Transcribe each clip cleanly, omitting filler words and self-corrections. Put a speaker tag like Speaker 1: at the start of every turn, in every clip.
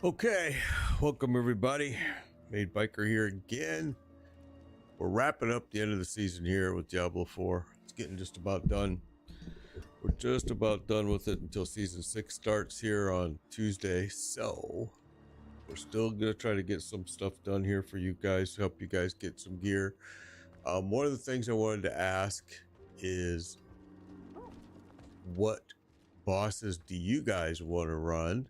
Speaker 1: Okay, welcome everybody. Made Biker here again. We're wrapping up the end of the season here with Diablo 4. It's getting just about done. We're just about done with it until season 6 starts here on Tuesday. So we're still gonna try to get some stuff done here for you guys, to help you guys get some gear. One of the things I wanted to ask is, what bosses do you guys want to run?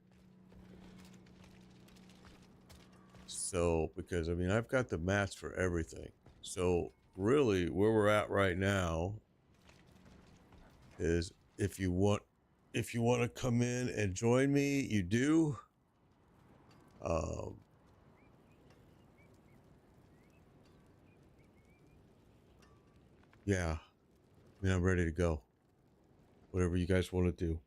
Speaker 1: So, because I mean, I've got the mats for everything. So really where we're at right now is if you want to come in and join me, you do. Yeah, I mean, I'm ready to go. Whatever you guys want to do.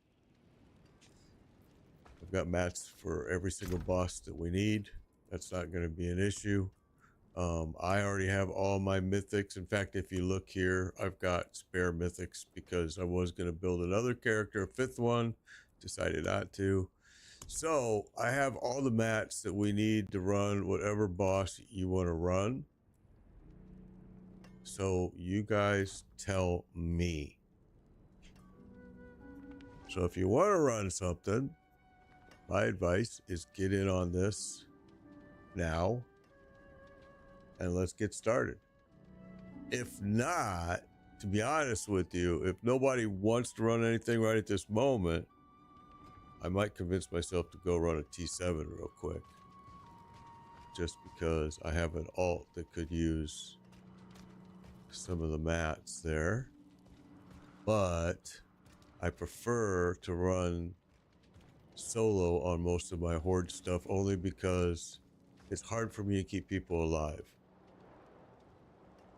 Speaker 1: I've got mats for every single boss that we need. That's not going to be an issue. I already have all my mythics. In fact, if you look here, I've got spare mythics because I was going to build another character, a 5th one, decided not to. So I have all the mats that we need to run whatever boss you want to run. So you guys tell me. So if you want to run something, my advice is get in on this now and let's get started. If not, to be honest with you, if nobody wants to run anything right at this moment, I might convince myself to go run a T7 real quick, just because I have an alt that could use some of the mats there. But I prefer to run solo on most of my horde stuff, only because it's hard for me to keep people alive.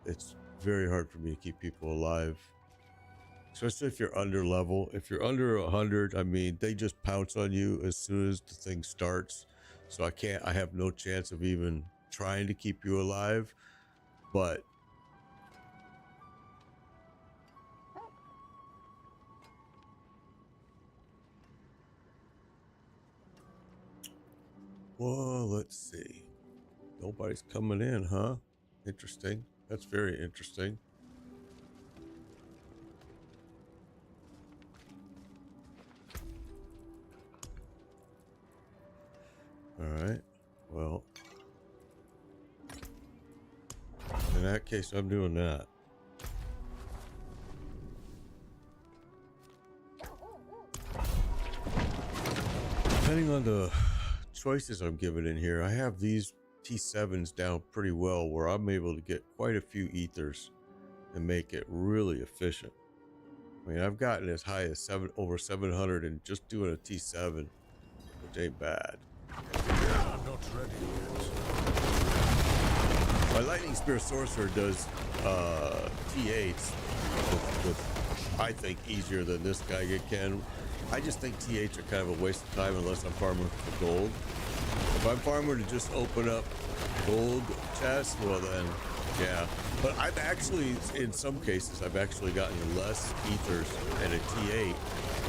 Speaker 1: It's very hard for me to keep people alive, especially if you're under level. If you're under 100, I mean, they just pounce on you as soon as the thing starts. So I have no chance of even trying to keep you alive. But well, let's see. Nobody's coming in, huh? Interesting. That's very interesting. All right. Well, in that case, I'm doing that. Depending on the choices I'm given in here, I have these T7s down pretty well, where I'm able to get quite a few ethers and make it really efficient. I mean, I've gotten as high as over 700 and just doing a T7, which ain't bad.
Speaker 2: I'm not ready yet.
Speaker 1: My lightning spear sorcerer does T8s with I think easier than this guy can. I just think T8s are kind of a waste of time unless I'm farming for gold. If I'm farming to just open up gold chests, well then, yeah. But I've actually, in some cases, I've actually gotten less ethers in a T8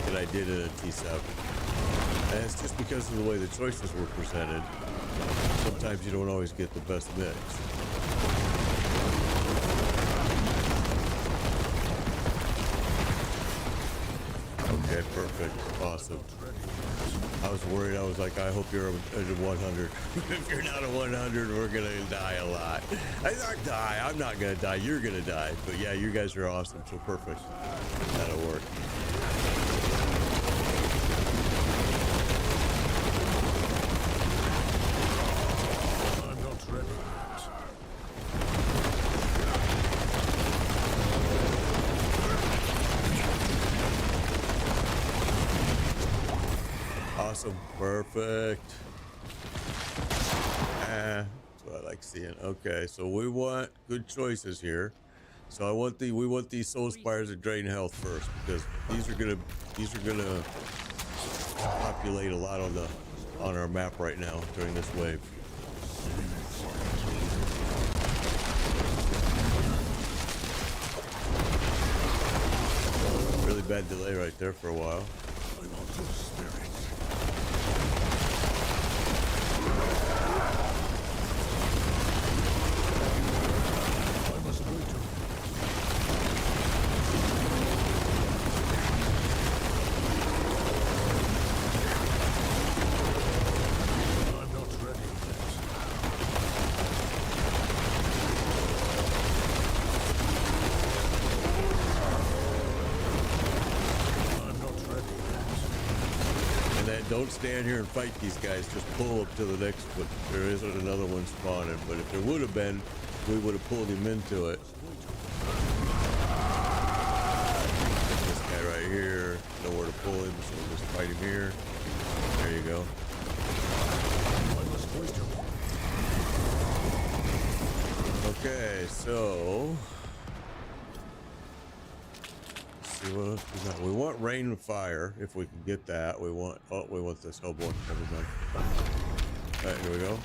Speaker 1: than I did in a T7. And it's just because of the way the choices were presented. Sometimes you don't always get the best mix. Okay, perfect. Awesome. I was worried. I was like, I hope you're a 100. If you're not a 100, we're going to die a lot. I'm not going to die. You're going to die. But yeah, you guys are awesome. So perfect. That'll work.
Speaker 2: I'm not ready yet.
Speaker 1: Awesome. Perfect. That's what I like seeing. Okay, so we want good choices here. So we want these soul spires that drain health first, because these are gonna populate a lot on our map right now during this wave. Really bad delay right there for a while.
Speaker 2: I'm out of spirit.
Speaker 1: don't stand here and fight these guys. Just pull up to the next one. There isn't another one spawning, but if there would have been, we would have pulled him into it. This guy right here, nowhere to pull him, so we'll just fight him here. There you go. Okay, so let's see what else we got. We want rain and fire if we can get that. We want this. Oh boy, never mind. All right, here we go.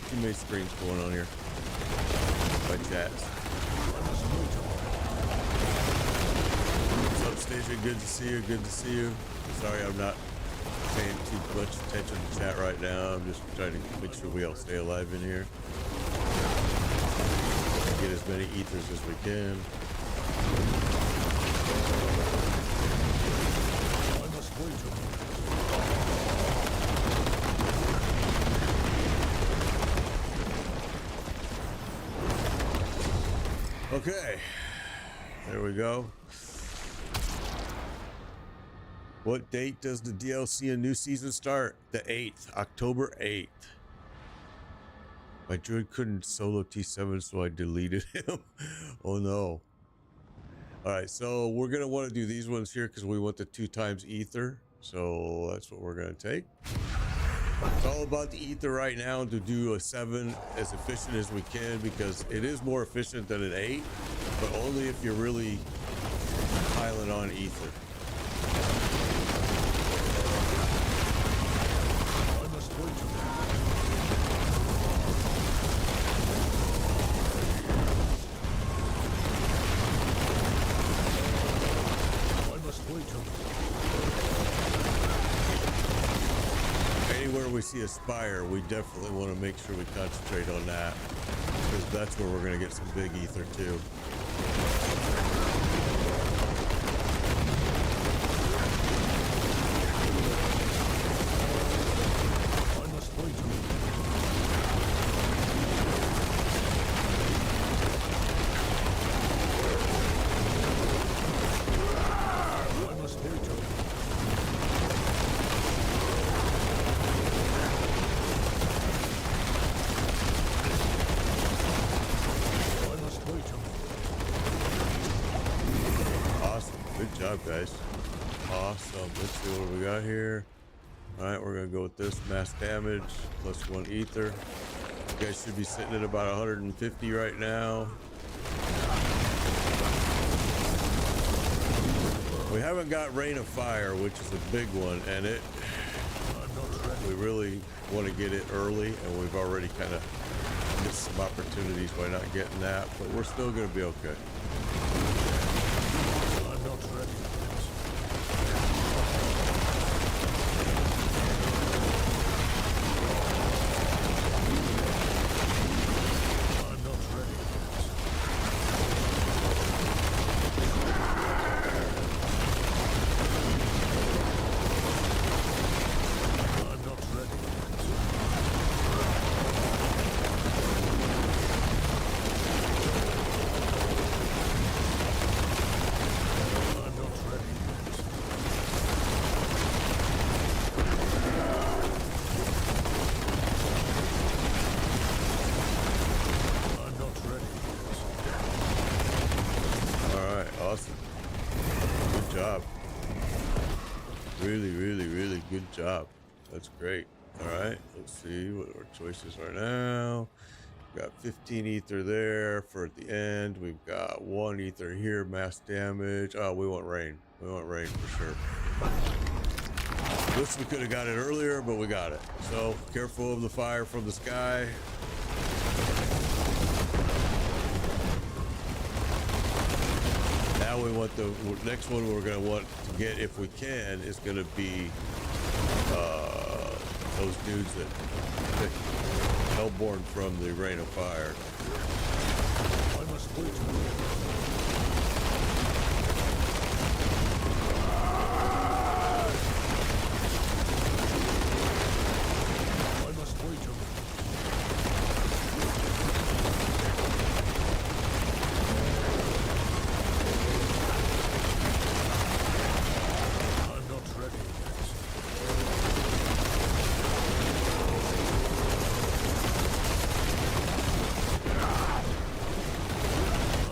Speaker 1: Too many screens going on here. My chats. What's up, Stacia? Good to see you. Good to see you. Sorry, I'm not paying too much attention to chat right now. I'm just trying to make sure we all stay alive in here. Get as many ethers as we can. I must wait. Okay, there we go. What date does the DLC and new season start? The 8th, October 8th. My druid couldn't solo T7, so I deleted him. Oh no. All right, so we're gonna want to do these ones here because we want the 2 times ether. So that's what we're gonna take. It's all about the ether right now to do a 7 as efficient as we can because it is more efficient than an 8, but only if you're really piling on ether. We see a spire, we definitely want to make sure we concentrate on that because that's where we're going to get some big ether too. Guys, awesome. Let's see what we got here. All right, we're gonna go with this mass damage plus 1 ether. You guys should be sitting at about 150 right now. We haven't got rain of fire, which is a big one, and we really want to get it early, and we've already kind of missed some opportunities by not getting that, but we're still gonna be okay. Good job. That's great. All right, let's see what our choices are now. We've got 15 ether there for at the end. We've got 1 ether here, mass damage. Oh, we want rain. We want rain for sure. Wish we could have got it earlier, but we got it. So careful of the fire from the sky. now we want the next one we're going to want to get, if we can, is going to be those dudes that hellborn from the Rain of Fire.
Speaker 2: I must wait a minute.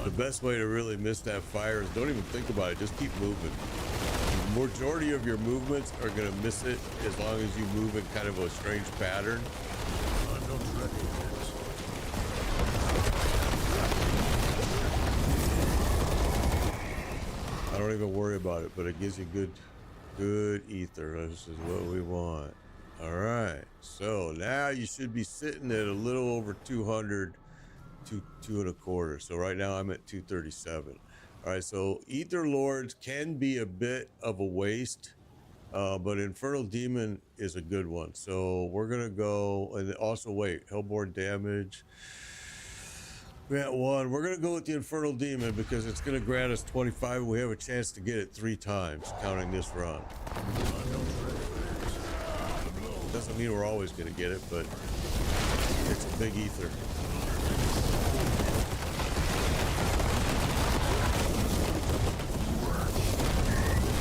Speaker 1: The best way to really miss that fire is don't even think about it. Just keep moving. The majority of your movements are going to miss it as long as you move in kind of a strange pattern.
Speaker 2: I'm not ready yet.
Speaker 1: I don't even worry about it, but it gives you good ether. This is what we want. All right. So now you should be sitting at a little over 200. Two and a quarter. So right now I'm at 237. All right, so Ether Lords can be a bit of a waste, but Infernal Demon is a good one. So we're gonna go, and also wait, Hellborn damage. Grant 1. We're gonna go with the Infernal Demon because it's gonna grant us 25 and we have a chance to get it 3 times, counting this run. Doesn't mean we're always gonna get it, but it's a big ether.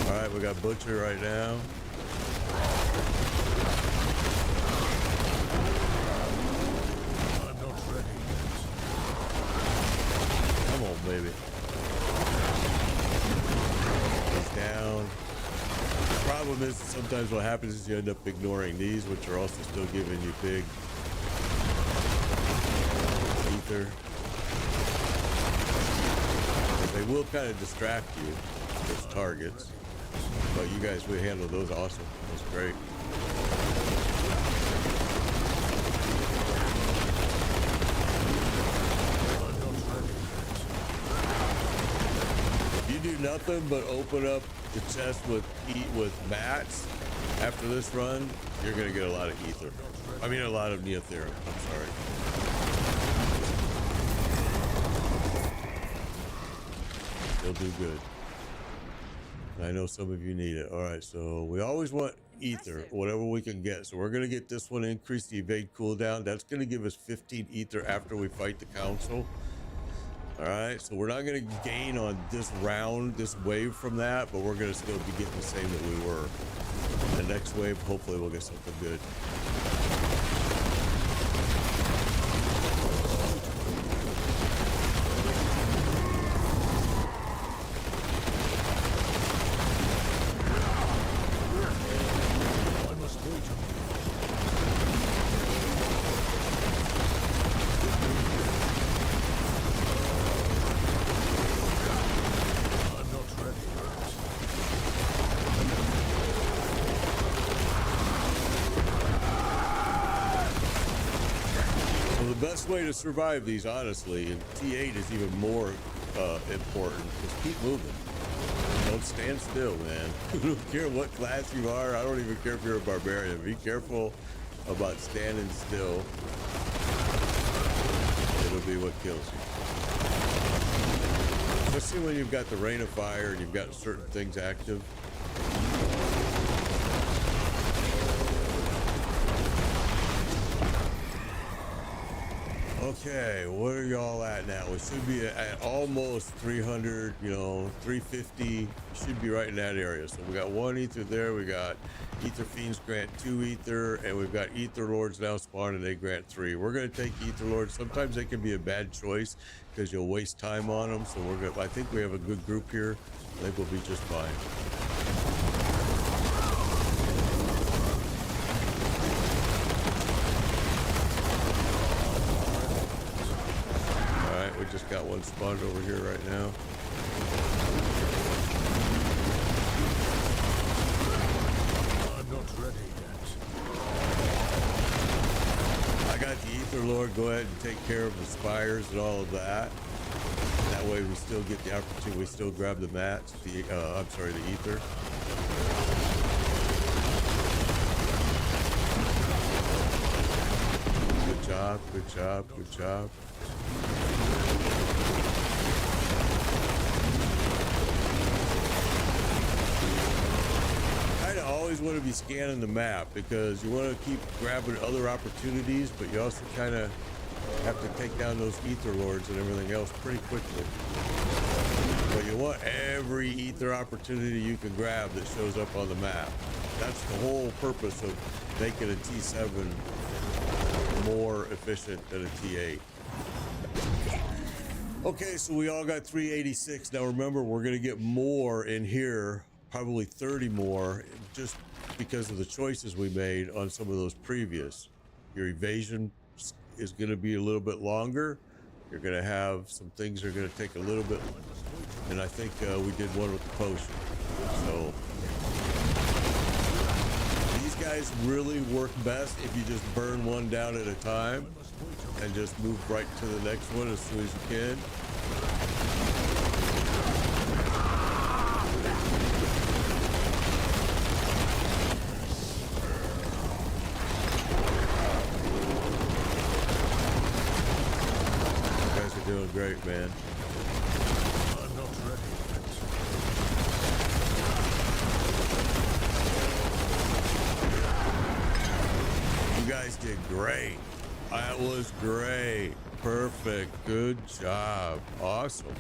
Speaker 1: All right, we got Butcher right now.
Speaker 2: I'm not ready yet.
Speaker 1: Come on, baby. He's down. The problem is sometimes what happens is you end up ignoring these, which are also still giving you big ether. But they will kind of distract you, those targets. But you guys, we handled those awesome. That's great. If you do nothing but open up the chest with mats after this run, you're gonna get a lot of ether. I mean, a lot of neotherum. I'm sorry. You'll do good. I know some of you need it. All right, so we always want ether, whatever we can get. So we're going to get this one, increase the evade cooldown. That's going to give us 15 ether after we fight the council. All right, so we're not going to gain on this round, this wave from that, but we're going to still be getting the same that we were. The next wave, hopefully we'll get something good. Way to survive these, honestly, and T8 is even more important. Just keep moving. Don't stand still, man. I don't care what class you are. I don't even care if you're a barbarian. Be careful about standing still. It'll be what kills you. Especially when you've got the Rain of Fire and you've got certain things active. Okay, what are y'all at now? We should be at almost 300, 350. Should be right in that area. So we got 1 ether there. We got Ether Fiends grant 2 ether, and we've got Ether Lords now spawned, and they grant 3. We're gonna take Ether Lords. Sometimes they can be a bad choice because you'll waste time on them. So I think we have a good group here. I think we'll be just fine. Just got one spawned over here right now.
Speaker 2: I'm not ready yet.
Speaker 1: I got the Ether Lord. Go ahead and take care of the spires and all of that. That way we still get the opportunity, we still grab the mats, I'm sorry, the ether. Good job, good job, good job. I always want to be scanning the map because you want to keep grabbing other opportunities, but you also kind of have to take down those ether lords and everything else pretty quickly. But you want every ether opportunity you can grab that shows up on the map. That's the whole purpose of making a T7 more efficient than a T8. Okay, so we all got 386. Now remember, we're going to get more in here, probably 30 more, just because of the choices we made on some of those previous. Your evasion is going to be a little bit longer. You're going to have some things that are going to take a little bit, and I think we did one with the potion. So these guys really work best if you just burn one down at a time and just move right to the next one as soon as you can. Doing great, man.
Speaker 2: I'm not ready yet.
Speaker 1: You guys did great. That was great. Perfect. Good job. Awesome.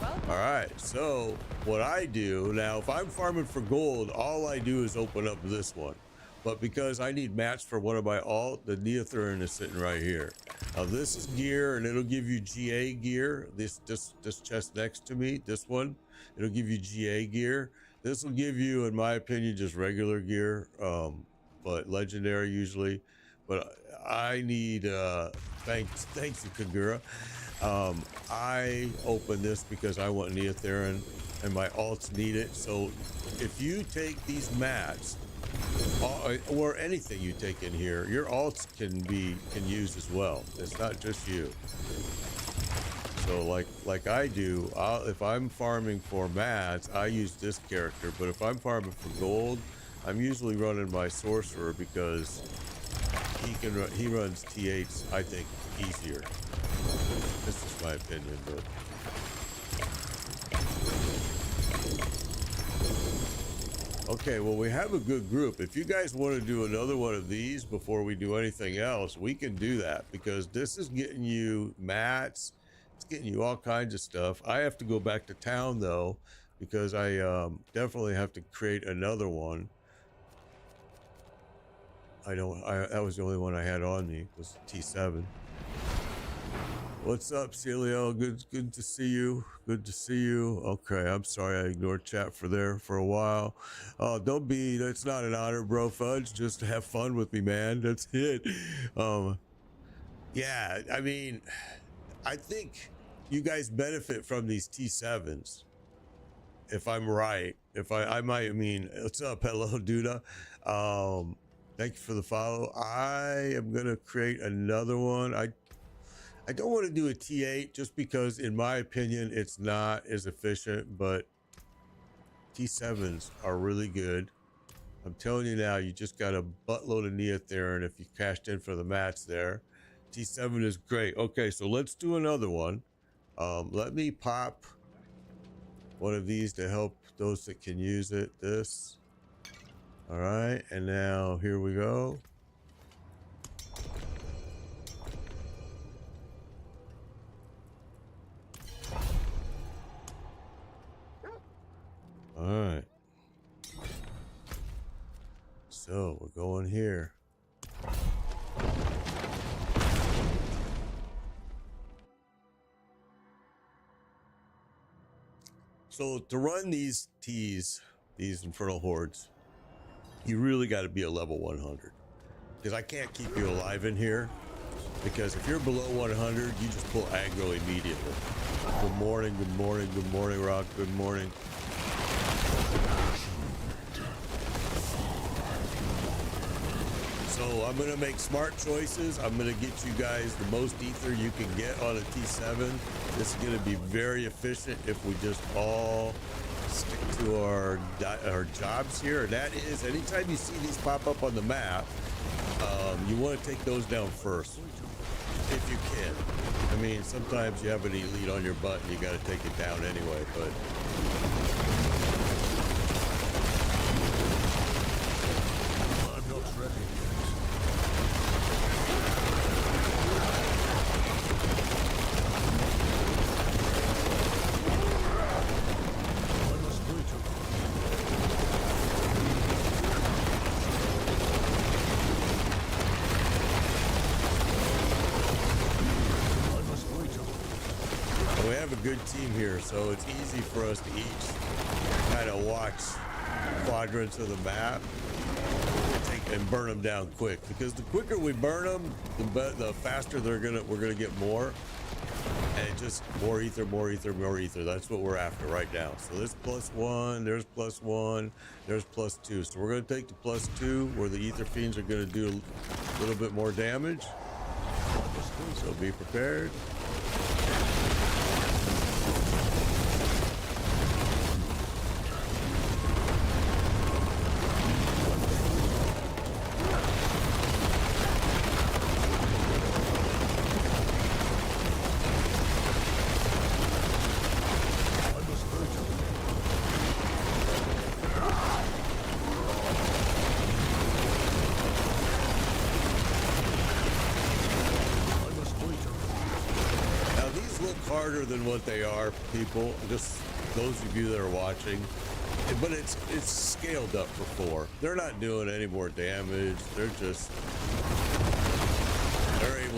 Speaker 1: All right. So what I do now, if I'm farming for gold, all I do is open up this one. But because I need mats for one of my alt, the Neotherin is sitting right here. Now this is gear, and it'll give you GA gear. This chest next to me, this one, it'll give you GA gear. This will give you, in my opinion, just regular gear, but legendary usually. But I need, thanks to Kagura. I open this because I want Neotherin, and my alts need it. So if you take these mats, or anything you take in here, your alts can use as well. It's not just you. So like I do, if I'm farming for mats, I use this character. But if I'm farming for gold, I'm usually running my sorcerer because he runs T8s, I think, easier. This is my opinion, but. Okay, well, we have a good group. If you guys want to do another one of these before we do anything else, we can do that because this is getting you mats. It's getting you all kinds of stuff. I have to go back to town, though, because I definitely have to create another one. That was the only one I had on me, was T7. What's up, Celio? Good to see you. Good to see you. Okay, I'm sorry I ignored chat for a while. Don't be, that's not an honor, bro Fudge. Just have fun with me, man. That's it. Yeah, I mean, I think you guys benefit from these T7s. If I'm right. If I mean, what's up? Hello, Duda. Thank you for the follow. I am gonna create another one. I don't want to do a T8 just because, in my opinion, it's not as efficient, but T7s are really good. I'm telling you now, you just got a buttload of Neotherin if you cashed in for the mats there. T7 is great. Okay, so let's do another one. Let me pop one of these to help those that can use it. This. All right, and now here we go. All right. So we're going here. So to run these T's, these Infernal Hordes, you really got to be a level 100. Because I can't keep you alive in here. Because if you're below 100, you just pull aggro immediately. Good morning, Rock. Good morning. So So I'm gonna make smart choices. I'm gonna get you guys the most ether you can get on a T7. This is gonna be very efficient if we just all stick to our jobs here. And that is, anytime you see these pop up on the map, you want to take those down first, if you can. I mean, sometimes you have an elite on your butt and you got to take it down anyway, but
Speaker 2: I'm not ready yet. I must wait a
Speaker 1: we have a good team here, so it's easy for us to each kind of watch quadrants of the map and burn them down quick. Because the quicker we burn them, the faster we're gonna get more, and just more ether, more ether, more ether. That's what we're after right now. So this +1, there's +1, there's +2. So we're gonna take the +2, where the ether fiends are gonna do a little bit more damage. So be prepared. Harder than what they are, people, just those of you that are watching, but it's scaled up for 4. They're not doing any more damage. They're able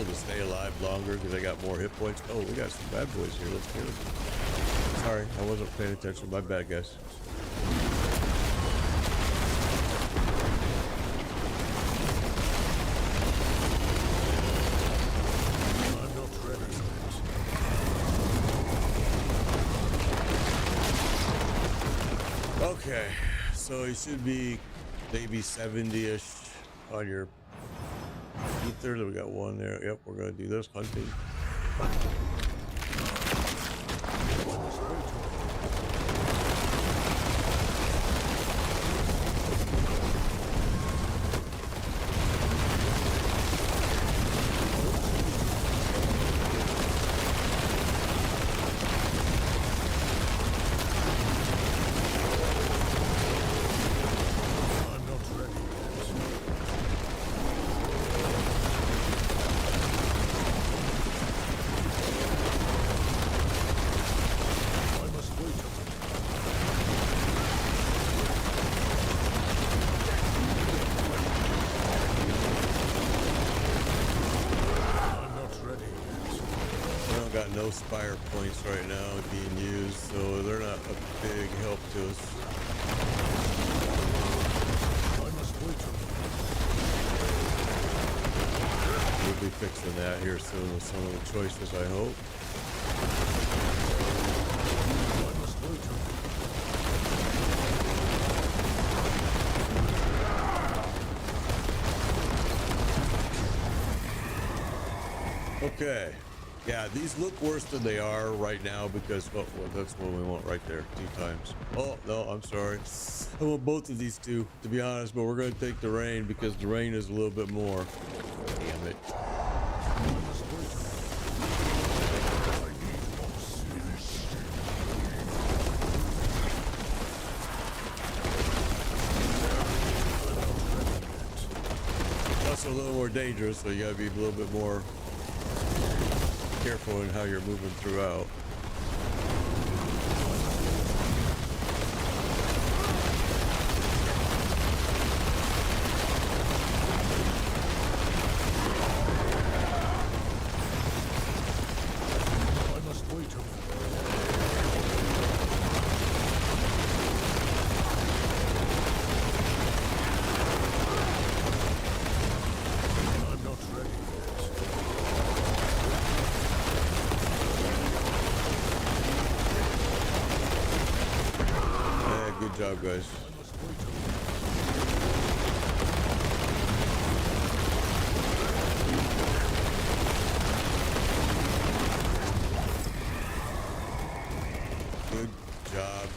Speaker 1: to stay alive longer because they got more hit points. Oh, we got some bad boys here. Let's get them. Sorry, I wasn't paying attention. My bad, guys. Okay, so you should be maybe 70-ish on your ether. We got one there. Yep, we're gonna do this hunting. No spire points right now being used, so they're not a big help to us. We'll be fixing that here soon with some of the choices, I hope. Okay. Yeah, these look worse than they are right now because, oh, well, that's what we want right there, 2 times. Oh, no, I'm sorry. I want both of these 2, to be honest, but we're going to take the rain because the rain is a little bit more. Damn it. It's also a little more dangerous, so you got to be a little bit more careful in how you're moving throughout.
Speaker 2: I must wait a I'm not ready yet.
Speaker 1: Good job, guys.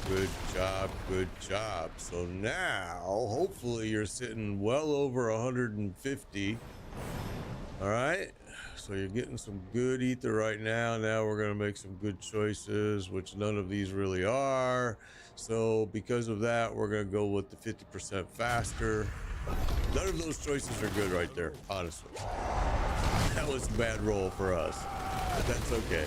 Speaker 1: Good job. Good job. So now, hopefully, you're sitting well over 150. All right. So you're getting some good ether right now. Now we're going to make some good choices, which none of these really are. So because of that, we're going to go with the 50% faster. None of those choices are good right there, honestly. That was a bad roll for us. But that's okay.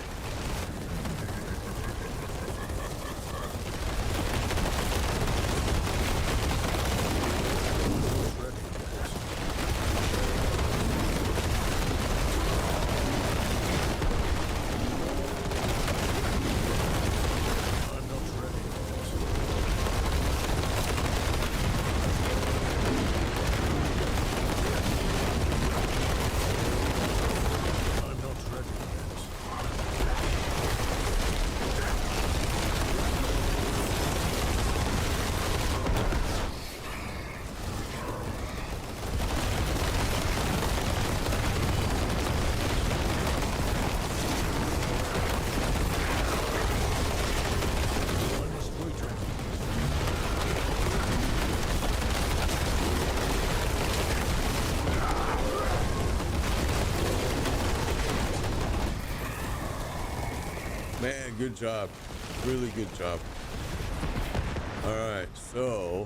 Speaker 1: Man, good job. Really good job. All right, so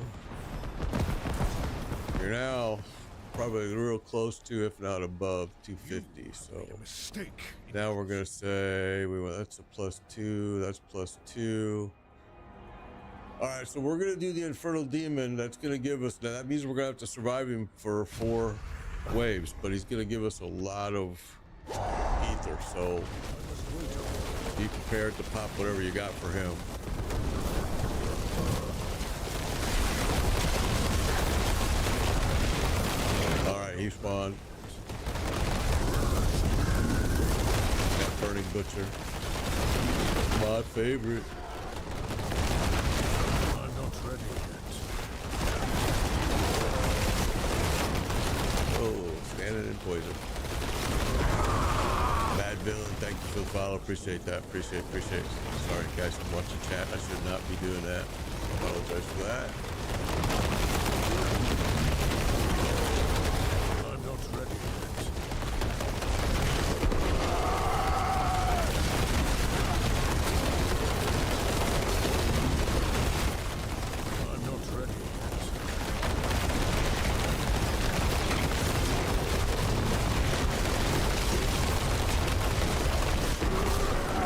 Speaker 1: you're now probably real close to, if not above, 250. So
Speaker 2: Mistake.
Speaker 1: now we're gonna say we went. That's a +2. That's +2. All right, so we're gonna do the Infernal Demon. That's gonna give us. Now that means we're gonna have to survive him for 4 waves, but he's gonna give us a lot of ether. So be prepared to pop whatever you got for him. All right, he spawned. That Burning Butcher. My favorite.
Speaker 2: I'm not ready yet.
Speaker 1: Oh, standing in poison. Bad Villain, thank you for the follow. Appreciate that. Appreciate. Sorry, guys, I'm watching chat. I should not be doing that. Apologize for that.
Speaker 2: I'm not ready yet. I'm not ready yet.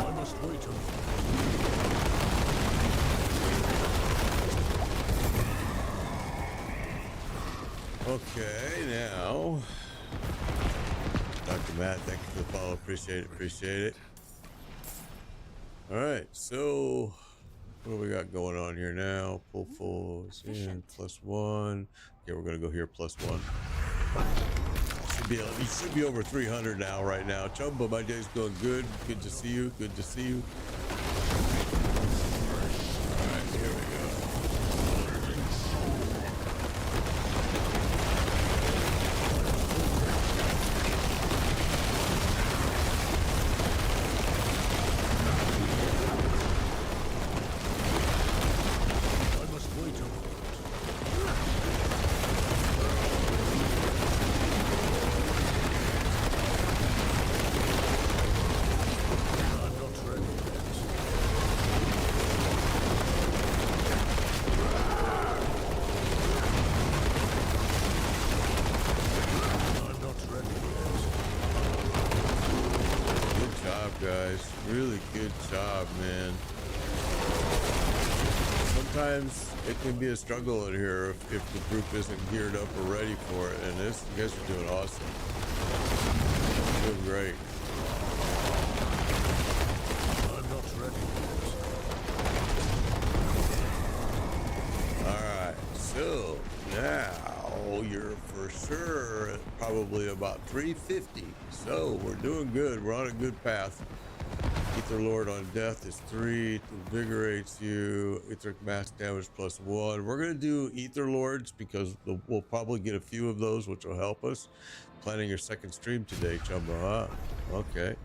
Speaker 2: I must wait a
Speaker 1: Okay, now. Dr. Matt, thank you for the follow. Appreciate it. All right, so what do we got going on here now? Pull fulls in +1. Okay, we're gonna go here +1. You should be over 300 now, right now. Chumba, my day's going good. Good to see you. Good to see you. All right, here we go.
Speaker 2: I must wait a moment. I'm not ready yet. I'm not ready yet.
Speaker 1: Good job, guys. Really good job, man. Sometimes it can be a struggle in here if the group isn't geared up or ready for it. And this, you guys are doing awesome. Doing great.
Speaker 2: I'm not ready yet.
Speaker 1: All right. So now you're for sure at probably about 350. So we're doing good. We're on a good path. Ether Lord on death is 3. It invigorates you. Etheric mass damage +1. We're going to do Ether Lords because we'll probably get a few of those, which will help us. Planning your second stream today, Chumba, huh? Okay.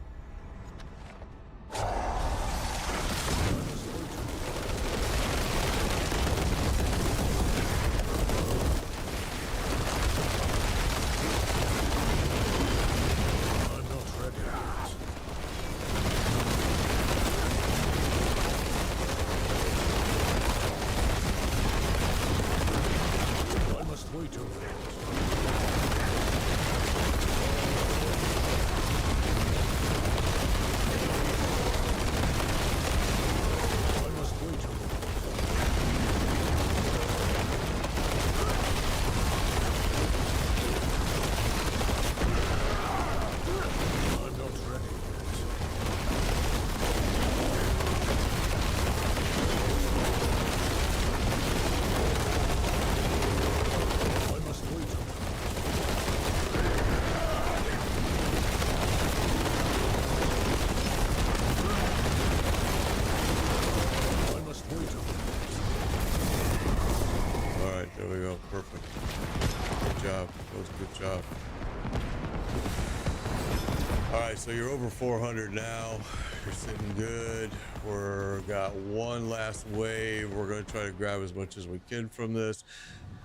Speaker 1: All right, so you're over 400 now. You're sitting good. We're got one last wave. We're going to try to grab as much as we can from this.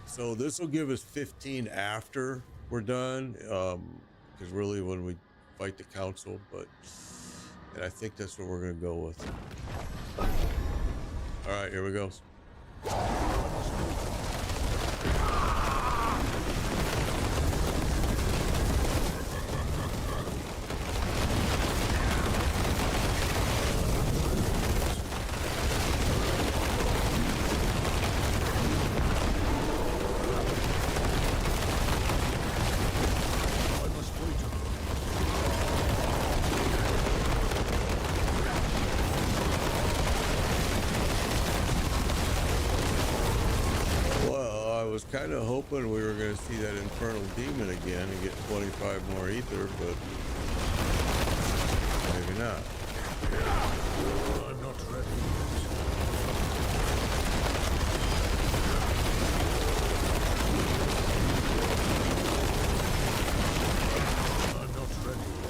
Speaker 1: So this will give us 15 after we're done, because really when we fight the council, and I think that's what we're going to go with. All right, here we go. Kind of hoping we were going to see that infernal demon again and get 25 more ether, but maybe not.
Speaker 2: I'm not ready yet. I'm not ready yet.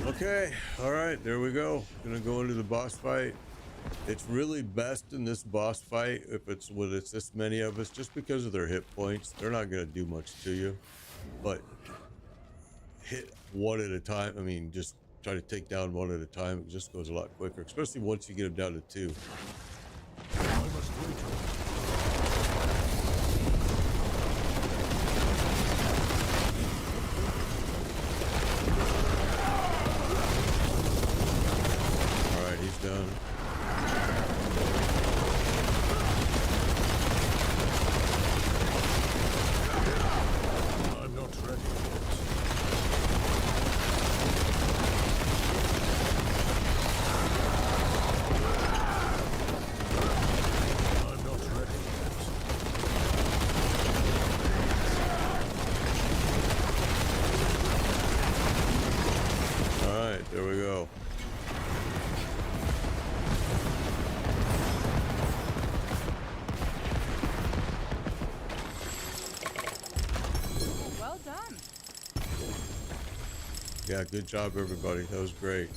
Speaker 1: Okay, all right, there we go. Gonna go into the boss fight. It's really best in this boss fight if it's when it's this many of us, just because of their hit points. They're not gonna do much to you, but hit one at a time. I mean, just try to take down one at a time. It just goes a lot quicker, especially once you get them down to 2.
Speaker 2: I must wait.
Speaker 1: Done.
Speaker 2: I'm not ready yet. I'm not ready yet.
Speaker 1: All right, there we go. Yeah, good job, everybody. That was great.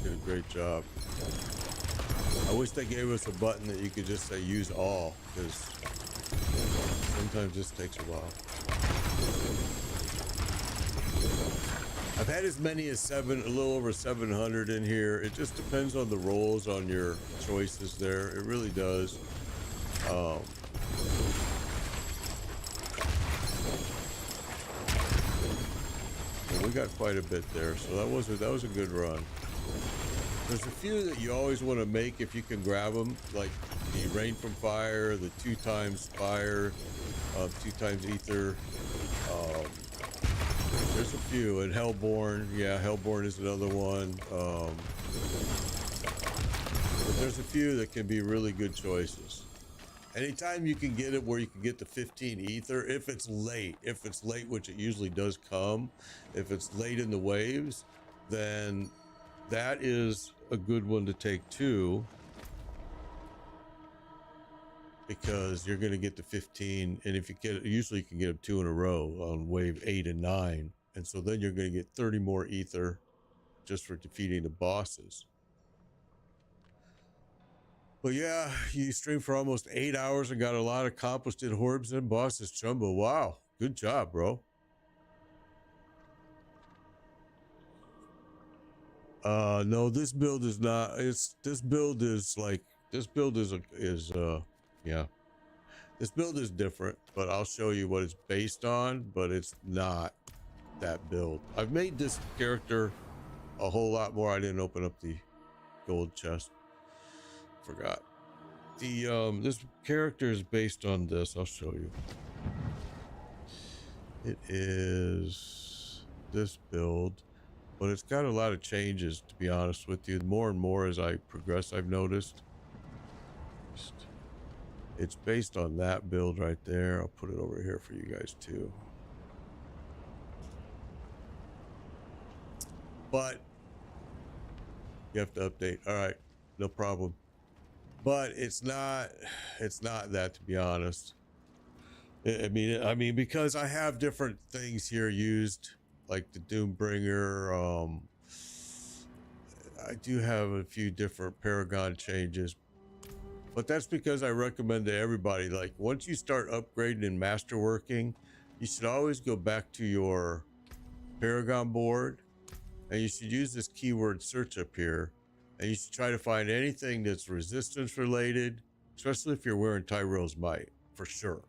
Speaker 1: Did a great job. I wish they gave us a button that you could just say use all, because sometimes this takes a while. I've had as many as a little over 700 in here. It just depends on the rolls, on your choices there. It really does. We got quite a bit there, so that was a good run. There's a few that you always want to make if you can grab them, like the rain from fire, the 2 times fire, 2 times ether. There's a few, and Hellborn. Yeah, Hellborn is another one. But there's a few that can be really good choices. Anytime you can get it where you can get the 15 ether, if it's late, which it usually does come, if it's late in the waves, then that is a good one to take too, because you're going to get the 15, and if you get it, usually you can get them 2 in a row on wave 8 and 9, and so then you're going to get 30 more ether just for defeating the bosses. But yeah, you streamed for almost 8 hours and got a lot accomplished in Orbs and Bosses, Chumbo. Wow, good job, bro. No, this build is not. This build is yeah. This build is different, but I'll show you what it's based on. But it's not that build. I've made this character a whole lot more. I didn't open up the gold chest. Forgot. This character is based on this. I'll show you. It is this build, but it's got a lot of changes, to be honest with you. More and more as I progress, I've noticed. It's based on that build right there. I'll put it over here for you guys too. but you have to update. All right, no problem. But it's not that, to be honest. I mean, because I have different things here used, like the Doombringer. I do have a few different Paragon changes, but that's because I recommend to everybody, like, once you start upgrading and masterworking, you should always go back to your Paragon board, and you should use this keyword search up here, and you should try to find anything that's resistance related, especially if you're wearing Tyrell's Might, for sure.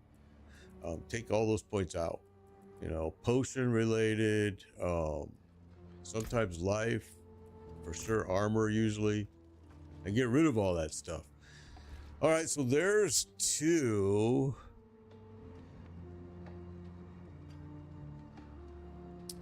Speaker 1: Take all those points out, you know, potion related, sometimes life, for sure, armor usually, and get rid of all that stuff. All right, so there's 2.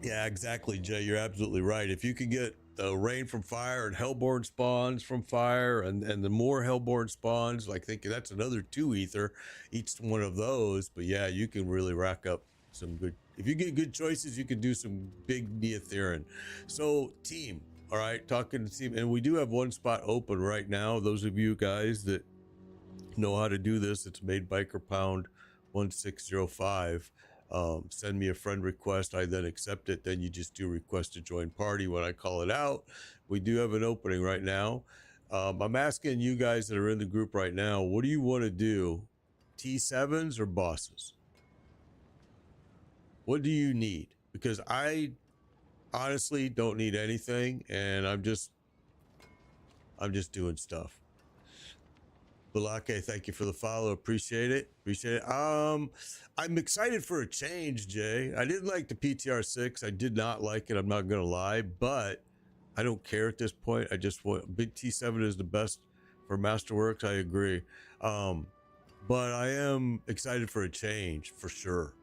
Speaker 1: Yeah, exactly, Jay. You're absolutely right. If you can get the rain from fire and hellborn spawns from fire, and the more hellborn spawns, like, think that's another 2 ether, each one of those. But yeah, you can really rack up some good. If you get good choices, you can do some big Neotherin. So team, all right, talking to team, and we do have 1 spot open right now. Those of you guys that know how to do this, it's made Biker Pound 1605. Send me a friend request. I then accept it. Then you just do request to join party when I call it out. We do have an opening right now. I'm asking you guys that are in the group right now, what do you want to do? T7s or bosses? What do you need? Because I honestly don't need anything, and I'm just doing stuff. Balake, thank you for the follow. Appreciate it. I'm excited for a change, Jay. I didn't like the PTR6. I did not like it. I'm not gonna lie, but I don't care at this point. I just want big T7 is the best for Masterworks. I agree. But I am excited for a change for sure.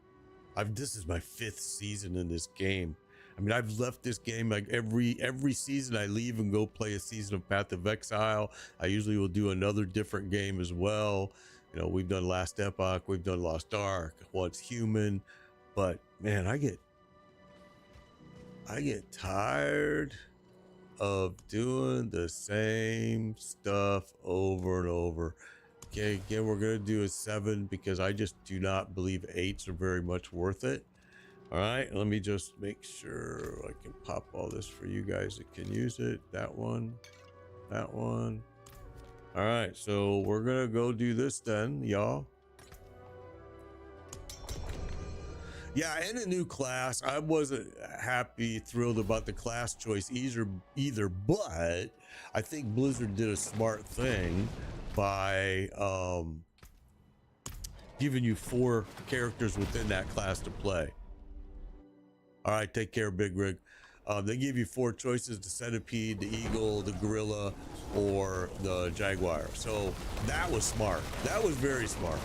Speaker 1: This is my 5th season in this game. I mean, I've left this game like every season I leave and go play a season of Path of Exile. I usually will do another different game as well. You know, we've done Last Epoch, we've done Lost Ark, Once Human, but man, I get tired of doing the same stuff over and over. Okay, again, we're gonna do a 7 because I just do not believe 8s are very much worth it. All right, let me just make sure I can pop all this for you guys that can use it. That one. All right, so we're gonna go do this then, y'all. Yeah, and a new class. I wasn't thrilled about the class choice either, but I think Blizzard did a smart thing by giving you 4 characters within that class to play. All right, take care, Big Rig. They give you 4 choices: the centipede, the eagle, the gorilla, or the jaguar. So that was smart. That was very smart.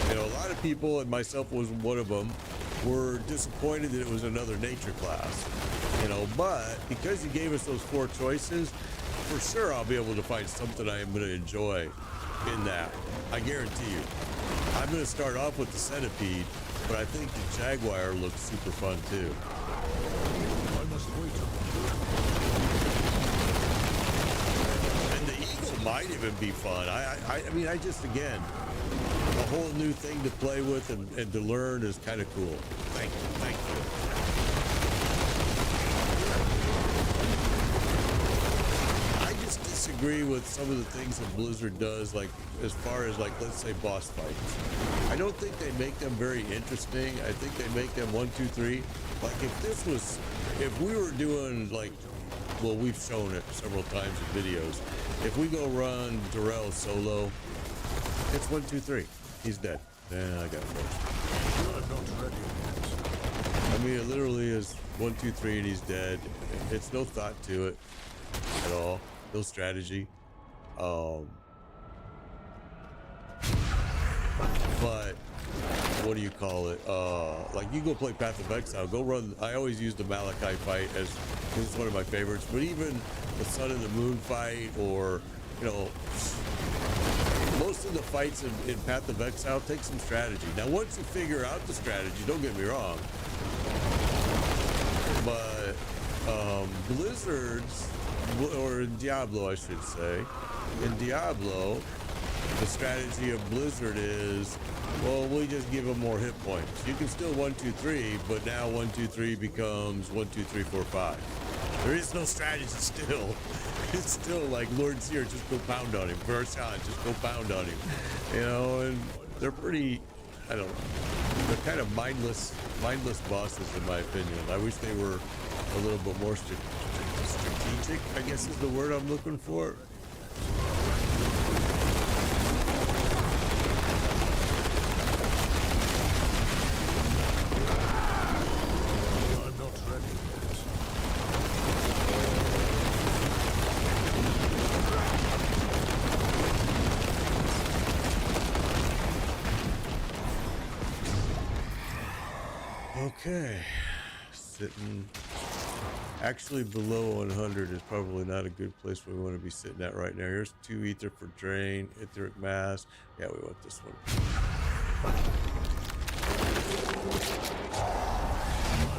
Speaker 1: You know, a lot of people, and myself was one of them, were disappointed that it was another nature class. You know, but because you gave us those 4 choices, for sure I'll be able to find something I am going to enjoy in that. I guarantee you. I'm going to start off with the centipede, but I think the jaguar looks super fun too.
Speaker 2: I must wait.
Speaker 1: And the eagle might even be fun. I mean, I just, again, a whole new thing to play with and to learn is kind of cool. Thank you. Disagree with some of the things that Blizzard does, like as far as, like, let's say boss fights. I don't think they make them very interesting. I think they make them 1, 2, 3. Like if we were doing, like, well, we've shown it several times in videos. If we go run Darrell solo, it's 1, 2, 3. He's dead. And I got him.
Speaker 2: I'm not ready yet.
Speaker 1: I mean, it literally is 1, 2, 3, and he's dead. It's no thought to it at all. No strategy. But what do you call it? Like, you go play Path of Exile, go run. I always use the Malachi fight as this is one of my favorites, but even the Sun and the Moon fight, or, you know, most of the fights in Path of Exile take some strategy. Now, once you figure out the strategy, don't get me wrong, But Blizzard's, or in Diablo, I should say, in Diablo, the strategy of Blizzard is, well, we just give them more hit points. You can still 1, 2, 3, but now 1, 2, 3 becomes 1, 2, 3, 4, 5. There is no strategy still. It's still like Lord Seer, just go pound on him. Vershawn, just go pound on him. You know, and they're pretty, I don't know, they're kind of mindless bosses in my opinion. I wish they were a little bit more strategic, I guess is the word I'm looking for.
Speaker 2: I'm not ready yet.
Speaker 1: Okay, sitting actually below 100 is probably not a good place we want to be sitting at right now. Here's 2 ether for drain, etheric mass. Yeah, we want this one.
Speaker 2: I'm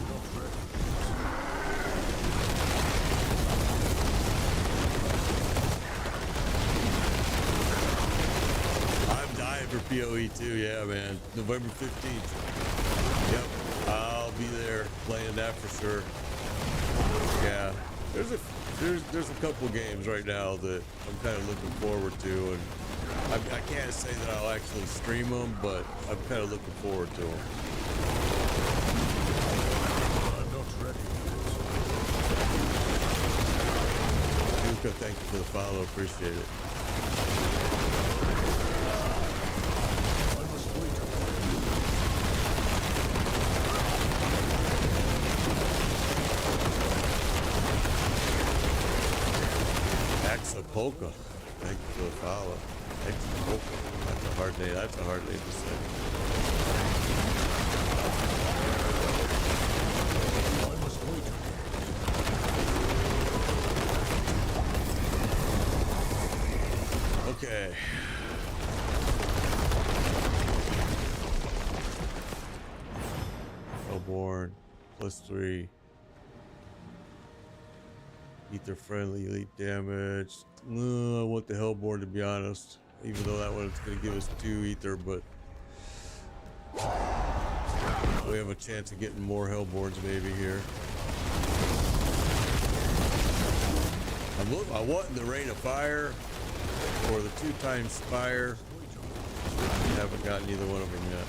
Speaker 2: not ready.
Speaker 1: I'm dying for PoE too. Yeah, man. November 15th. Yep, I'll be there playing that for sure. Yeah, there's a couple games right now that I'm kind of looking forward to, and I can't say that I'll actually stream them, but I'm kind of looking forward to them.
Speaker 2: I'm not ready yet.
Speaker 1: Duka, thank you for the follow. Appreciate it.
Speaker 2: I must wait.
Speaker 1: Axapolka, thank you for the follow. Axapolka, that's a hard name. That's a hard name to say.
Speaker 2: I must wait.
Speaker 1: Okay. Hellborn, +3. Ether friendly, elite damage. I want the Hellborn to be honest. Even though that one's going to give us 2 ether, but we have a chance of getting more Hellborns maybe here. I want the Rain of Fire or the 2x Spire. Haven't gotten either one of them yet.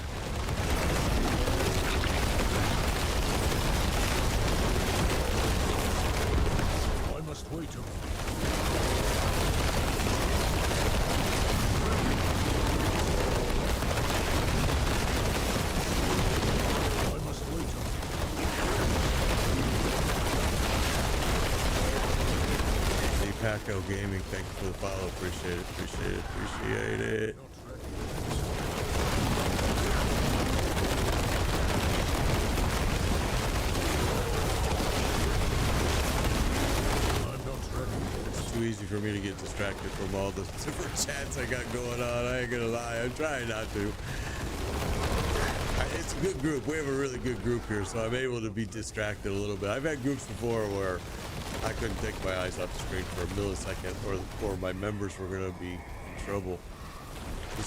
Speaker 2: I must wait. I must wait.
Speaker 1: Hey, Paco Gaming, thank you for the follow. Appreciate it. Appreciate it. Appreciate it. Too easy for me to get distracted from all the different chats I got going on. I ain't gonna lie, I'm trying not to. It's a good group. We have a really good group here, so I'm able to be distracted a little bit. I've had groups before where I couldn't take my eyes off the screen for a millisecond, or my members were gonna be in trouble. You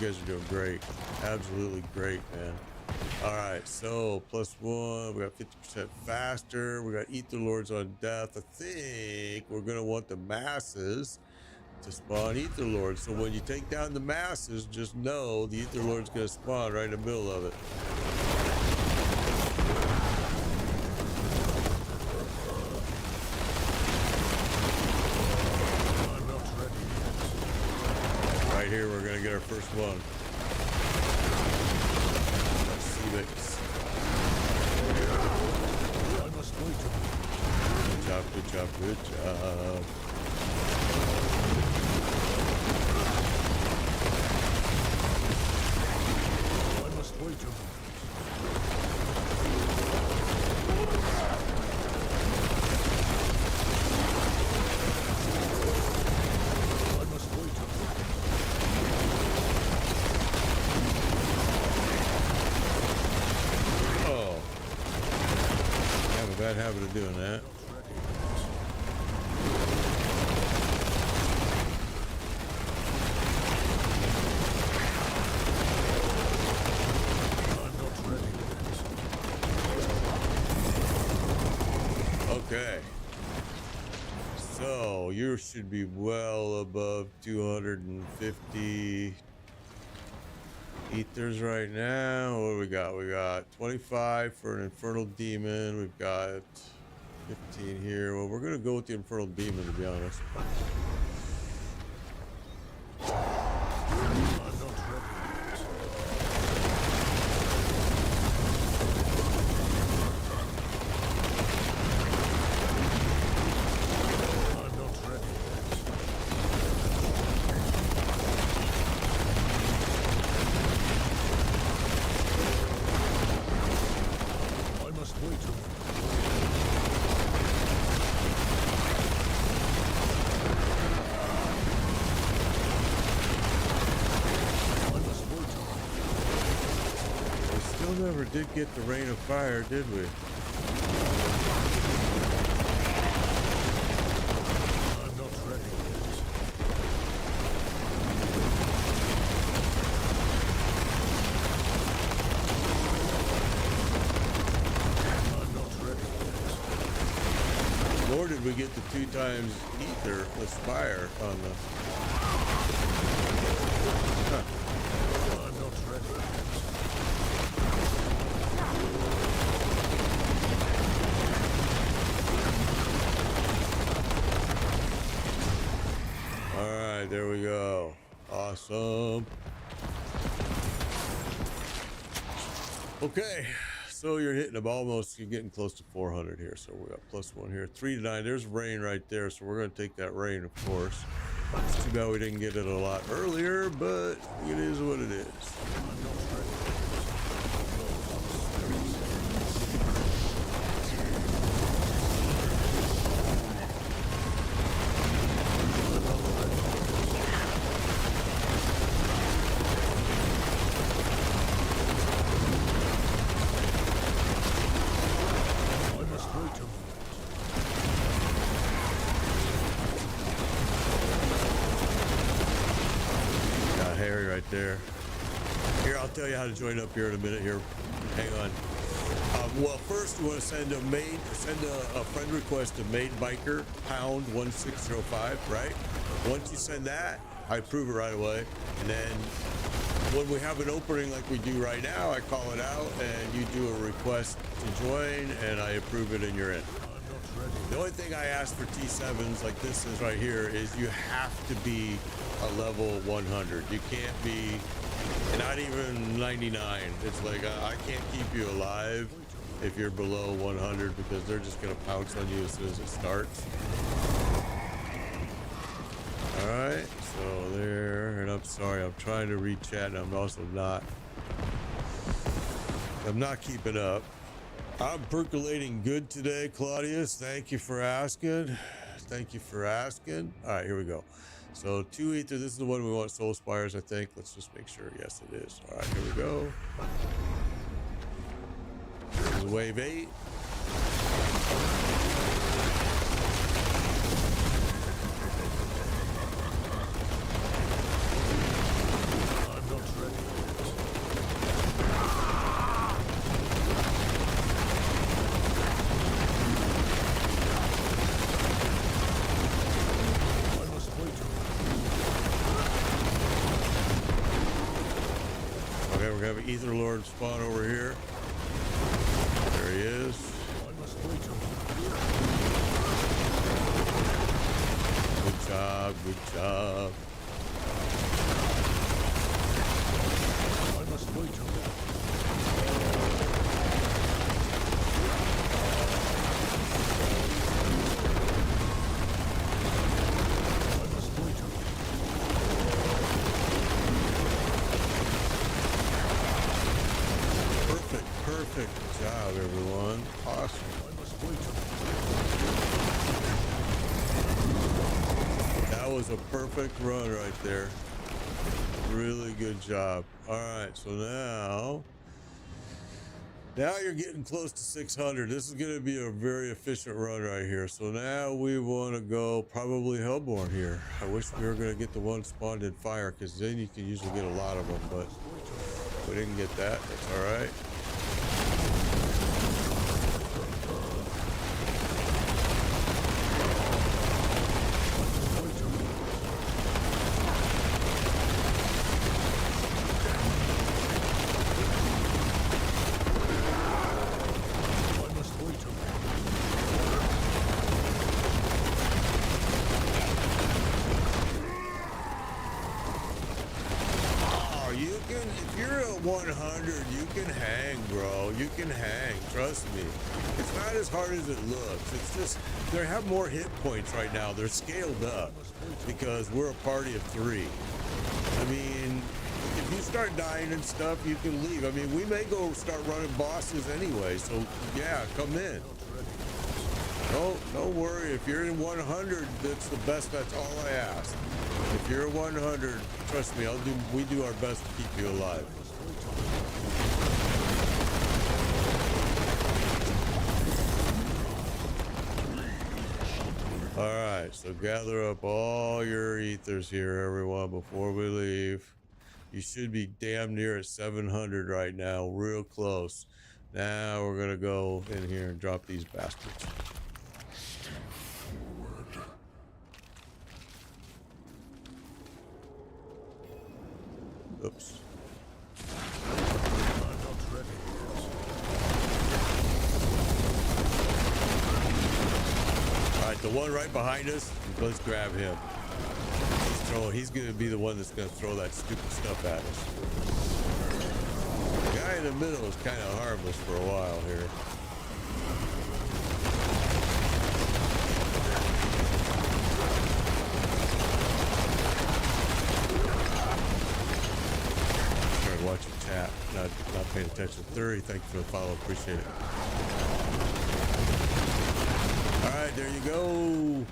Speaker 1: guys are doing great. Absolutely great, man. All right, so +1, we got 50% faster. We got Ether Lords on death. I think we're gonna want the masses to spawn Ether Lords. So when you take down the masses, just know the Ether Lord's gonna spawn right in the middle of it.
Speaker 2: I'm not ready yet.
Speaker 1: Right here, we're gonna get our first one. Mix.
Speaker 2: I must wait.
Speaker 1: Good job, good job, good job.
Speaker 2: I must wait. I must wait.
Speaker 1: bad habit of doing that. Okay. So you should be well above 250 ethers right now. What do we got? We got 25 for an infernal demon. We've got 15 here. Well, we're gonna go with the infernal demon, to be honest. Never did get the rain of fire, did we?
Speaker 2: I'm not ready yet. I'm not ready yet.
Speaker 1: Nor did we get the 2 times ether with fire on the. Huh.
Speaker 2: I'm not ready yet.
Speaker 1: There we go. Awesome. Okay, so you're hitting them almost. You're getting close to 400 here. So we got +1 here. 3 to 9. There's rain right there. So we're going to take that rain, of course. It's too bad we didn't get it a lot earlier, but it is what it is. There. Here, I'll tell you how to join up here in a minute. Here, hang on. Well, first you want to send a friend request to Maid Biker Pound 1605, right? Once you send that, I approve it right away, and then when we have an opening like we do right now, I call it out, and you do a request to join, and I approve it, and you're in. The only thing I ask for T7s like this is right here is you have to be a level 100. You can't be not even 99. It's like I can't keep you alive if you're below 100 because they're just gonna pounce on you as soon as it starts. All right, so there, and I'm sorry, I'm trying to read chat, and I'm also not keeping up. I'm percolating good today, Claudius. Thank you for asking. Thank you for asking. All right, here we go. So 2 ether, this is the one we want, Soul Spires, I think. Let's just make sure. Yes, it is. All right, here we go. This is wave 8. Ether Lord spawn over here. There he is. Good job, good job.
Speaker 2: I must wait.
Speaker 1: Perfect job, everyone. Awesome. That was a perfect run right there. Really good job. All right, so now Now you're getting close to 600. This is going to be a very efficient run right here. So now we want to go probably Hellborn here. I wish we were going to get the one spawned in fire, because then you can usually get a lot of them, but we didn't get that. That's all right. If you're at 100, you can hang, bro. You can hang. Trust me. It's not as hard as it looks. It's just they have more hit points right now. They're scaled up because we're a party of 3. I mean, if you start dying and stuff, you can leave. I mean, we may go start running bosses anyway. So yeah, come in. Don't worry. If you're in 100, that's the best. That's all I ask. If you're 100, trust me, we do our best to keep you alive. All right, so gather up all your ethers here, everyone, before we leave. You should be damn near at 700 right now, real close. Now we're gonna go in here and drop these bastards. Oops.
Speaker 2: I'm not ready yet.
Speaker 1: All right, the one right behind us, let's grab him. He's going to be the one that's going to throw that stupid stuff at us. The guy in the middle is kind of harmless for a while here. Watching chat, not paying attention. 30, thank you for the follow, appreciate it. All right, there you go.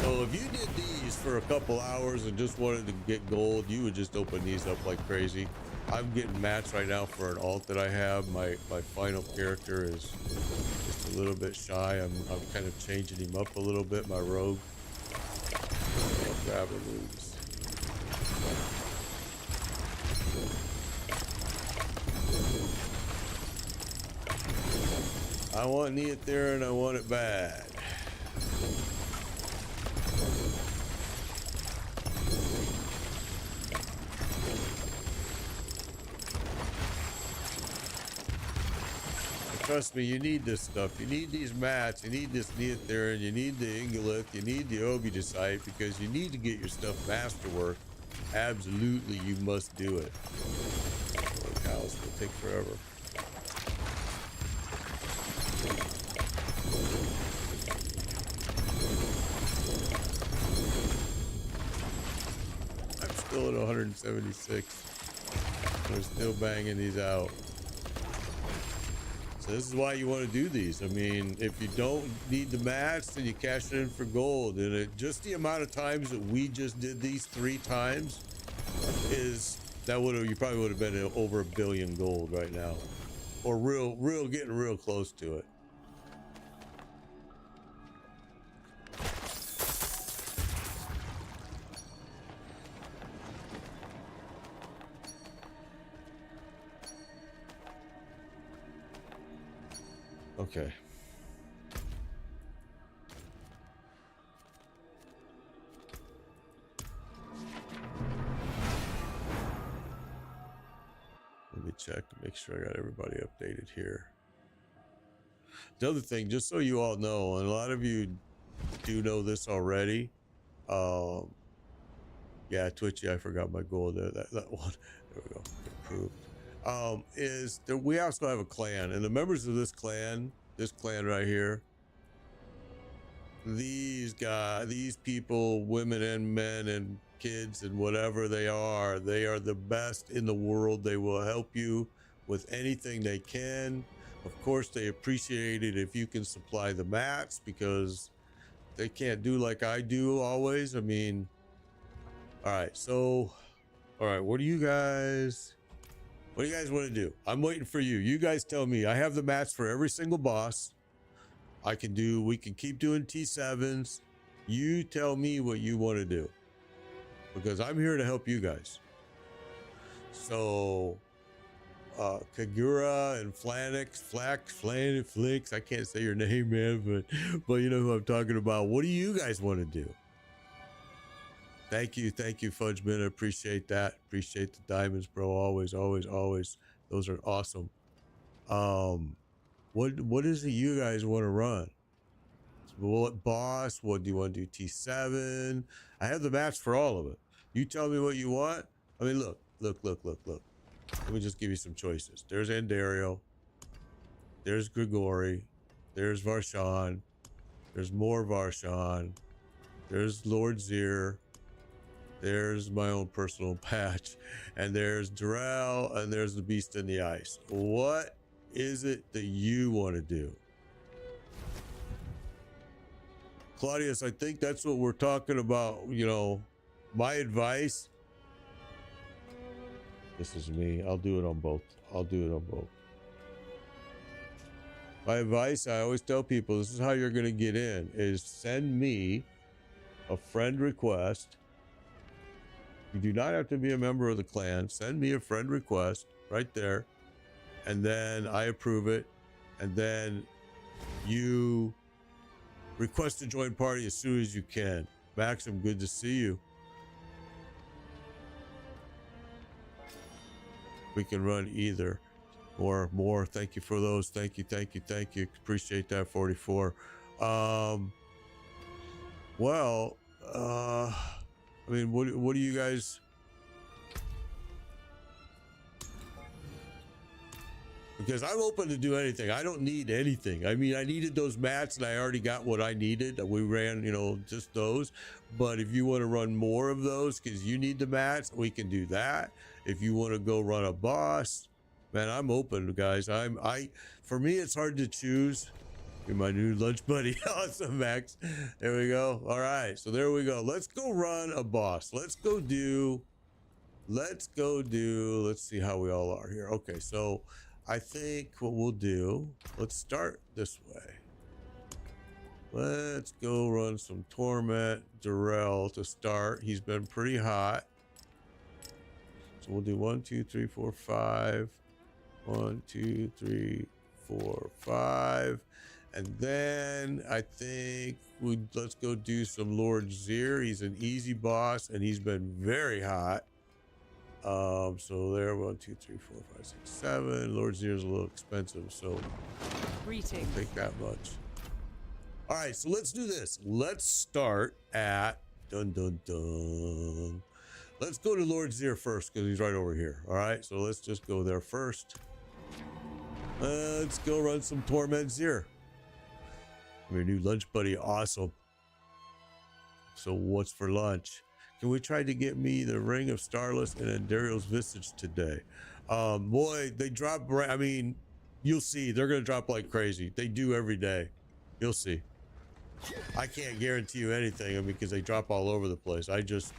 Speaker 1: So if you did these for a couple hours and just wanted to get gold, you would just open these up like crazy. I'm getting matched right now for an alt that I have. My final character is just a little bit shy. I'm kind of changing him up a little bit, my rogue. I'll grab these. I want Neat there and I want it bad. Trust me, you need this stuff. You need these mats. You need this Neotherin. You need the Ingolith. You need the Obidicite because you need to get your stuff masterwork. Absolutely, you must do it. Holy cow, this will take forever. I'm still at 176. We're still banging these out. So this is why you want to do these. I mean, if you don't need the mats, then you cash it in for gold. And just the amount of times that we just did these 3 times is that you probably would have been over 1 billion gold right now, or getting real close to it. Okay. Let me check to make sure I got everybody updated here. The other thing, just so you all know, and a lot of you do know this already. Yeah, Twitchy, I forgot my goal there. That one. There we go. Improved. Is that we also have a clan, and the members of this clan right here, these guys, these people, women and men and kids and whatever they are the best in the world. They will help you with anything they can. Of course, they appreciate it if you can supply the mats, because they can't do like I do always. I mean, all right, so all right, what do you guys What do you guys want to do? I'm waiting for you. You guys tell me. I have the mats for every single boss. We can keep doing T7s. You tell me what you want to do. Because I'm here to help you guys. So, Kagura and Flix, I can't say your name, man, but you know who I'm talking about. What do you guys want to do? Thank you, Fudgeman. I appreciate that. Appreciate the diamonds, bro. Always. Those are awesome. What is it you guys want to run? What boss? What do you want to do? T7? I have the maps for all of it. You tell me what you want. I mean, look. Let me just give you some choices. There's Andario. There's Grigori. There's Varshan. There's more Varshan. There's Lord Zir. There's my own personal patch. And there's Durrell. And there's the Beast in the Ice. What is it that you want to do? Claudius, I think that's what we're talking about. You know, my advice. This is me. I'll do it on both. My advice, I always tell people, this is how you're going to get in, is send me a friend request. You do not have to be a member of the clan. Send me a friend request right there. And then I approve it. And then you request to join party as soon as you can. Maxim, good to see you. We can run either. More. Thank you for those. Thank you. Appreciate that, 44. I mean, what do you guys? Because I'm open to do anything. I don't need anything. I mean, I needed those mats and I already got what I needed. We ran, you know, just those. But if you want to run more of those because you need the mats, we can do that. If you want to go run a boss, man, I'm open, guys. For me, it's hard to choose. You're my new lunch buddy. Awesome, Max. There we go. All right, so there we go. Let's go run a boss. Let's see how we all are here. Okay, so I think what we'll do, let's start this way. Let's go run some Torment Durrell to start. He's been pretty hot. So we'll do 1, 2, 3, 4, 5. 1, 2, 3, 4, 5. And then I think let's go do some Lord Zir. He's an easy boss and he's been very hot. So there, 1, 2, 3, 4, 5, 6, 7. Lord Zir is a little expensive, so
Speaker 3: Greetings.
Speaker 1: I'll take that much. All right, so let's do this. Let's start at Let's go to Lord Zir first because he's right over here. All right, so let's just go there first. Let's go run some Torment Zir. Your new lunch buddy, awesome. So what's for lunch? Can we try to get me the Ring of Starless and Andario's Visage today? Boy, they drop. I mean, you'll see. They're gonna drop like crazy. They do every day. You'll see. I can't guarantee you anything. I mean, because they drop all over the place. I just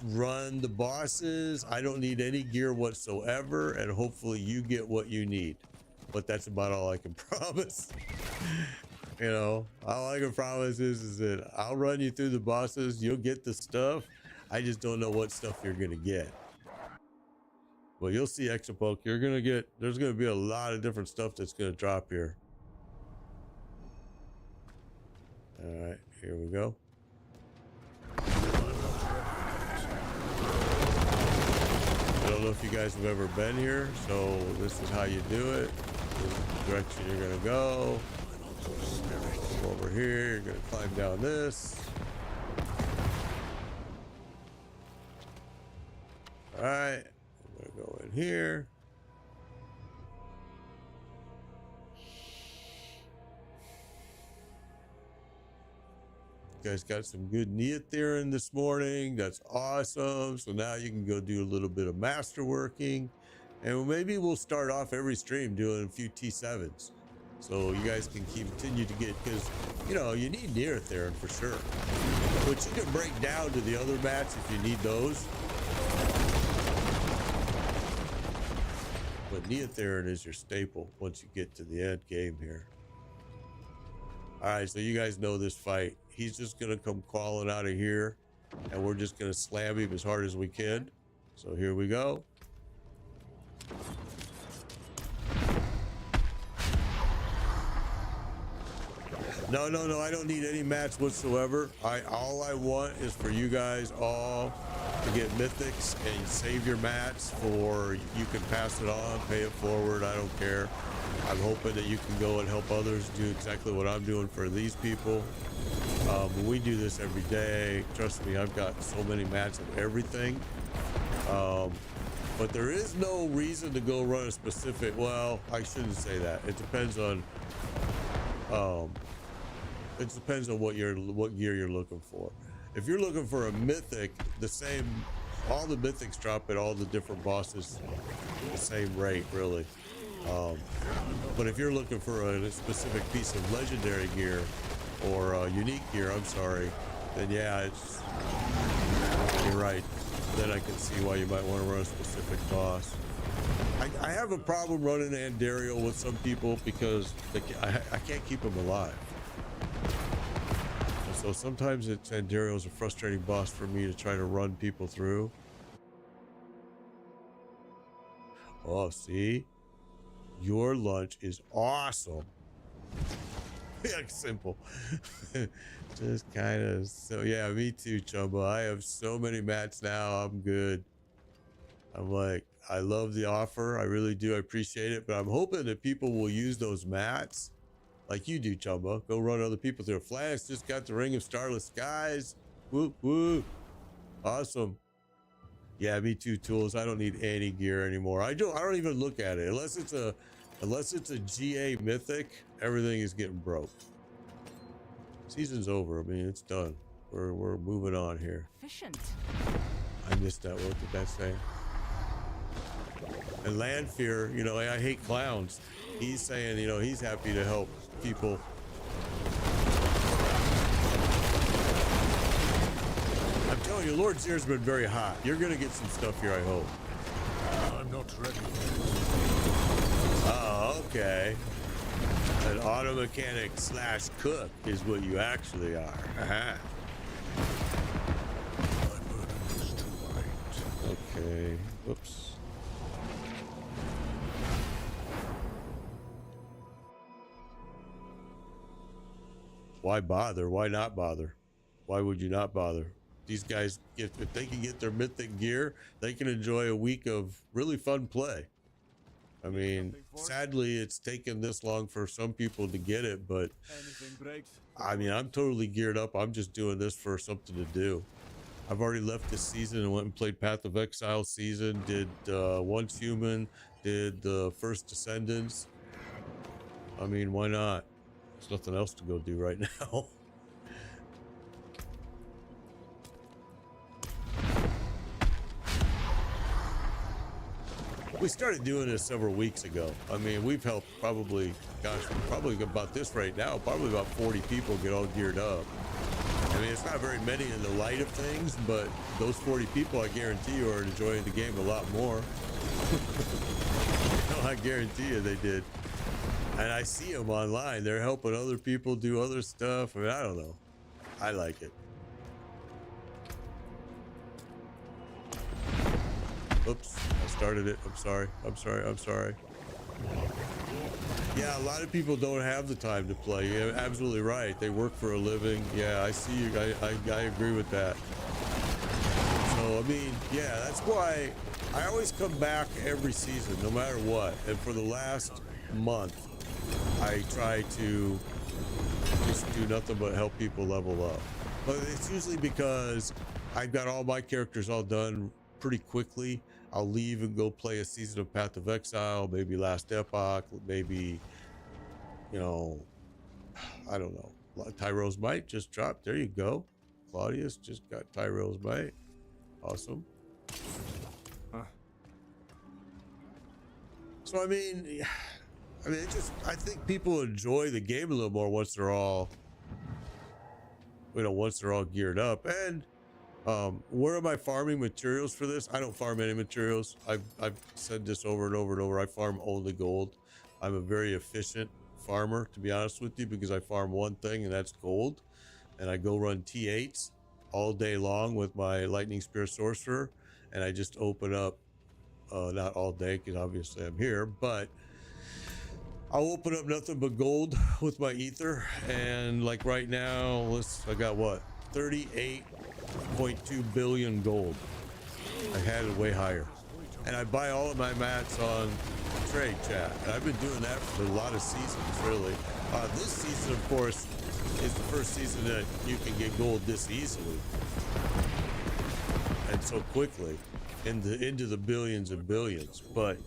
Speaker 1: run the bosses. I don't need any gear whatsoever, and hopefully you get what you need. But that's about all I can promise. You know, all I can promise is that I'll run you through the bosses. You'll get the stuff. I just don't know what stuff you're gonna get. Well, you'll see, Exapoke. You're gonna get. There's gonna be a lot of different stuff that's gonna drop here. All right, here we go. I don't know if you guys have ever been here, so this is how you do it. This is the direction you're gonna go. Come over here, you're gonna climb down this. All right, I'm gonna go in here. You guys got some good Neotherin this morning. That's awesome. So now you can go do a little bit of masterworking. And maybe we'll start off every stream doing a few T7s. So you guys can continue to get, because, you know, you need Neotherin for sure. But you can break down to the other mats if you need those. but Neotherin is your staple once you get to the end game here. All right, so you guys know this fight. He's just gonna come crawling out of here, and we're just gonna slam him as hard as we can. So here we go. No, I don't need any mats whatsoever. All I want is for you guys all to get mythics and save your mats for you can pass it on, pay it forward. I don't care. I'm hoping that you can go and help others do exactly what I'm doing for these people. We do this every day. Trust me, I've got so many mats of everything. But there is no reason to go run a specific. Well, I shouldn't say that. It depends on. It depends on what gear you're looking for. If you're looking for a mythic, all the mythics drop at all the different bosses the same rate, really. But if you're looking for a specific piece of legendary gear or unique gear, I'm sorry, then yeah, you're right. Then I can see why you might want to run a specific boss. I have a problem running Andariel with some people because I can't keep them alive. So sometimes Andariel is a frustrating boss for me to try to run people through. Oh, see? Your lunch is awesome. Yeah, simple. Just kind of, so yeah, me too, Chumba. I have so many mats now. I'm good. I'm like, I love the offer. I really do. I appreciate it. But I'm hoping that people will use those mats like you do, Chumba. Go run other people through. Flash just got the Ring of Starless Skies. Woo, woo. Awesome. Yeah, me too, Tools. I don't need any gear anymore. I don't even look at it. Unless it's a GA mythic, everything is getting broke. Season's over. I mean, it's done. We're moving on here.
Speaker 3: Efficient.
Speaker 1: I missed that. What did that say? And Landfear, you know, I hate clowns. He's saying, you know, he's happy to help people. I'm telling you, Lord Zir's been very hot. You're gonna get some stuff here, I hope.
Speaker 2: I'm not ready.
Speaker 1: Oh, okay. An auto mechanic / cook is what you actually are.
Speaker 2: My burden is too light.
Speaker 1: Okay. Whoops. Why bother? Why not bother? Why would you not bother? These guys, if they can get their mythic gear, they can enjoy a week of really fun play. I mean, sadly, it's taken this long for some people to get it, but I mean, I'm totally geared up. I'm just doing this for something to do. I've already left this season and went and played Path of Exile season, did Once Human, did the First Descendants. I mean, why not? There's nothing else to go do right now. We started doing this several weeks ago. I mean, we've helped probably about this right now, probably about 40 people get all geared up. I mean, it's not very many in the light of things, but those 40 people, I guarantee you, are enjoying the game a lot more. I guarantee you they did. And I see them online. They're helping other people do other stuff. I mean, I don't know. I like it. Oops, I started it. I'm sorry. Yeah, a lot of people don't have the time to play. You're absolutely right. They work for a living. Yeah, I see you. I agree with that. So, I mean, yeah, that's why I always come back every season, no matter what. And for the last month, I try to just do nothing but help people level up. But it's usually because I've got all my characters all done pretty quickly. I'll leave and go play a season of Path of Exile, maybe Last Epoch, maybe, you know, I don't know. Tyro's Might just dropped. There you go. Claudius just got Tyro's Might. Awesome. So, I mean, I think people enjoy the game a little more once they're all, once they're all geared up. And Where am I farming materials for this? I don't farm any materials. I've said this over and over and over. I farm only gold. I'm a very efficient farmer, to be honest with you, because I farm one thing, and that's gold. And I go run T8s all day long with my Lightning Spear Sorcerer, and I just open up, not all day, because obviously I'm here, but I'll open up nothing but gold with my ether. And like right now, I got what? 38.2 billion gold. I had it way higher. And I buy all of my mats on trade chat. And I've been doing that for a lot of seasons, really. This season, of course, is the first season that you can get gold this easily and so quickly into the billions and billions. But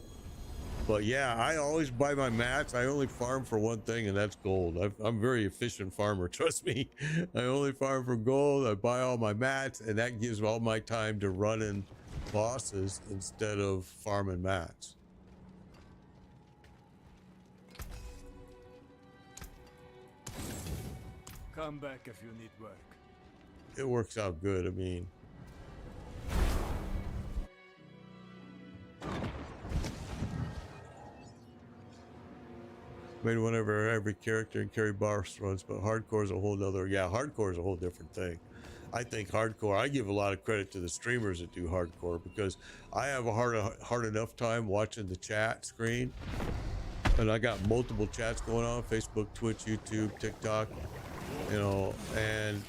Speaker 1: yeah, I always buy my mats. I only farm for one thing, and that's gold. I'm a very efficient farmer, trust me. I only farm for gold. I buy all my mats, and that gives all my time to running bosses instead of farming mats.
Speaker 3: Come back if you need work.
Speaker 1: It works out good. I mean, made whenever every character and carry boss runs, but hardcore is a whole nother. Yeah, hardcore is a whole different thing. I think hardcore, I give a lot of credit to the streamers that do hardcore, because I have a hard enough time watching the chat screen, and I got multiple chats going on: Facebook, Twitch, YouTube, TikTok, you know, and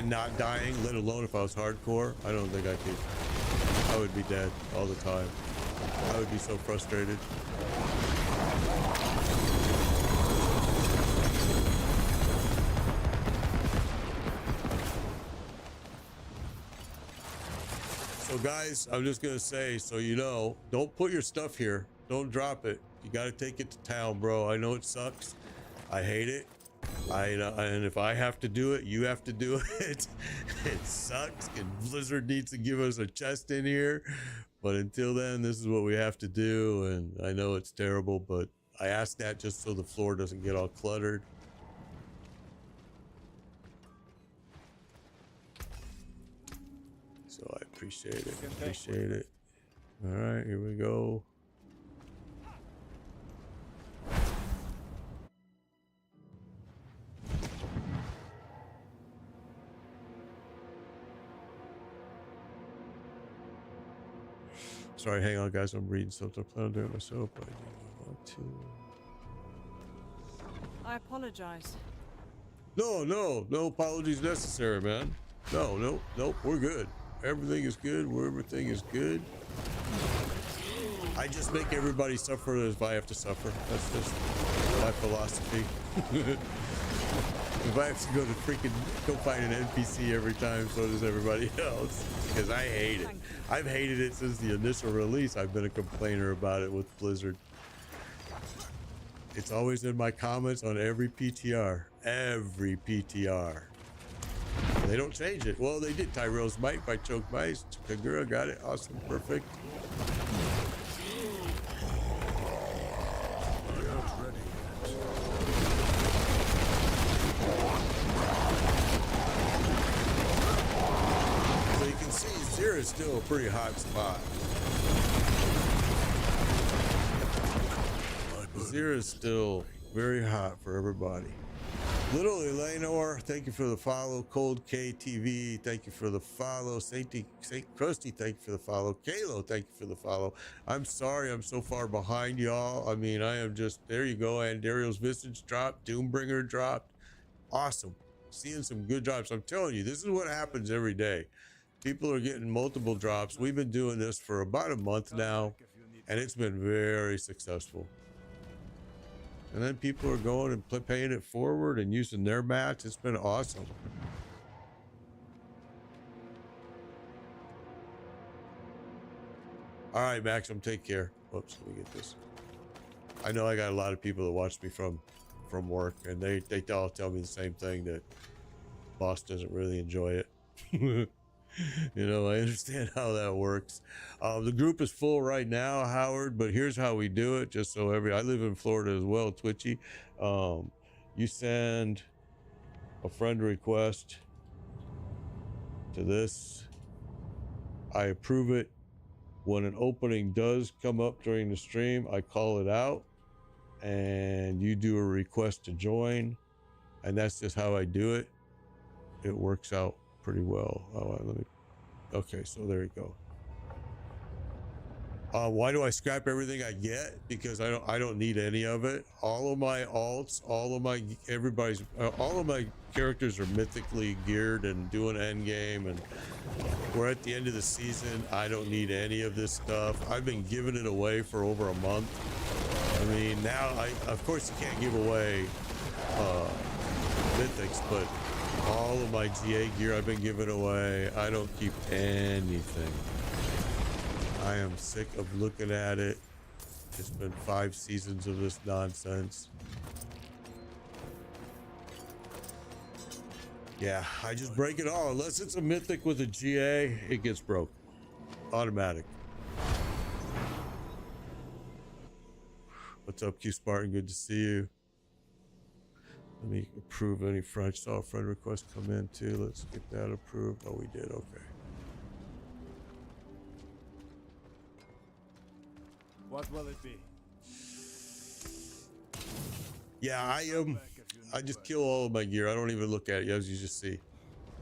Speaker 1: not dying, let alone if I was hardcore. I don't think I could. I would be dead all the time. I would be so frustrated. So guys, I'm just gonna say, so you know, don't put your stuff here. Don't drop it. You gotta take it to town, bro. I know it sucks. I hate it. And if I have to do it, you have to do it. It sucks, and Blizzard needs to give us a chest in here. But until then, this is what we have to do. And I know it's terrible, but I ask that just so the floor doesn't get all cluttered. So I appreciate it. Appreciate it. All right, here we go. Sorry, hang on, guys. I'm reading something. I plan on doing it myself, but I do want to.
Speaker 4: I apologize.
Speaker 1: No apologies necessary, man. Nope. We're good. Everything is good. Everything is good. I just make everybody suffer if I have to suffer. That's just my philosophy. If I have to go find an NPC every time, so does everybody else. Because I hate it. I've hated it since the initial release. I've been a complainer about it with Blizzard. It's always in my comments on every PTR. Every PTR. They don't change it. Well, they did Tyrell's Might by Choke Mice. Kagura got it. Awesome. Perfect.
Speaker 2: I'm not ready yet.
Speaker 1: So you can see Zira is still a pretty hot spot. Zira is still very hot for everybody. Little Eleanor, thank you for the follow. Cold KTV, thank you for the follow. Saint Krusty, thank you for the follow. Kalo, thank you for the follow. I'm sorry I'm so far behind y'all. I mean, I am just, there you go. And Dario's Visage dropped. Doombringer dropped. Awesome. Seeing some good drops. I'm telling you, this is what happens every day. People are getting multiple drops. We've been doing this for about a month now, and it's been very successful. And then people are going and paying it forward and using their mats. It's been awesome. All right, Maxim, take care. Whoops, let me get this. I know I got a lot of people that watch me from work, and they all tell me the same thing, that boss doesn't really enjoy it. You know, I understand how that works. The group is full right now, Howard, but here's how we do it, just so I live in Florida as well, Twitchy. You send a friend request to this. I approve it. When an opening does come up during the stream, I call it out and you do a request to join, and that's just how I do it. It works out pretty well. Okay, so there you go. Why do I scrap everything I get? Because I don't need any of it. All of my alts, all of my characters are mythically geared and doing end game, and we're at the end of the season. I don't need any of this stuff. I've been giving it away for over a month. I mean, now of course you can't give away mythics, but all of my GA gear I've been giving away. I don't keep anything. I am sick of looking at it. It's been 5 seasons of this nonsense. Yeah, I just break it all. Unless it's a mythic with a GA, it gets broke. Automatic. What's up, Q Spartan? Good to see you. Let me approve any French. Saw a friend request come in too. Let's get that approved. Oh, we did. Okay.
Speaker 3: What will it be?
Speaker 1: Yeah, I just kill all of my gear. I don't even look at it, as you just see.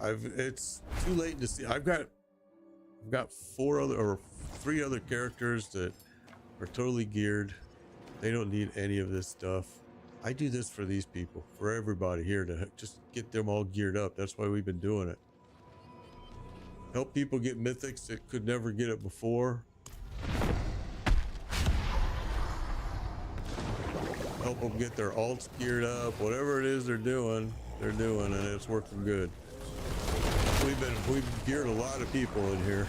Speaker 1: It's too late to see. I've got 3 other characters that are totally geared. They don't need any of this stuff. I do this for these people, for everybody here, to just get them all geared up. That's why we've been doing it. Help people get mythics that could never get it before. Help them get their alts geared up. Whatever it is they're doing, and it's working good. We've geared a lot of people in here.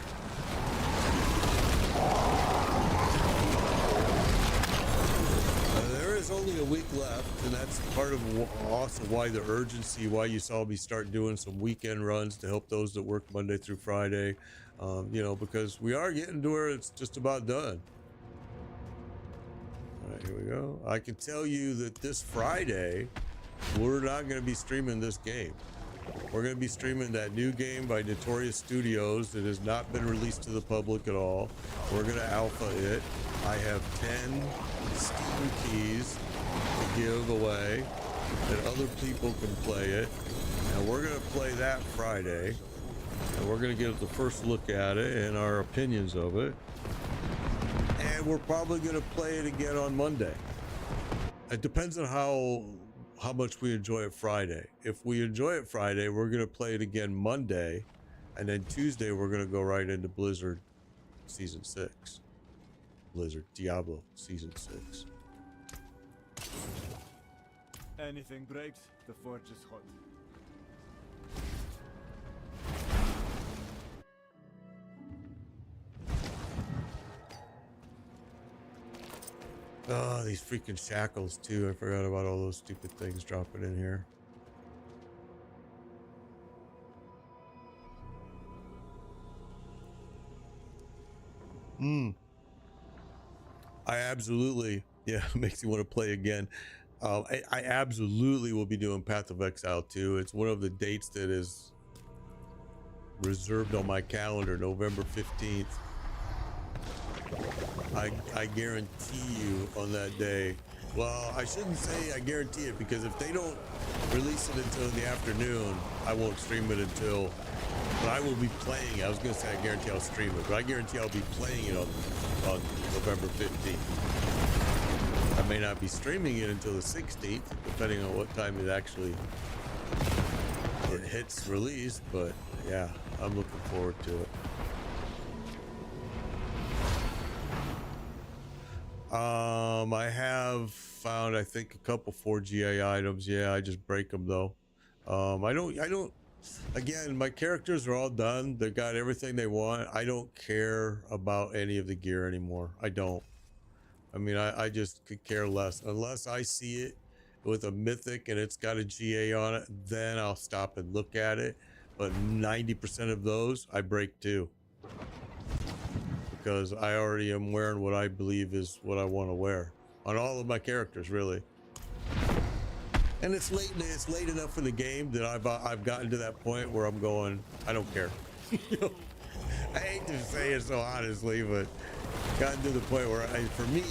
Speaker 1: There is only a week left, and that's part of also why the urgency, why you saw me start doing some weekend runs to help those that work Monday through Friday. You know, because we are getting to where it's just about done. All right, here we go. I can tell you that this Friday, we're not going to be streaming this game. We're going to be streaming that new game by Notorious Studios that has not been released to the public at all. We're going to alpha it. I have 10 Steam keys to give away that other people can play it. And we're going to play that Friday. And we're going to get the first look at it and our opinions of it. And we're probably going to play it again on Monday. It depends on how much we enjoy it Friday. If we enjoy it Friday, we're going to play it again Monday. And then Tuesday, we're going to go right into Blizzard Season 6. Blizzard Diablo Season 6.
Speaker 3: Anything breaks, the forge is hot.
Speaker 1: Oh, these freaking shackles too. I forgot about all those stupid things dropping in here. I absolutely, yeah, it makes you want to play again. I absolutely will be doing Path of Exile 2. It's one of the dates that is reserved on my calendar, November 15th. I guarantee you on that day. Well, I shouldn't say I guarantee it, because if they don't release it until the afternoon, I won't stream it until, but I will be playing. I was going to say I guarantee I'll stream it, but I guarantee I'll be playing it on November 15th. I may not be streaming it until the 16th, depending on what time it hits release, but yeah, I'm looking forward to it. I have found, I think, a couple 4GA items. Yeah, I just break them though. I don't, again, my characters are all done. They got everything they want. I don't care about any of the gear anymore. I don't. I mean, I just could care less. Unless I see it with a mythic and it's got a GA on it, then I'll stop and look at it. But 90% of those I break too, because I already am wearing what I believe is what I want to wear on all of my characters, really. And it's late enough in the game that I've gotten to that point where I'm going, I don't care. You know, I hate to say it so honestly, but gotten to the point where for me,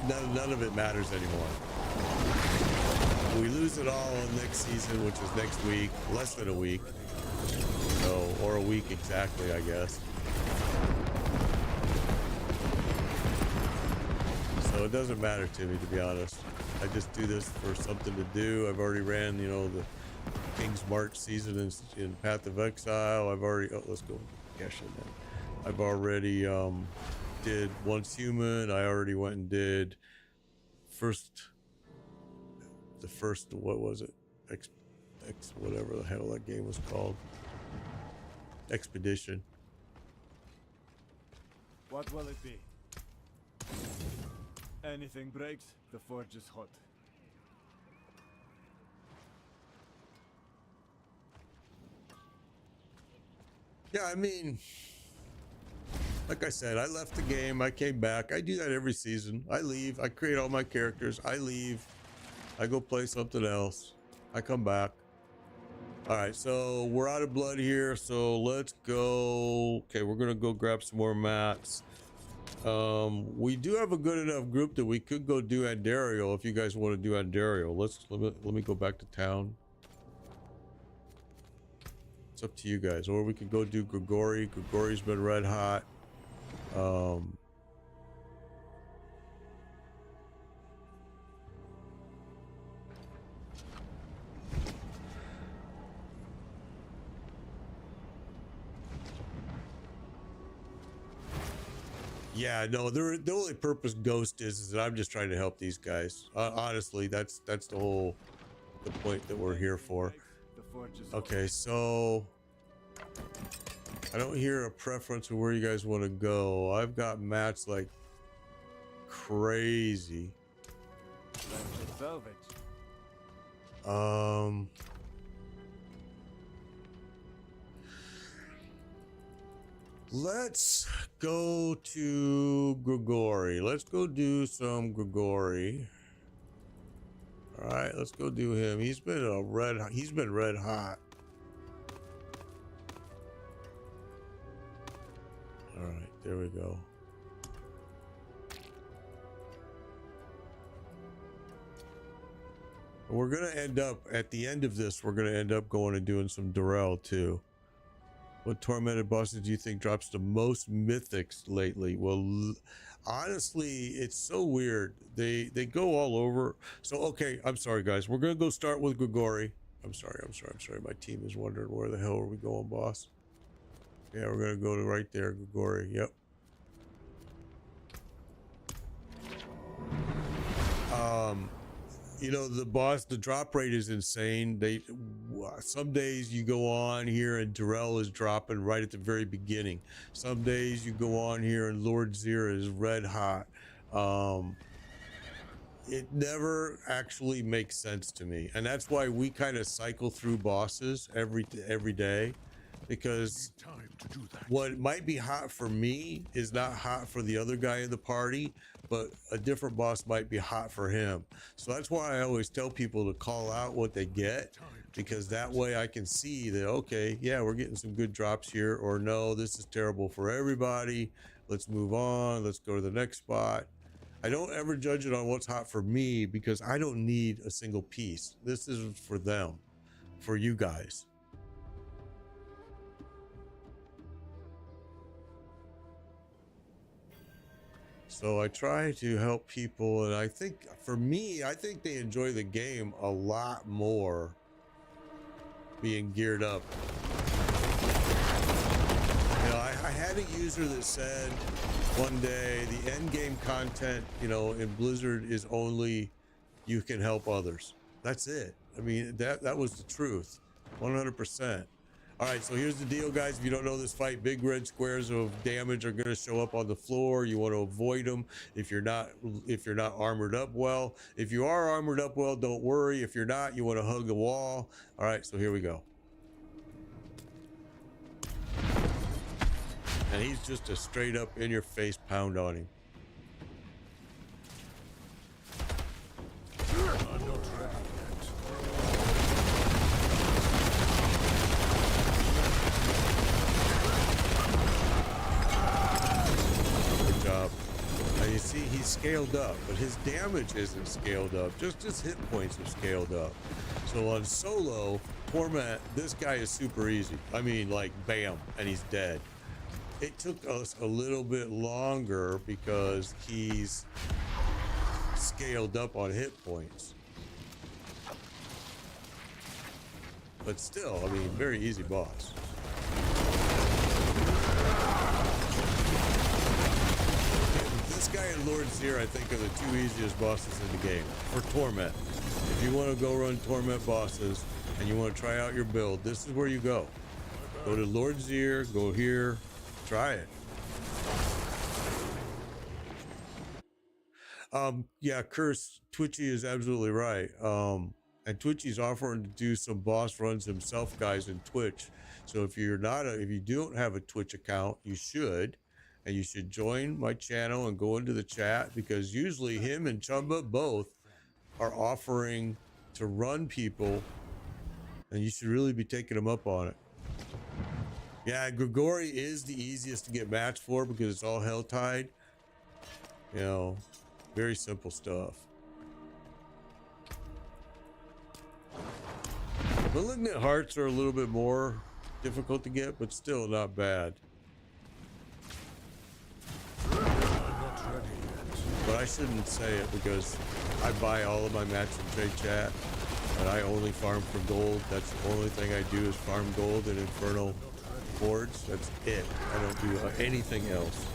Speaker 1: none of it matters anymore. We lose it all next season, which is next week, less than a week. So, or a week exactly, I guess. So it doesn't matter to me, to be honest. I just do this for something to do. I've already ran, you know, the King's March season in Path of Exile. I've already, oh, let's go cash in there. I've already did Once Human. I already went and did the first, what was it? X, whatever the hell that game was called. Expedition.
Speaker 3: What will it be? Anything breaks, the forge is hot.
Speaker 1: Yeah, I mean, like I said, I left the game, I came back. I do that every season. I leave, I create all my characters, I leave, I go play something else, I come back. All right, so we're out of blood here, so let's go. Okay, we're gonna go grab some more mats. We do have a good enough group that we could go do Andariel if you guys want to do Andariel. Let me go back to town. It's up to you guys, or we could go do Grigori. Grigori's been red hot. Yeah, no, the only purpose Ghost is that I'm just trying to help these guys. Honestly, that's the point that we're here for. Okay, so I don't hear a preference of where you guys want to go. I've got mats like crazy. Let's go to Grigori. Let's go do some Grigori. All right, let's go do him. He's been red hot. All right, there we go. We're gonna end up at the end of this. We're gonna end up going and doing some Durrell too. What tormented bosses do you think drops the most mythics lately? Well, honestly, it's so weird. They go all over. So okay, I'm sorry guys. We're gonna go start with Grigori. I'm sorry. My team is wondering where the hell are we going, boss? Yeah, we're gonna go to right there, Grigori. Yep. You know, the boss, the drop rate is insane. Some days you go on here and Durrell is dropping right at the very beginning. Some days you go on here and Lord Zira is red hot. It never actually makes sense to me, and that's why we kind of cycle through bosses every day, because what might be hot for me is not hot for the other guy in the party, but a different boss might be hot for him. So that's why I always tell people to call out what they get, because that way I can see that, okay, yeah, we're getting some good drops here, or no, this is terrible for everybody. Let's move on. Let's go to the next spot. I don't ever judge it on what's hot for me, because I don't need a single piece. This is for them, for you guys. So I try to help people, and I think for me, I think they enjoy the game a lot more being geared up. You know, I had a user that said one day the end game content, you know, in Blizzard is only you can help others. That's it. I mean, that was the truth, 100%. All right, so here's the deal, guys. If you don't know this fight, big red squares of damage are going to show up on the floor. You want to avoid them if you're not armored up well. If you are armored up well, don't worry. If you're not, you want to hug the wall. All right, so here we go. And he's just a straight up in your face pound on him.
Speaker 2: I'm not ready yet.
Speaker 1: see he's scaled up, but his damage isn't scaled up. Just his hit points have scaled up. So on solo, Torment, this guy is super easy. I mean, like, bam, and he's dead. It took us a little bit longer because he's scaled up on hit points. But still, I mean, very easy boss. This guy and Lord Seer, I think, are the two easiest bosses in the game for Torment. If you want to go run Torment bosses and you want to try out your build, this is where you go. Go to Lord Seer, go here, try it. Yeah, Curse, Twitchy is absolutely right. And Twitchy's offering to do some boss runs himself, guys, in Twitch. So if you don't have a Twitch account, you should. And you should join my channel and go into the chat, because usually him and Chumba both are offering to run people, and you should really be taking them up on it. Yeah, Grigori is the easiest to get matched for because it's all Helltide. You know, very simple stuff. Malignant Hearts are a little bit more difficult to get, but still not bad. But I shouldn't say it because I buy all of my match and trade chat, and I only farm for gold. That's the only thing I do is farm gold and Infernal Hordes. That's it. I don't do anything else.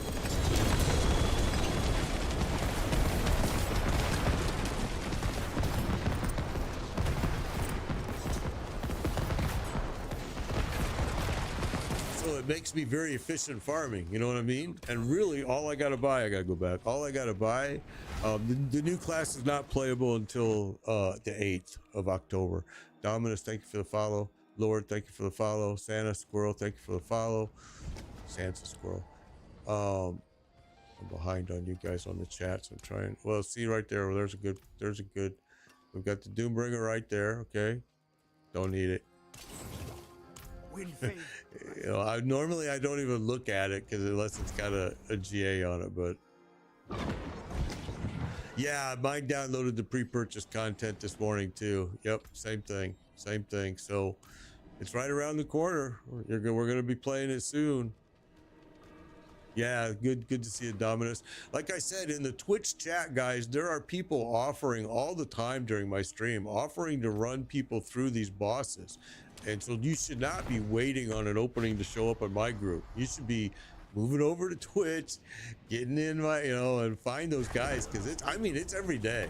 Speaker 1: So it makes me very efficient farming, you know what I mean? And really, all I gotta buy, I gotta go back. All I gotta buy, the new class is not playable until the 8th of October. Dominus, thank you for the follow. Lord, thank you for the follow. Santa Squirrel, thank you for the follow. Santa Squirrel. I'm behind on you guys on the chat, so I'm trying. Well, see right there. Well, there's a good. We've got the Doombringer right there. Okay, don't need it. You know, I don't even look at it because unless it's got a GA on it, but yeah, mine downloaded the pre-purchase content this morning too. Yep, same thing. So it's right around the corner. We're going to be playing it soon. Yeah, good to see it, Dominus. Like I said, in the Twitch chat, guys, there are people offering all the time during my stream, offering to run people through these bosses. And so you should not be waiting on an opening to show up in my group. You should be moving over to Twitch, getting in my, and find those guys, because it's every day.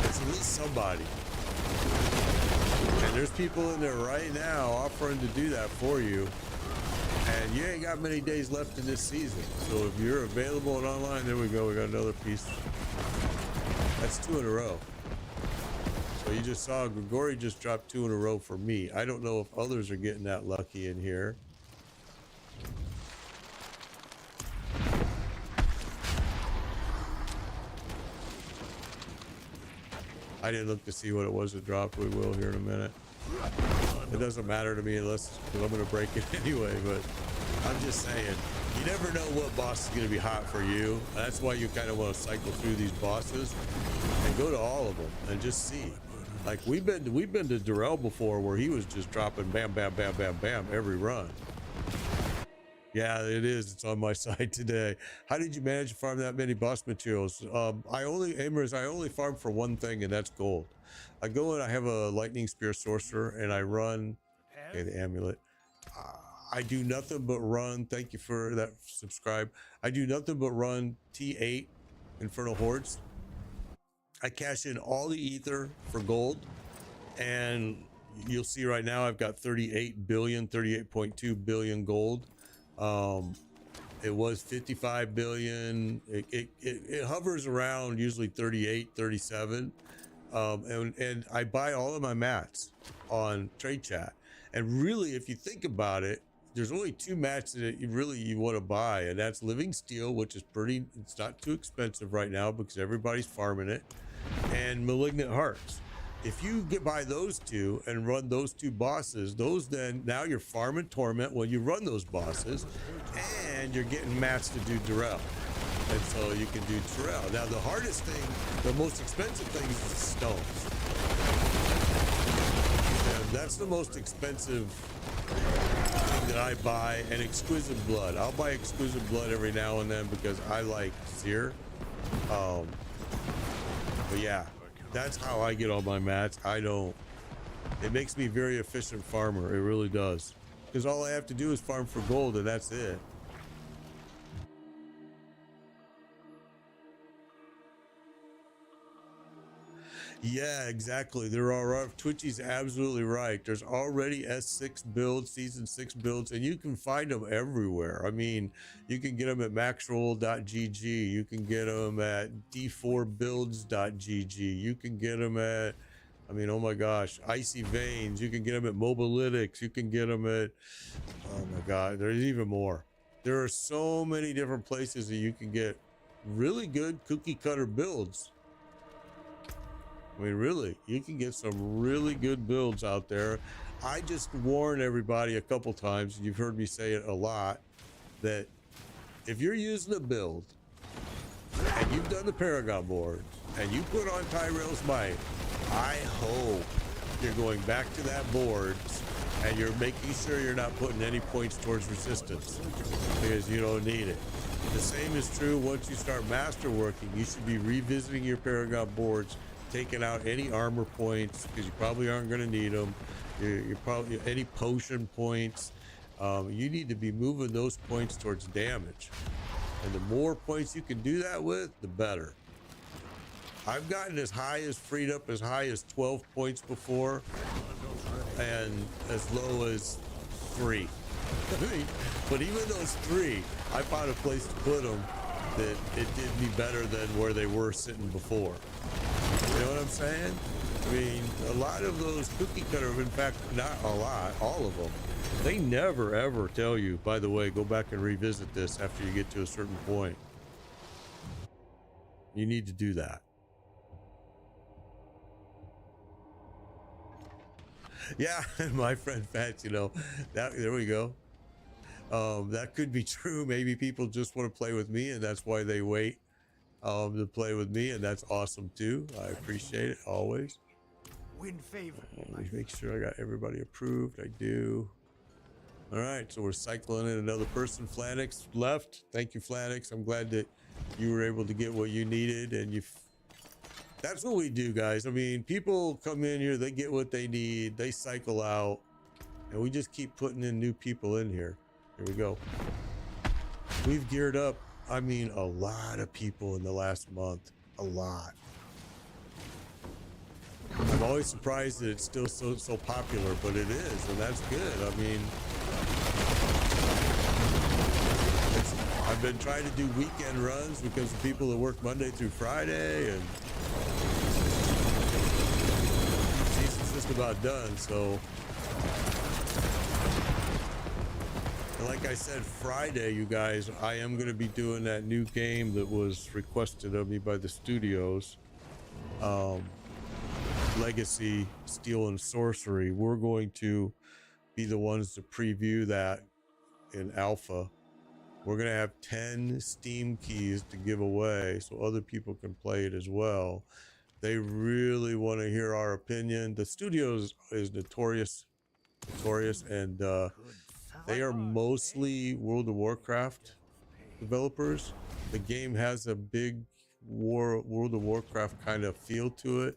Speaker 1: It's at least somebody. And there's people in there right now offering to do that for you. And you ain't got many days left in this season. So if you're available and online, there we go. We got another piece. That's 2 in a row. So you just saw Grigori just dropped 2 in a row for me. I don't know if others are getting that lucky in here. I didn't look to see what it was that dropped. We will here in a minute. It doesn't matter to me because I'm going to break it anyway, but I'm just saying, you never know what boss is going to be hot for you. That's why you kind of want to cycle through these bosses and go to all of them and just see. Like we've been to Durrell before where he was just dropping bam, bam, bam, bam, bam every run. Yeah, it is. It's on my side today. How did you manage to farm that many boss materials? I only farm for one thing, and that's gold. I go and I have a lightning spear sorcerer, and I run. Okay, the amulet. I do nothing but run. Thank you for that subscribe. I do nothing but run T8 Infernal Hordes. I cash in all the ether for gold, and you'll see right now I've got 38.2 billion gold. It was 55 billion. It hovers around usually 38, 37. And I buy all of my mats on Trade Chat. And really, if you think about it, there's only 2 mats that you want to buy, and that's Living Steel, which is it's not too expensive right now because everybody's farming it, and Malignant Hearts. If you buy those 2 and run those 2 bosses, now you're farming Torment when you run those bosses, and you're getting mats to do Durrell. And so you can do Terrell. Now the hardest thing, the most expensive thing is the stones. And that's the most expensive thing that I buy. And exquisite blood. I'll buy exquisite blood every now and then because I like seer. But yeah, that's how I get all my mats. I don't. It makes me a very efficient farmer. It really does. Because all I have to do is farm for gold and that's it. Yeah, exactly. There are Twitchy's absolutely right. There's already S6 builds, season 6 builds, and you can find them everywhere. I mean, you can get them at maxroll.gg. You can get them at d4builds.gg. You can get them at, I mean, oh my gosh, Icy Veins. You can get them at Mobalytics. You can get them at, oh my God, there's even more. There are so many different places that you can get really good cookie cutter builds. I mean, really, you can get some really good builds out there. I just warn everybody a couple times, and you've heard me say it a lot, that if you're using a build and you've done the Paragon board and you put on Tyrell's Might, I hope you're going back to that board and you're making sure you're not putting any points towards resistance because you don't need it. The same is true once you start masterworking. You should be revisiting your Paragon boards, taking out any armor points because you probably aren't going to need them. You're probably any potion points. You need to be moving those points towards damage, and the more points you can do that with, the better. I've gotten as high as freed up as high as 12 points before, and as low as 3. But even those 3, I found a place to put them that it did me better than where they were sitting before. You know what I'm saying? I mean, a lot of those cookie cutter, in fact, not a lot, all of them, they never ever tell you, by the way, go back and revisit this after you get to a certain point. You need to do that. Yeah, my friend Fats, you know, that, there we go. That could be true. Maybe people just want to play with me and that's why they wait to play with me, and that's awesome too. I appreciate it always.
Speaker 3: Win favor.
Speaker 1: Let me make sure I got everybody approved. I do. All right, so we're cycling in another person. Flanix left. Thank you, Flanix. I'm glad that you were able to get what you needed, and you. That's what we do, guys. I mean, people come in here, they get what they need, they cycle out, and we just keep putting in new people in here. Here we go. We've geared up, I mean, a lot of people in the last month. A lot. I'm always surprised that it's still so popular, but it is, and that's good. I mean, I've been trying to do weekend runs because of people that work Monday through Friday, and season's just about done, so. And like I said, Friday, you guys, I am going to be doing that new game that was requested of me by the studios. Legacy, Steel and Sorcery. We're going to be the ones to preview that in alpha. We're going to have 10 Steam keys to give away so other people can play it as well. They really want to hear our opinion. The studio is notorious, and they are mostly World of Warcraft developers. The game has a big World of Warcraft kind of feel to it,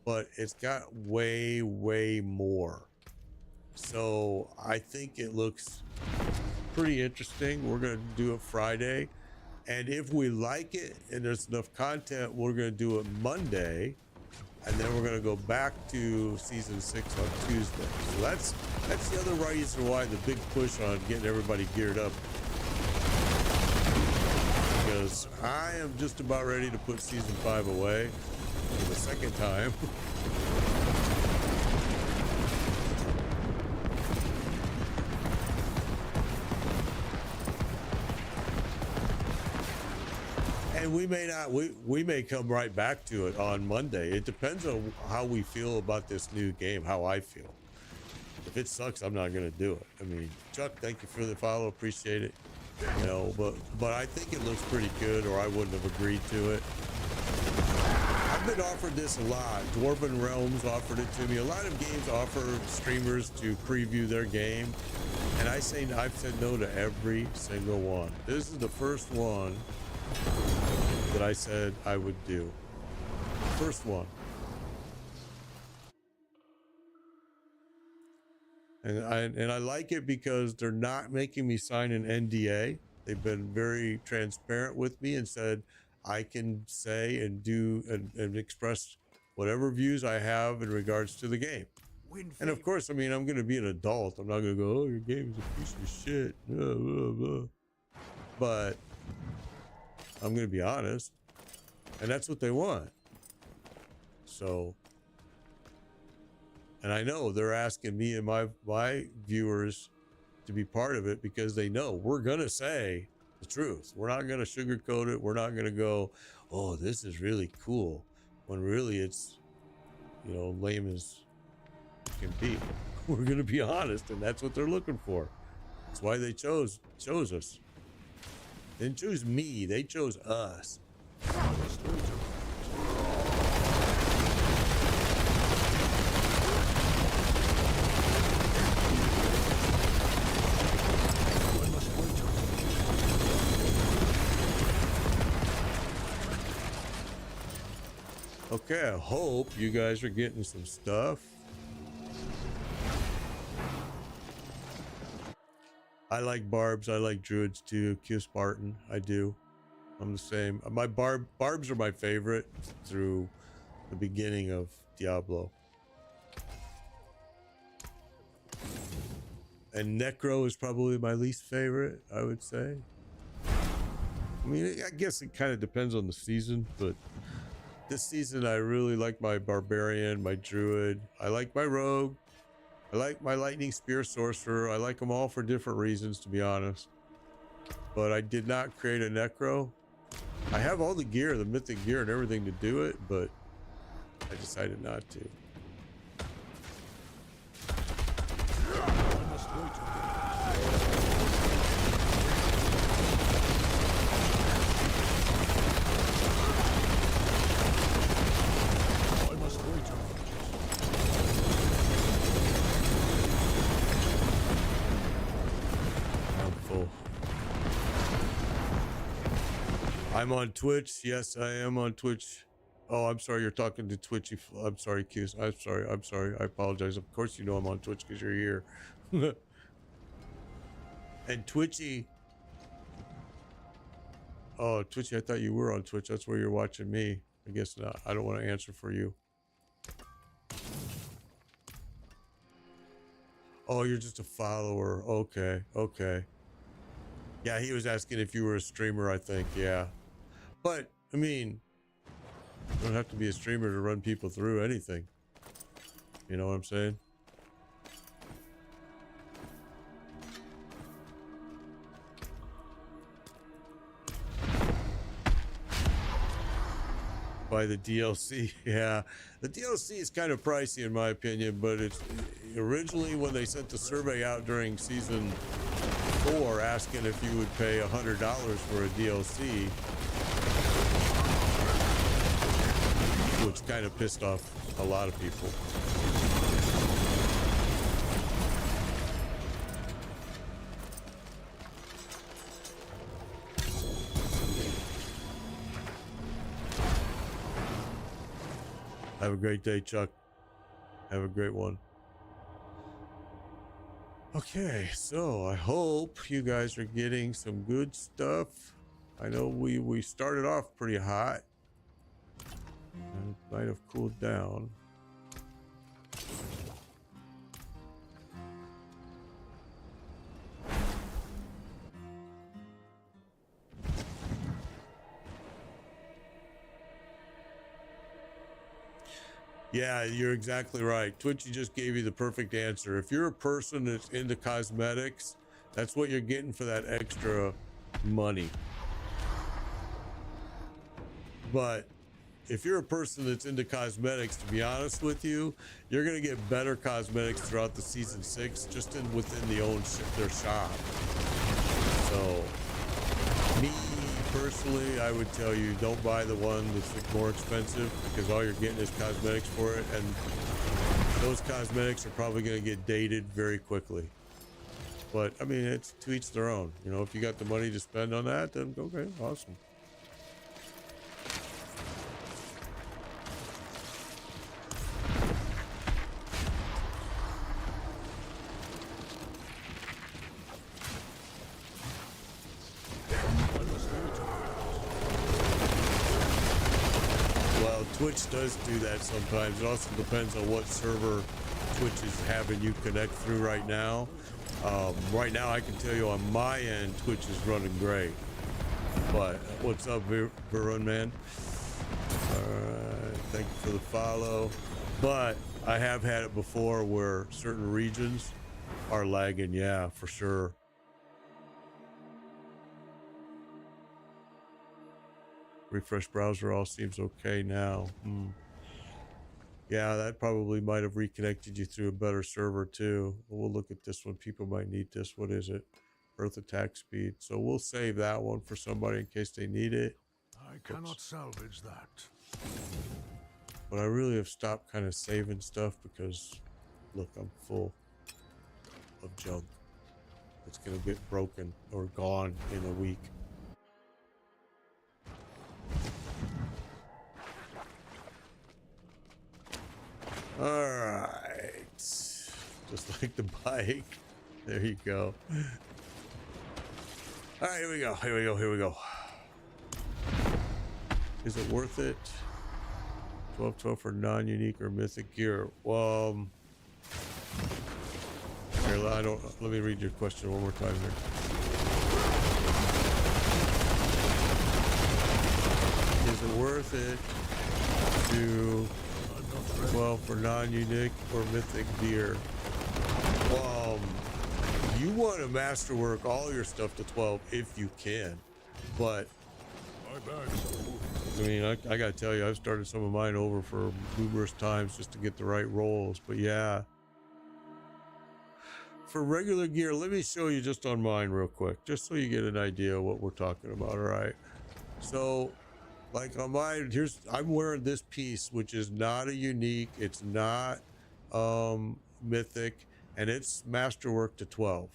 Speaker 1: but it's got way more. So I think it looks pretty interesting. We're going to do it Friday, and if we like it and there's enough content, we're going to do it Monday, and then we're going to go back to season 6 on Tuesday. So that's the other reason why the big push on getting everybody geared up, because I am just about ready to put season 5 away for the second time. And we may not, we may come right back to it on Monday. It depends on how we feel about this new game, how I feel. If it sucks, I'm not going to do it. I mean, Chuck, thank you for the follow. Appreciate it. You know, but I think it looks pretty good, or I wouldn't have agreed to it. I've been offered this a lot. Dwarven Realms offered it to me. A lot of games offer streamers to preview their game, and I've said no to every single one. This is the first one that I said I would do. First one. And I like it because they're not making me sign an NDA. They've been very transparent with me and said I can say and do and express whatever views I have in regards to the game. And of course, I mean, I'm going to be an adult. I'm not going to go, oh, your game is a piece of shit. Blah, blah, blah. But I'm going to be honest. And that's what they want. So, and I know they're asking me and my viewers to be part of it because they know we're going to say the truth. We're not going to sugarcoat it. We're not going to go, oh, this is really cool. When really it's, you know, lame as can be. We're going to be honest, and that's what they're looking for. That's why they chose us. They didn't choose me. They chose us. Okay, I hope you guys are getting some stuff. I like barbs. I like druids too. Q Spartan. I do. I'm the same. My barbs are my favorite through the beginning of Diablo. And Necro is probably my least favorite, I would say. I mean, I guess it kind of depends on the season, but this season I really like my barbarian, my druid. I like my rogue. I like my lightning spear sorcerer. I like them all for different reasons, to be honest. But I did not create a necro. I have all the gear, the mythic gear and everything to do it, but I decided not to. I'm on Twitch. Yes, I am on Twitch. Oh, I'm sorry. You're talking to Twitchy. I'm sorry, Q's. I'm sorry. I apologize. Of course, you know I'm on Twitch because you're here. And Twitchy. Oh, Twitchy, I thought you were on Twitch. That's where you're watching me. I guess not. I don't want to answer for you. Oh, you're just a follower. Okay. Okay. Yeah, he was asking if you were a streamer, I think. Yeah. But, I mean, you don't have to be a streamer to run people through anything. You know what I'm saying? Buy the DLC. Yeah. The DLC is kind of pricey in my opinion, but it's originally when they sent the survey out during season 4 asking if you would pay $100 for a DLC, which kind of pissed off a lot of people. Have a great day, Chuck. Have a great one. Okay, so I hope you guys are getting some good stuff. I know we started off pretty hot. And it might have cooled down. Yeah, you're exactly right. Twitchy just gave you the perfect answer. If you're a person that's into cosmetics, that's what you're getting for that extra money. But if you're a person that's into cosmetics, to be honest with you, you're going to get better cosmetics throughout the season 6 just within their shop. So personally, I would tell you don't buy the one that's more expensive, because all you're getting is cosmetics for it, and those cosmetics are probably going to get dated very quickly. But I mean, it's to each their own. You know, if you got the money to spend on that, then okay, awesome. Well, Twitch does do that sometimes. It also depends on what server Twitch is having you connect through right now. Right now, I can tell you on my end, Twitch is running great. But what's up, Varun, man? Alright, thank you for the follow. But I have had it before where certain regions are lagging, yeah, for sure. Refresh browser, all seems okay now. Yeah, that probably might have reconnected you through a better server too. We'll look at this one. People might need this. What is it? Earth attack speed. So we'll save that one for somebody in case they need it.
Speaker 2: I cannot salvage that.
Speaker 1: But I really have stopped kind of saving stuff because, look, I'm full of junk. It's going to get broken or gone in a week. All right, just like the bike. There you go. All right, here we go. Here we go. Here we go. Is it worth it? 12 for non-unique or mythic gear. Well, here, let me read your question one more time here. Is it worth it to 12 for non-unique or mythic gear? You want to masterwork all your stuff to 12 if you can, but I mean, I gotta tell you, I've started some of mine over for numerous times just to get the right rolls. But yeah, for regular gear, let me show you just on mine real quick, just so you get an idea of what we're talking about. All right, so like on mine, I'm wearing this piece, which is not a unique, it's not mythic, and it's masterwork to 12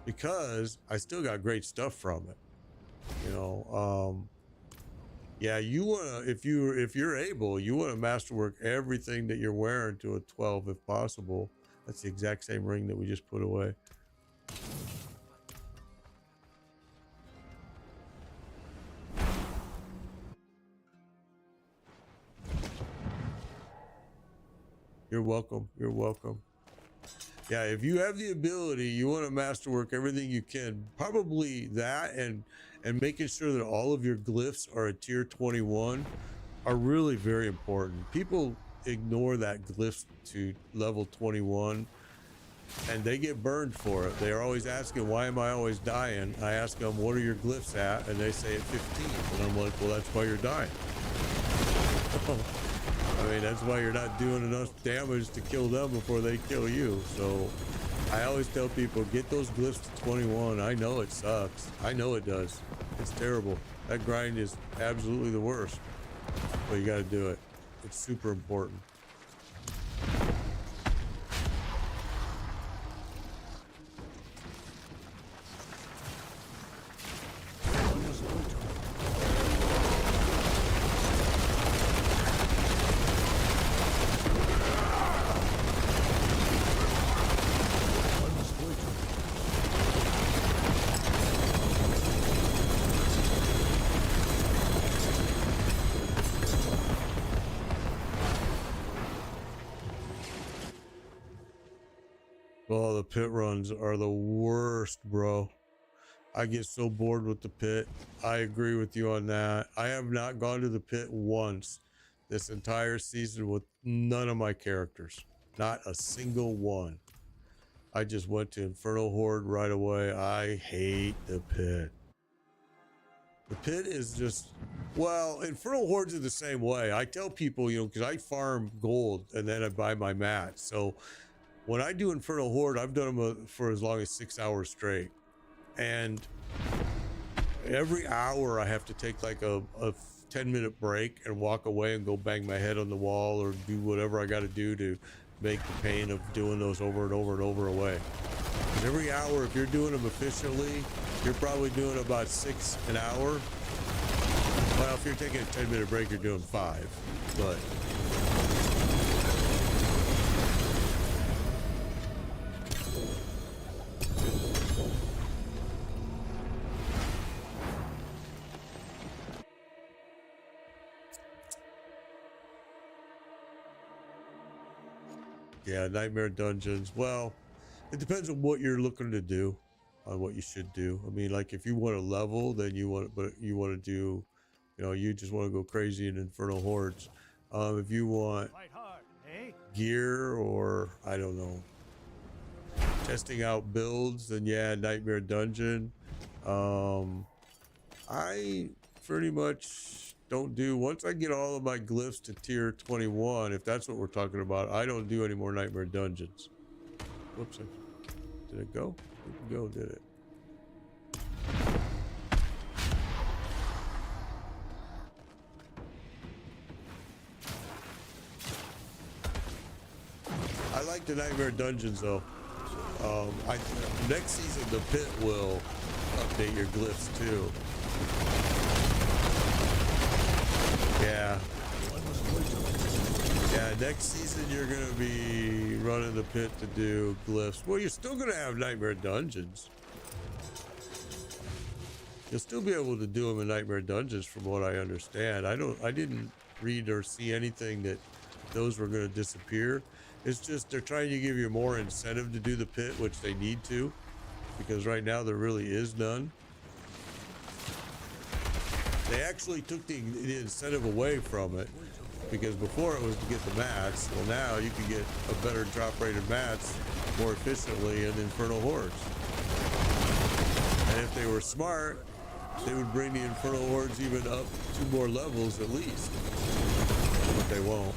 Speaker 1: because I still got great stuff from it, you know. Yeah, you want to, if you're able, you want to masterwork everything that you're wearing to a 12 if possible. That's the exact same ring that we just put away. You're welcome. You're welcome. Yeah, if you have the ability, you want to masterwork everything you can. Probably that, and making sure that all of your glyphs are at tier 21 are really very important. People ignore that glyphs to level 21 and they get burned for it. They're always asking, why am I always dying? I ask them, what are your glyphs at? And they say at 15. And I'm like, well, that's why you're dying. I mean, that's why you're not doing enough damage to kill them before they kill you. So I always tell people, get those glyphs to 21. I know it sucks. I know it does. It's terrible. That grind is absolutely the worst. But you got to do it. It's super important. Oh, the pit runs are the worst, bro. I get so bored with the pit. I agree with you on that. I have not gone to the pit once this entire season with none of my characters. Not a single one. I just went to Infernal Horde right away. I hate the pit. The pit is just, well, Infernal Hordes are the same way. I tell people, you know, because I farm gold and then I buy my mats. So when I do Infernal Horde, I've done them for as long as 6 hours straight. And every hour I have to take like a 10-minute break and walk away and go bang my head on the wall or do whatever I got to do to make the pain of doing those over and over and over away. Because every hour, if you're doing them efficiently, you're probably doing about 6 an hour. Well, if you're taking a 10-minute break, you're doing 5. But yeah, nightmare dungeons. Well, it depends on what you're looking to do, on what you should do. I mean, like if you want to level, then you want to do, you know, you just want to go crazy in Infernal Hordes. If you want gear or I don't know, testing out builds, then yeah, nightmare dungeon. I pretty much don't do, once I get all of my glyphs to tier 21, if that's what we're talking about, I don't do any more nightmare dungeons. Whoops, did it go? Didn't go, did it? I like the nightmare dungeons though. Next season the pit will update your glyphs too. Yeah. Yeah, next season you're gonna be running the pit to do glyphs. Well, you're still gonna have nightmare dungeons. You'll still be able to do them in nightmare dungeons from what I understand. I didn't read or see anything that those were gonna disappear. It's just they're trying to give you more incentive to do the pit, which they need to, because right now there really is none. They actually took the incentive away from it, because before it was to get the mats. Well, now you can get a better drop rated mats more efficiently in Infernal Hordes. And if they were smart, they would bring the Infernal Hordes even up 2 more levels at least. But they won't.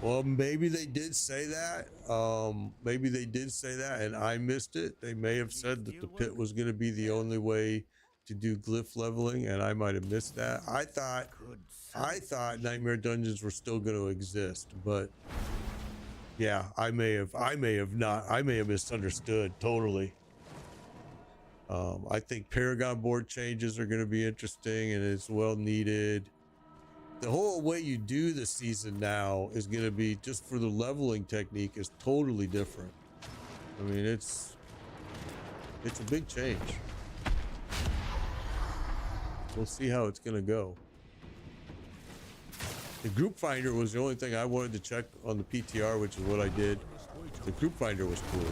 Speaker 1: Well, maybe they did say that. Maybe they did say that and I missed it. They may have said that the pit was going to be the only way to do glyph leveling, and I might have missed that. I thought nightmare dungeons were still going to exist, but yeah, I may have misunderstood totally. I think Paragon board changes are going to be interesting and it's well needed. The whole way you do the season now is going to be, just for the leveling technique, is totally different. I mean, it's a big change. We'll see how it's going to go. The group finder was the only thing I wanted to check on the PTR, which is what I did. The group finder was cool.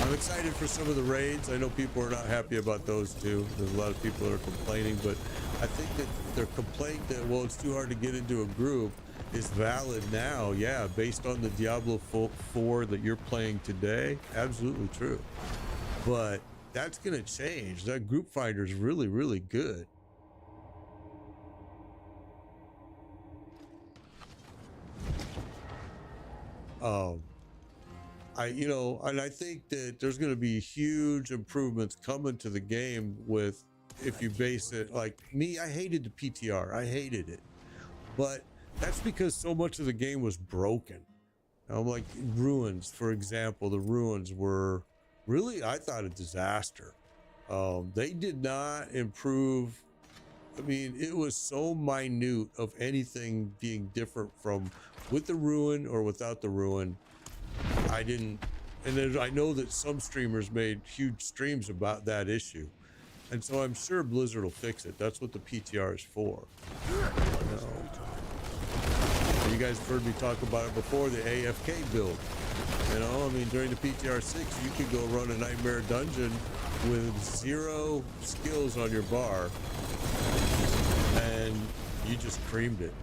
Speaker 1: I'm excited for some of the raids. I know people are not happy about those too. There's a lot of people that are complaining, but I think that their complaint that, well, it's too hard to get into a group is valid now. Yeah, based on the Diablo 4 that you're playing today, absolutely true. But that's going to change. That group finder is really, really good. And I think that there's going to be huge improvements coming to the game with, if you base it like me, I hated the PTR. I hated it. But that's because so much of the game was broken. Like ruins, for example, the ruins were really, I thought, a disaster. They did not improve. I mean, it was so minute of anything being different from with the ruin or without the ruin. And then I know that some streamers made huge streams about that issue. And so I'm sure Blizzard will fix it. That's what the PTR is for. You guys have heard me talk about it before, the AFK build. I mean, during the PTR 6, you could go run a nightmare dungeon with 0 skills on your bar. And you just creamed it.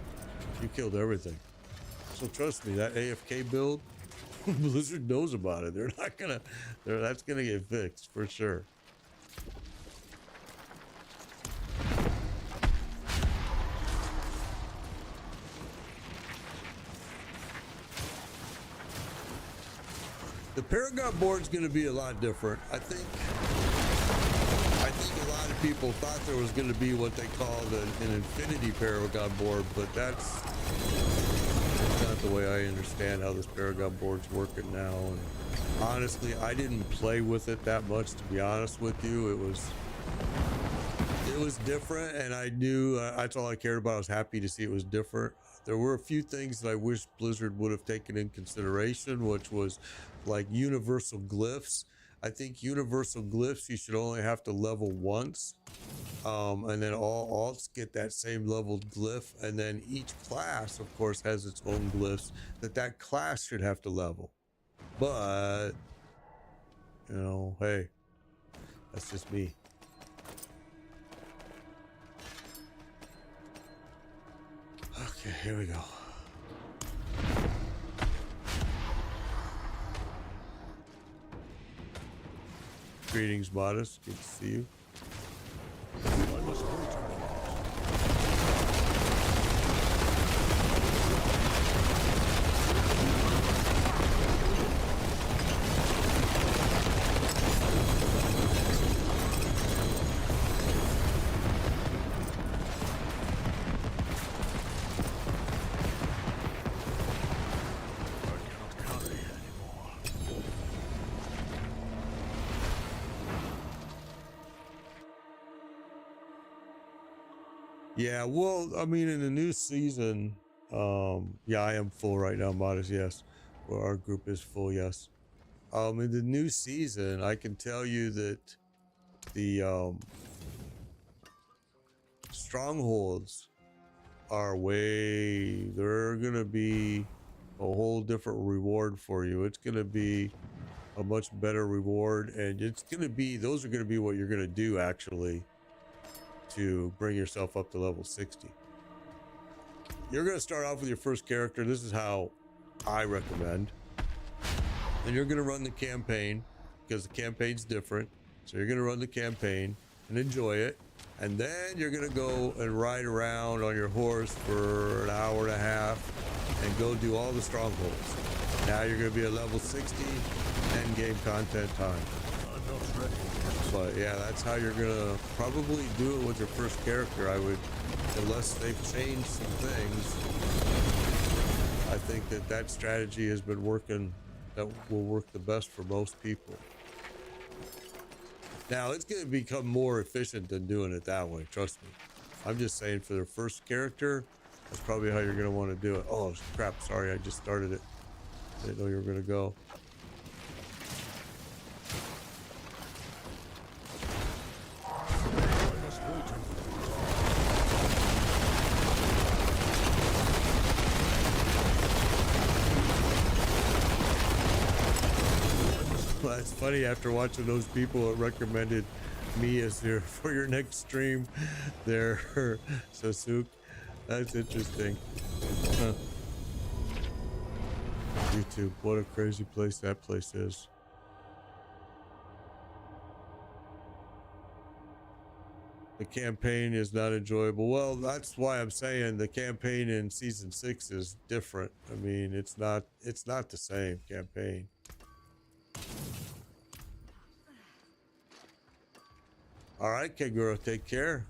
Speaker 1: You killed everything. So trust me, that AFK build, Blizzard knows about it. They're not gonna. That's gonna get fixed for sure. The Paragon board's going to be a lot different. I think a lot of people thought there was going to be what they called an Infinity Paragon board, but that's not the way I understand how this Paragon board's working now. And honestly, I didn't play with it that much, to be honest with you. It was different, and I knew that's all I cared about. I was happy to see it was different. There were a few things that I wish Blizzard would have taken in consideration, which was like universal glyphs. I think universal glyphs you should only have to level once, and then all alts get that same leveled glyph, and then each class, of course, has its own glyphs that class should have to level. But you know, hey, that's just me. Okay, here we go. Greetings, Modest. Good to see you. Yeah, well, I mean, in the new season, yeah, I am full right now, Modest, yes. Well, our group is full, yes. In the new season, I can tell you that the strongholds are they're gonna be a whole different reward for you. It's gonna be a much better reward, and those are gonna be what you're gonna do, actually, to bring yourself up to level 60. You're going to start off with your first character. This is how I recommend. And you're going to run the campaign, because the campaign's different. So you're going to run the campaign and enjoy it. And then you're going to go and ride around on your horse for an hour and a half and go do all the strongholds. Now you're going to be at level 60, end game content time.
Speaker 2: I'm not ready.
Speaker 1: But yeah, that's how you're gonna probably do it with your first character. Unless they've changed some things, I think that strategy has been working, that will work the best for most people. Now it's gonna become more efficient than doing it that way, trust me. I'm just saying, for their first character, that's probably how you're gonna want to do it. Oh crap, sorry, I just started it. I didn't know you were gonna go. Well, it's funny, after watching those people that recommended me as for your next stream, there, Sasuk. That's interesting. Huh. YouTube, what a crazy place that place is. The campaign is not enjoyable. Well, that's why I'm saying the campaign in season 6 is different. I mean, it's not the same campaign. All right, Kegura, take care.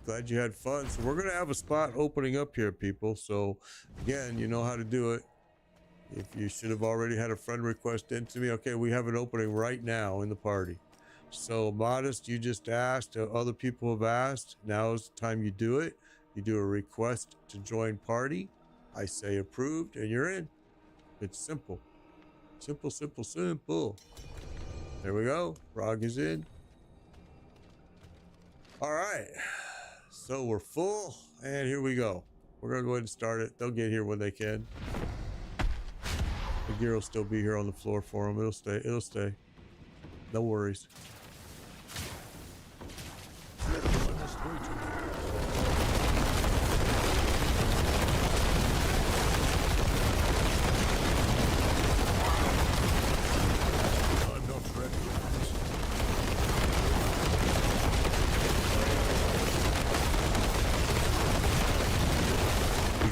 Speaker 1: Glad you had fun. So we're gonna have a spot opening up here, people. So again, you know how to do it. If you should have already had a friend request into me, okay, we have an opening right now in the party. So Modest, you just asked, other people have asked. Now is the time you do it. You do a request to join party. I say approved, and you're in. It's simple. Simple, simple, simple. There we go. Rog is in. All right. So we're full, and here we go. We're going to go ahead and start it. They'll get here when they can. The gear will still be here on the floor for them. It'll stay. It'll stay. No worries.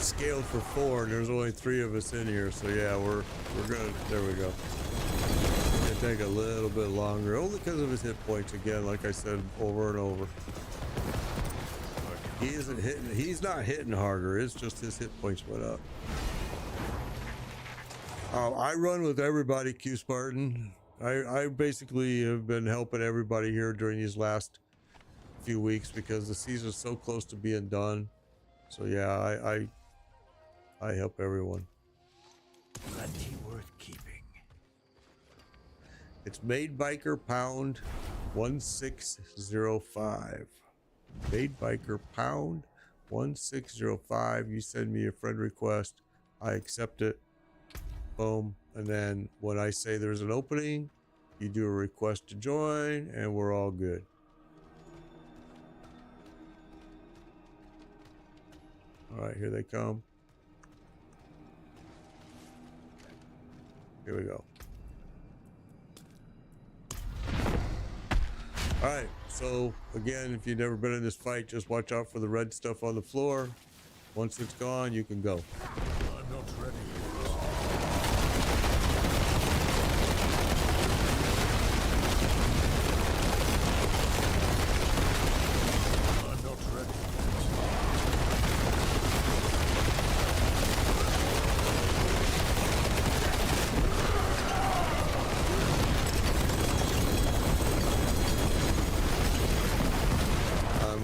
Speaker 1: scaled for 4 and there's only 3 of us in here, so yeah, we're gonna, there we go. It's gonna take a little bit longer, only because of his hit points again, like I said over and over. He's not hitting harder, it's just his hit points went up. I run with everybody, Q Spartan. I basically have been helping everybody here during these last few weeks because the season's so close to being done. So yeah, I help everyone.
Speaker 2: Plenty worth keeping.
Speaker 1: It's Made Biker Pound 1605. Made Biker Pound 1605. You send me a friend request, I accept it. Boom. And then when I say there's an opening, you do a request to join and we're all good. All right, here they come. Here we go. All right, so again, if you've never been in this fight, just watch out for the red stuff on the floor. Once it's gone, you can go.
Speaker 2: I'm not ready.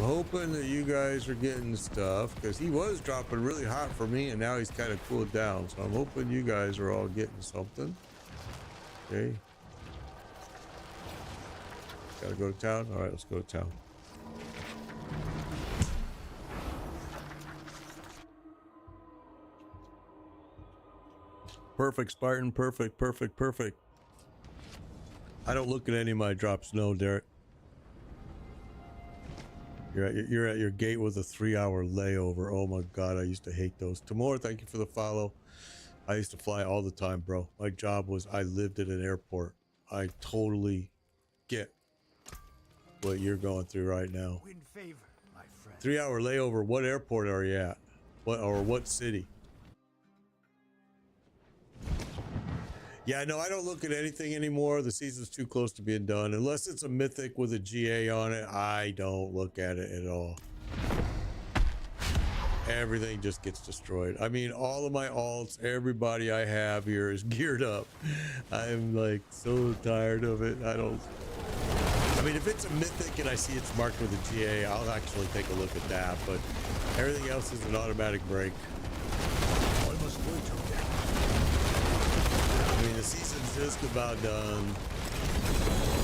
Speaker 1: Hoping that you guys are getting stuff because he was dropping really hot for me and now he's kind of cooled down, so I'm hoping you guys are all getting something. Okay, gotta go to town. All right, let's go to town. Perfect, Spartan. Perfect. I don't look at any of my drops, no, Derek. You're at your gate with a 3-hour layover. Oh my god, I used to hate those. Timur, thank you for the follow. I used to fly all the time, bro. My job was I lived at an airport. I totally get what you're going through right now.
Speaker 2: Win favor, my friend.
Speaker 1: 3-hour layover. What airport are you at? What city? Yeah, no, I don't look at anything anymore. The season's too close to being done. Unless it's a Mythic with a GA on it, I don't look at it at all. Everything just gets destroyed. I mean, all of my alts, everybody I have here is geared up. I'm like so tired of it. I mean, if it's a Mythic and I see it's marked with a GA, I'll actually take a look at that. But everything else is an automatic break.
Speaker 2: I must wait till then.
Speaker 1: I mean, the season's just about done.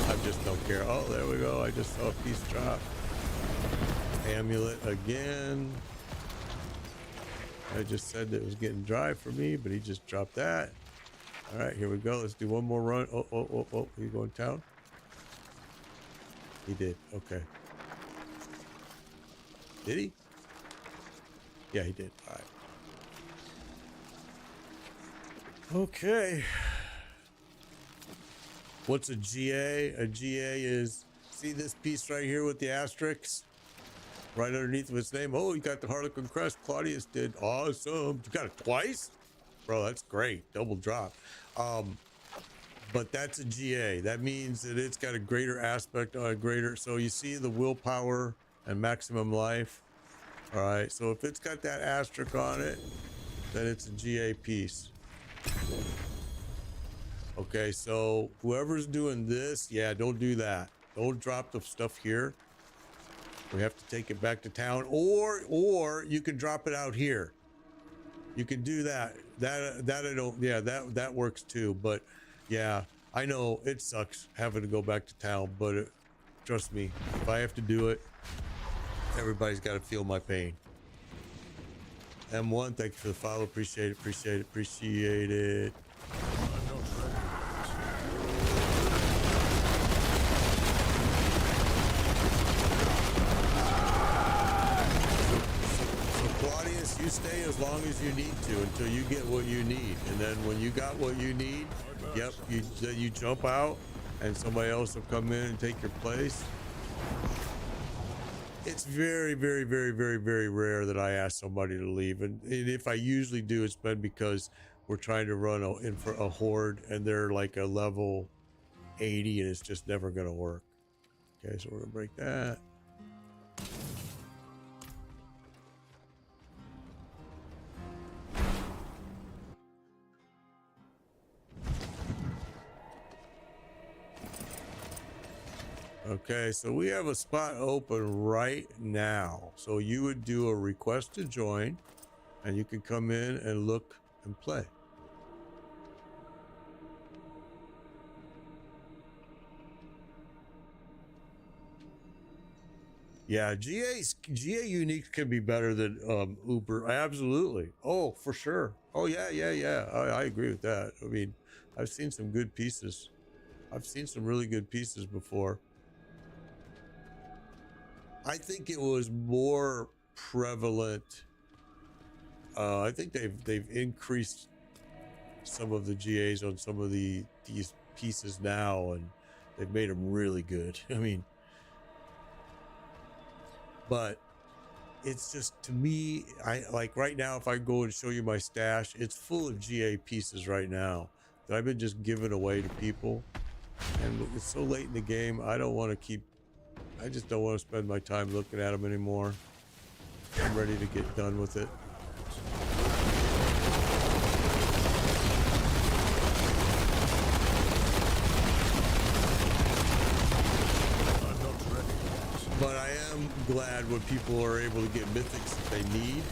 Speaker 1: I just don't care. Oh, there we go. I just saw a piece drop. Amulet again. I just said that it was getting dry for me, but he just dropped that. All right, here we go. Let's do one more run. Oh. You going town? He did. Okay. Did he? Yeah, he did. All right. Okay. What's a GA? A GA is, see this piece right here with the asterisks? Right underneath of its name. Oh, you got the Harlequin crest. Claudius did. Awesome. You got it twice? Bro, that's great. Double drop. But that's a GA. That means that it's got a greater aspect, so you see the willpower and maximum life. All right, so if it's got that asterisk on it, then it's a GA piece. Okay, so whoever's doing this, yeah, don't do that. Don't drop the stuff here. We have to take it back to town, or you can drop it out here. You can do that. That I don't. Yeah, that works too. But yeah, I know it sucks having to go back to town, but trust me, if I have to do it, everybody's got to feel my pain. M1, thank you for the follow. Appreciate it. Claudius, you stay as long as you need to until you get what you need, and then when you got what you need, yep, you jump out and somebody else will come in and take your place. It's very, very, very, very, very rare that I ask somebody to leave, and if I usually do, it's been because we're trying to run in for a horde, and they're like a level 80, and it's just never going to work. Okay, so we're gonna break that. Okay, so we have a spot open right now. So you would do a request to join, and you can come in and look and play. Yeah, GA uniques can be better than Uber. Absolutely. Oh, for sure. Oh yeah. I agree with that. I mean, I've seen some good pieces. I've seen some really good pieces before. I think it was more prevalent. I think they've increased some of the GAs on some of these pieces now, and they've made them really good. I mean, but it's just, to me, I like right now, if I go and show you my stash, it's full of GA pieces right now that I've been just giving away to people, and it's so late in the game. I just don't want to spend my time looking at them anymore. I'm ready to get done with it. But I am glad when people are able to get mythics that they need,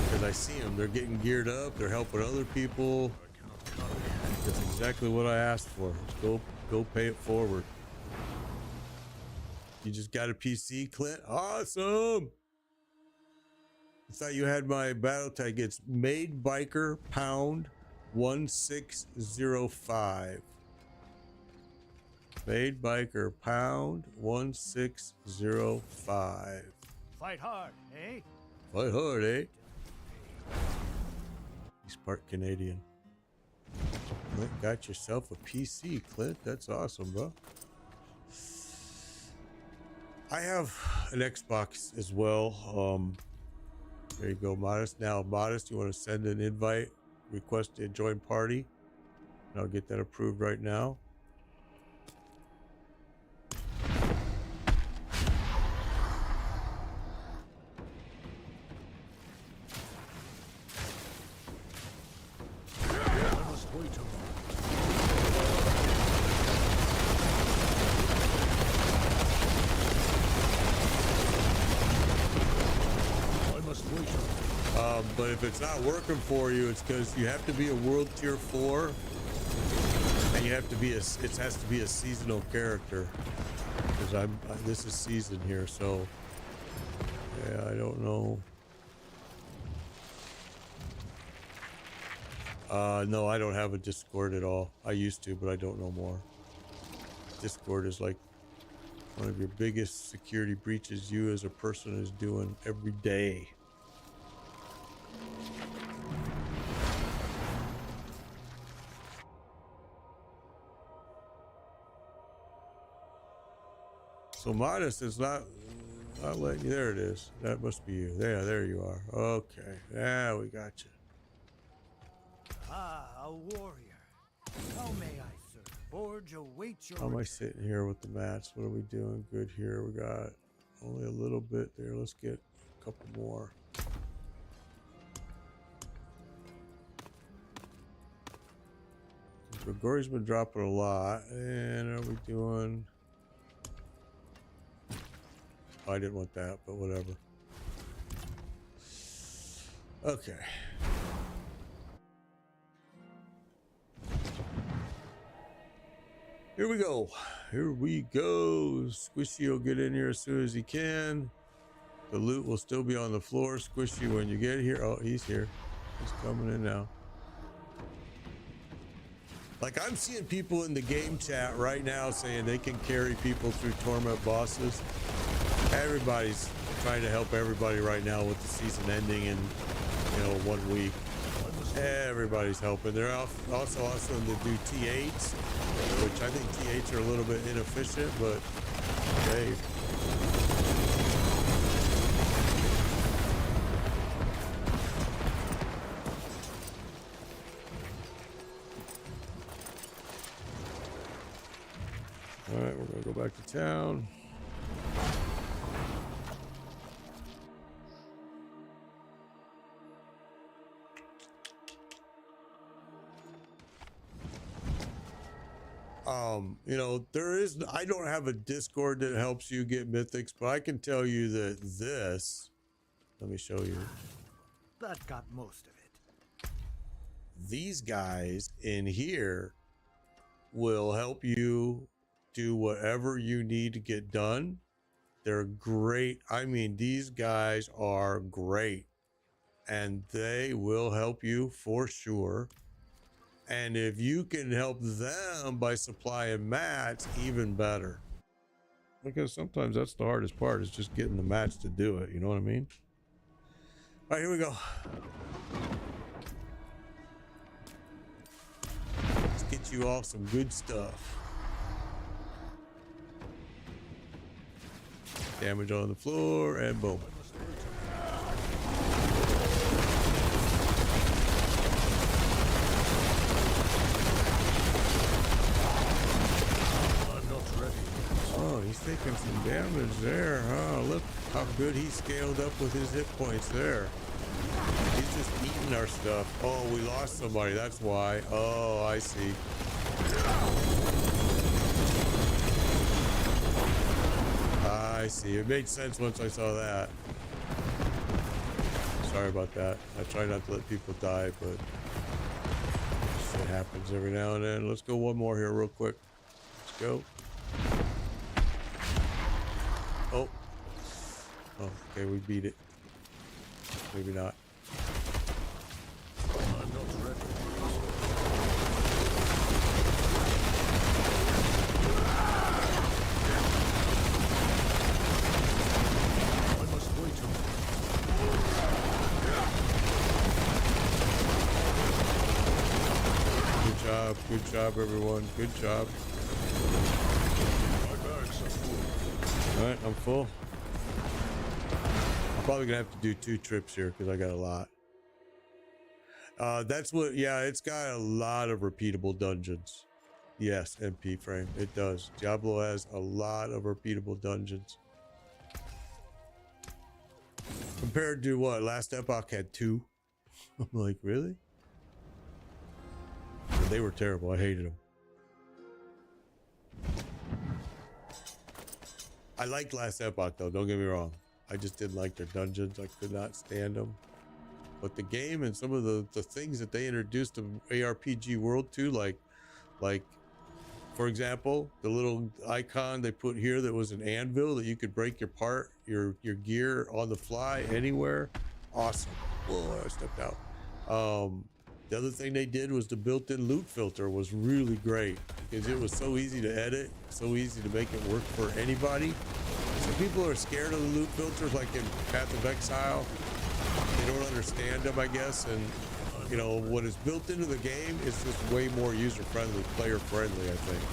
Speaker 1: because I see them. They're getting geared up. They're helping other people. That's exactly what I asked for. Just go pay it forward. You just got a PC, Clint? Awesome. I thought you had my battle tag. It's Made Biker Pound 1605. Made Biker Pound 1605.
Speaker 2: Fight hard, eh?
Speaker 1: Fight hard, eh? He's part Canadian. Clint, got yourself a PC, Clint. That's awesome, bro. I have an Xbox as well. There you go, Modest. Now, Modest, you want to send an invite, request to join party, and I'll get that approved right now. But if it's not working for you, it's because you have to be a world tier 4, and you have to be it has to be a seasonal character, because this is season here, so yeah, I don't know. No, I don't have a Discord at all. I used to, but I don't know more. Discord is like one of your biggest security breaches you as a person is doing every day. So Modest is not letting you. There it is. That must be you. There you are. Okay. Yeah, we got you.
Speaker 2: Ah, a warrior. How may I serve? Forge awaits your...
Speaker 1: How am I sitting here with the mats? What are we doing good here? We got only a little bit there. Let's get a couple more. Gregori's been dropping a lot. And are we doing... Oh, I didn't want that, but whatever. Okay. Here we go. Here we go. Squishy will get in here as soon as he can. The loot will still be on the floor. Squishy, when you get here. Oh, he's here. He's coming in now. Like, I'm seeing people in the game chat right now saying they can carry people through torment bosses. Everybody's trying to help everybody right now with the season ending in, 1 week. Everybody's helping. They're also awesome to do T8s, which I think T8s are a little bit inefficient, but save. All right, we're gonna go back to town. You know, I don't have a Discord that helps you get mythics, but I can tell you that this, let me show you.
Speaker 2: That got most of it.
Speaker 1: These guys in here will help you do whatever you need to get done. They're great. I mean, these guys are great and they will help you for sure. And if you can help them by supplying mats, even better. Because sometimes that's the hardest part, is just getting the mats to do it. You know what I mean? All right, here we go. Let's get you all some good stuff. Damage on the floor, and boom. Oh, he's taking some damage there, huh? Look how good he scaled up with his hit points there. He's just eating our stuff. Oh, we lost somebody, that's why. Oh, I see. I see. It made sense once I saw that. Sorry about that. I try not to let people die, but shit happens every now and then. Let's go one more here real quick. Let's go. Oh. Oh, okay, we beat it. Maybe not.
Speaker 3: I'm not ready. I must wait a minute.
Speaker 1: Good job, everyone. Good job.
Speaker 3: My bags are full.
Speaker 1: All right, I'm full. I'm probably gonna have to do 2 trips here because I got a lot. That's what, yeah, it's got a lot of repeatable dungeons. Yes, MP frame, it does. Diablo has a lot of repeatable dungeons. Compared to what, Last Epoch had 2. I'm like, really? But they were terrible, I hated them. I liked Last Epoch though, don't get me wrong. I just didn't like their dungeons. I could not stand them. But the game and some of the things that they introduced to ARPG world to, like for example, the little icon they put here that was an anvil that you could break your gear on the fly anywhere. Awesome. Whoa, I stepped out. The other thing they did was the built-in loot filter was really great because it was so easy to edit, so easy to make it work for anybody. Some people are scared of the loot filters, like in Path of Exile. They don't understand them, I guess, and you know what is built into the game is just way more user-friendly, player-friendly, I think.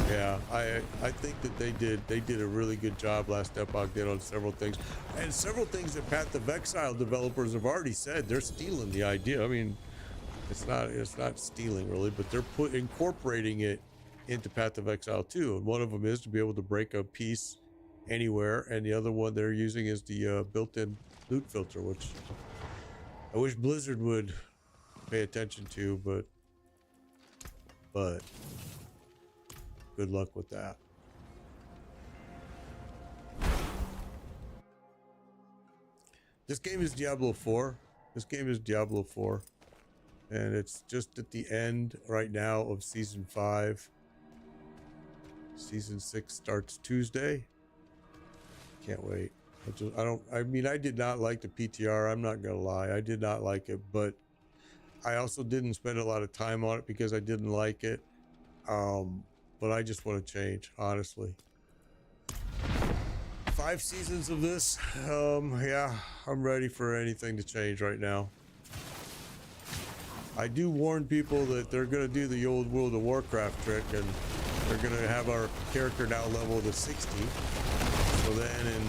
Speaker 1: Yeah, I think that they did a really good job. Last Epoch did on several things, and several things that Path of Exile developers have already said they're stealing the idea. I mean, it's not stealing really, but they're incorporating it into Path of Exile too. And one of them is to be able to break a piece anywhere, and the other one they're using is the built-in loot filter, which I wish Blizzard would pay attention to, but good luck with that. This game is Diablo 4. This game is Diablo 4. And it's just at the end right now of Season 5. Season 6 starts Tuesday. Can't wait. I did not like the PTR. I'm not going to lie. I did not like it. But I also didn't spend a lot of time on it because I didn't like it. But I just want to change, honestly. 5 seasons of this, yeah, I'm ready for anything to change right now. I do warn people that they're going to do the old World of Warcraft trick, and they're going to have our character now level to 60. So then in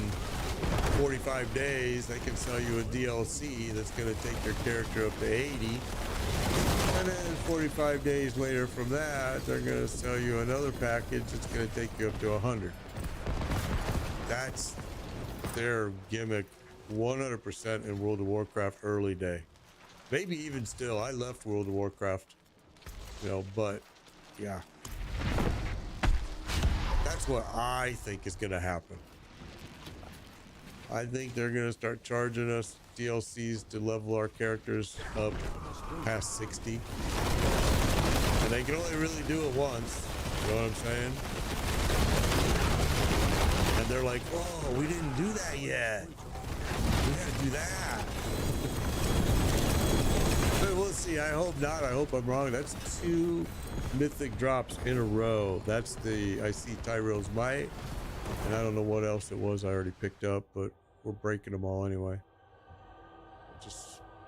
Speaker 1: 45 days, they can sell you a DLC that's going to take your character up to 80. And then 45 days later from that, they're going to sell you another package that's going to take you up to 100. That's their gimmick 100% in World of Warcraft early day. Maybe even still. I left World of Warcraft, you know, but yeah. That's what I think is going to happen. I think they're going to start charging us DLCs to level our characters up past 60. And they can only really do it once. You know what I'm saying? And they're like, oh, we didn't do that yet. We got to do that. But we'll see. I hope not. I hope I'm wrong. That's 2 mythic drops in a row. That's the, I see Tyrell's Might. And I don't know what else it was I already picked up, but we're breaking them all anyway.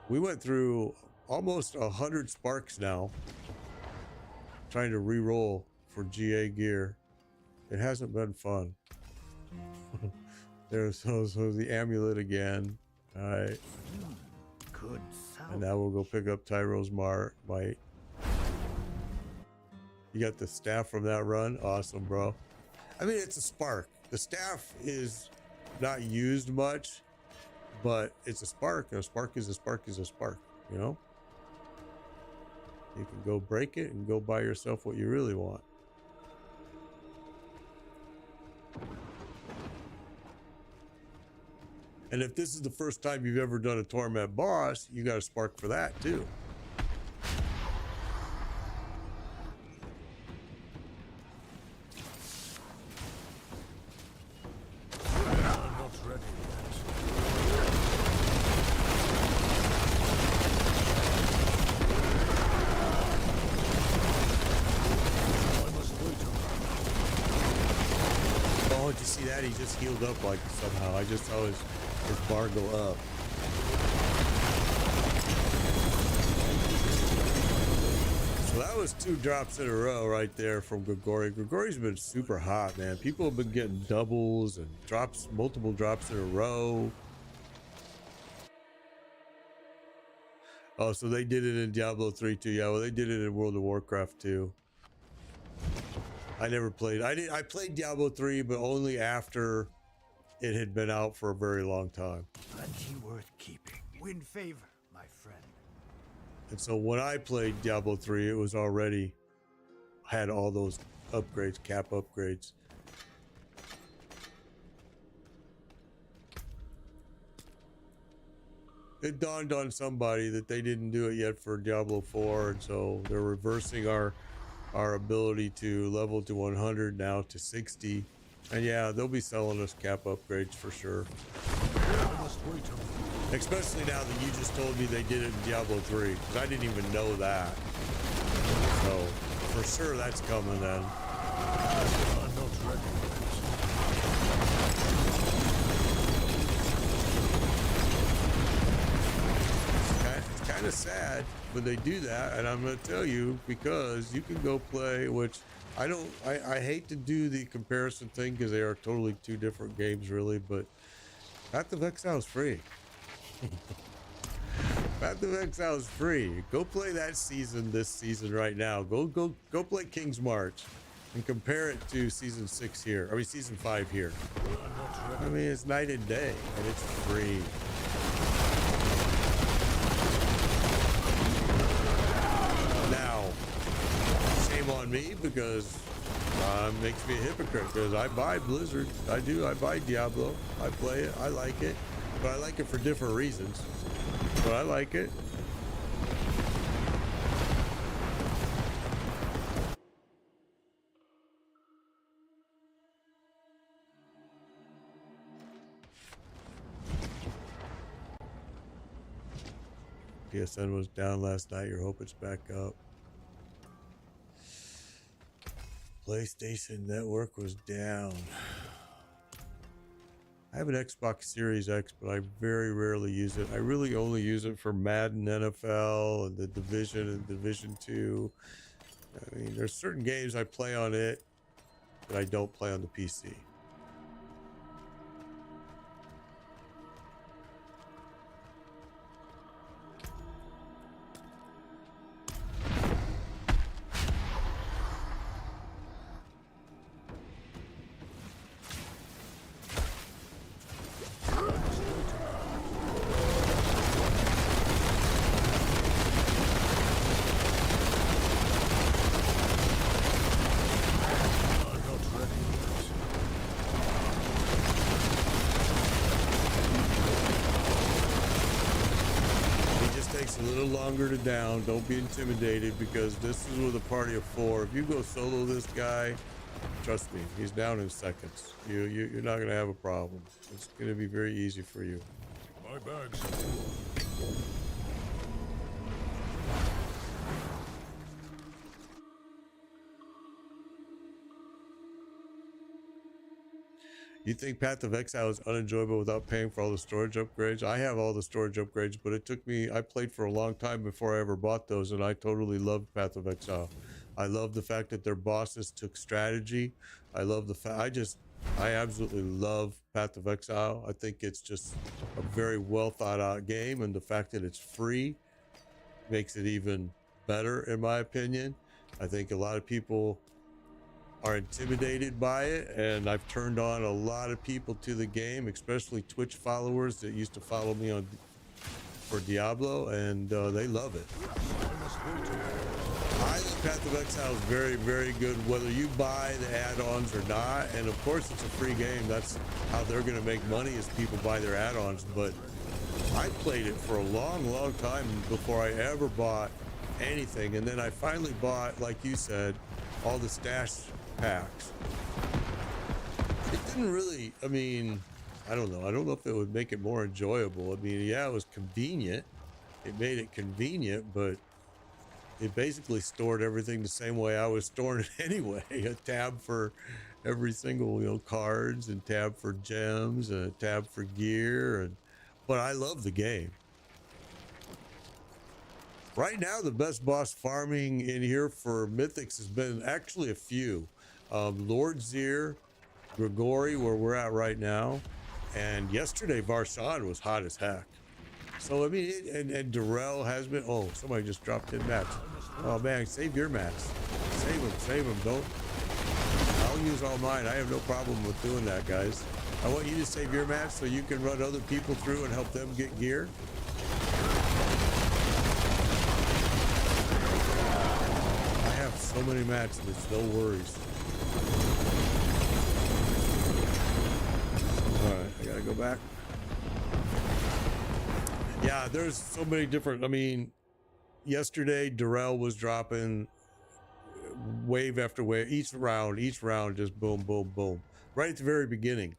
Speaker 1: We went through almost 100 sparks now, trying to re-roll for GA gear. It hasn't been fun. There's the amulet again. All right.
Speaker 2: Good sound.
Speaker 1: And now we'll go pick up Tyro's Might. You got the staff from that run? Awesome, bro. I mean, it's a spark. The staff is not used much, but it's a spark. And a spark is a spark is a spark, you know? You can go break it and go buy yourself what you really want. And if this is the first time you've ever done a Torment boss, you got a spark for that too. He just healed up like somehow. I just saw his bar go up. So that was 2 drops in a row right there from Grigori. Grigori's been super hot, man. People have been getting doubles and drops, multiple drops in a row. Oh, so they did it in Diablo 3 too. Yeah, well, they did it in World of Warcraft too. I never played. I played Diablo 3, but only after it had been out for a very long time.
Speaker 2: Plenty worth keeping. Win favor, my friend.
Speaker 1: And so when I played Diablo 3, it was already had all those upgrades, cap upgrades. It dawned on somebody that they didn't do it yet for Diablo 4, and so they're reversing our ability to level to 100 now to 60. And yeah, they'll be selling us cap upgrades for sure. Especially now that you just told me they did it in Diablo 3, because I didn't even know that. So for sure that's coming then. It's kind of sad when they do that, and I'm going to tell you, because you can go play, which I hate to do the comparison thing because they are totally 2 different games really, but Path of Exile is free. Path of Exile is free. Go play that season this season right now. Go play King's March and compare it to season 6 here. I mean season 5 here. I mean it's night and day, and it's free. On me because it makes me a hypocrite, because I buy Blizzard. I buy Diablo. I play it. I like it, but I like it for different reasons. But I like it. PSN was down last night. Your hope it's back up. PlayStation Network was down. I have an Xbox Series X, but I very rarely use it. I really only use it for Madden NFL and the Division and Division 2. I mean, there's certain games I play on it that I don't play on the PC. Longer to down. Don't be intimidated, because this is with a party of 4. If you go solo this guy, trust me, he's down in seconds. You're not going to have a problem. It's going to be very easy for you.
Speaker 3: My bags.
Speaker 1: You think Path of Exile is unenjoyable without paying for all the storage upgrades? I have all the storage upgrades, but it took me, I played for a long time before I ever bought those, and I totally loved Path of Exile. I love the fact that their bosses took strategy. I love the fact, I absolutely love Path of Exile. I think it's just a very well thought out game, and the fact that it's free makes it even better, in my opinion. I think a lot of people are intimidated by it, and I've turned on a lot of people to the game, especially Twitch followers that used to follow me on for Diablo, and they love it. I think Path of Exile is very, very good, whether you buy the add-ons or not. And of course, it's a free game. That's how they're going to make money, is people buy their add-ons. But I played it for a long, long time before I ever bought anything, and then I finally bought, like you said, all the stash packs. It didn't really, I mean, I don't know if it would make it more enjoyable. I mean, yeah, it was convenient, it made it convenient, but it basically stored everything the same way I was storing it anyway. A tab for every single, cards, and tab for gems, and a tab for gear, but I love the game. Right now, the best boss farming in here for Mythics has been actually a few. Lord Zir, Grigori, where we're at right now, and yesterday Varshan was hot as heck. So I mean, and Darrell has been. Oh, somebody just dropped in mats. Oh man, save your mats. Save them. Don't. I'll use all mine. I have no problem with doing that, guys. I want you to save your mats so you can run other people through and help them get gear. I have so many mats, and it's no worries. All right, I gotta go back. Yeah, there's so many different, I mean, yesterday Darrell was dropping wave after wave, each round just boom, boom, boom, right at the very beginning.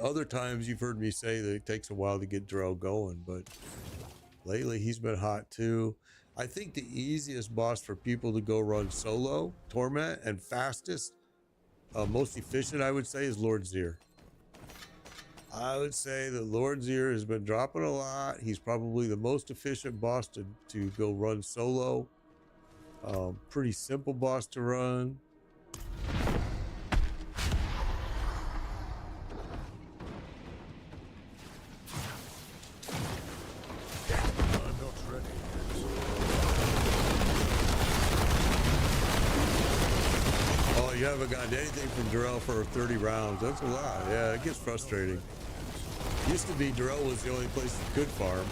Speaker 1: Other times you've heard me say that it takes a while to get Darrell going, but lately he's been hot too. I think the easiest boss for people to go run solo, Torment, and fastest, most efficient, I would say, is Lord Zir. I would say that Lord Zir has been dropping a lot. He's probably the most efficient boss to go run solo. Pretty simple boss to run.
Speaker 3: I'm not ready.
Speaker 1: Oh, you haven't gotten anything from Darrell for 30 rounds. That's a lot. Yeah, it gets frustrating. Used to be Darrell was the only place you could farm.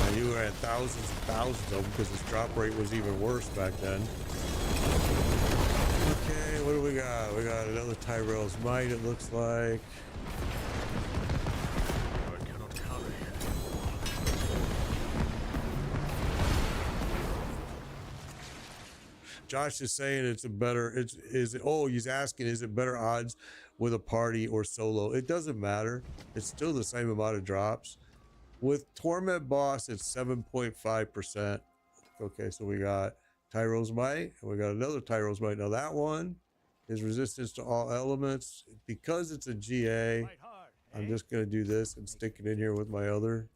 Speaker 1: And you had thousands and thousands of them because his drop rate was even worse back then. Okay, what do we got? We got another Tyrell's Might, it looks like.
Speaker 3: I cannot carry.
Speaker 1: Josh is saying it's a better, he's asking, is it better odds with a party or solo? It doesn't matter. It's still the same amount of drops. With Torment Boss, it's 7.5%. Okay, so we got Tyro's Might, and we got another Tyro's Might. Now that one is resistance to all elements. Because it's a GA,
Speaker 2: Fight hard,
Speaker 1: I'm
Speaker 2: eh?
Speaker 1: just going to do this and stick it in here with my other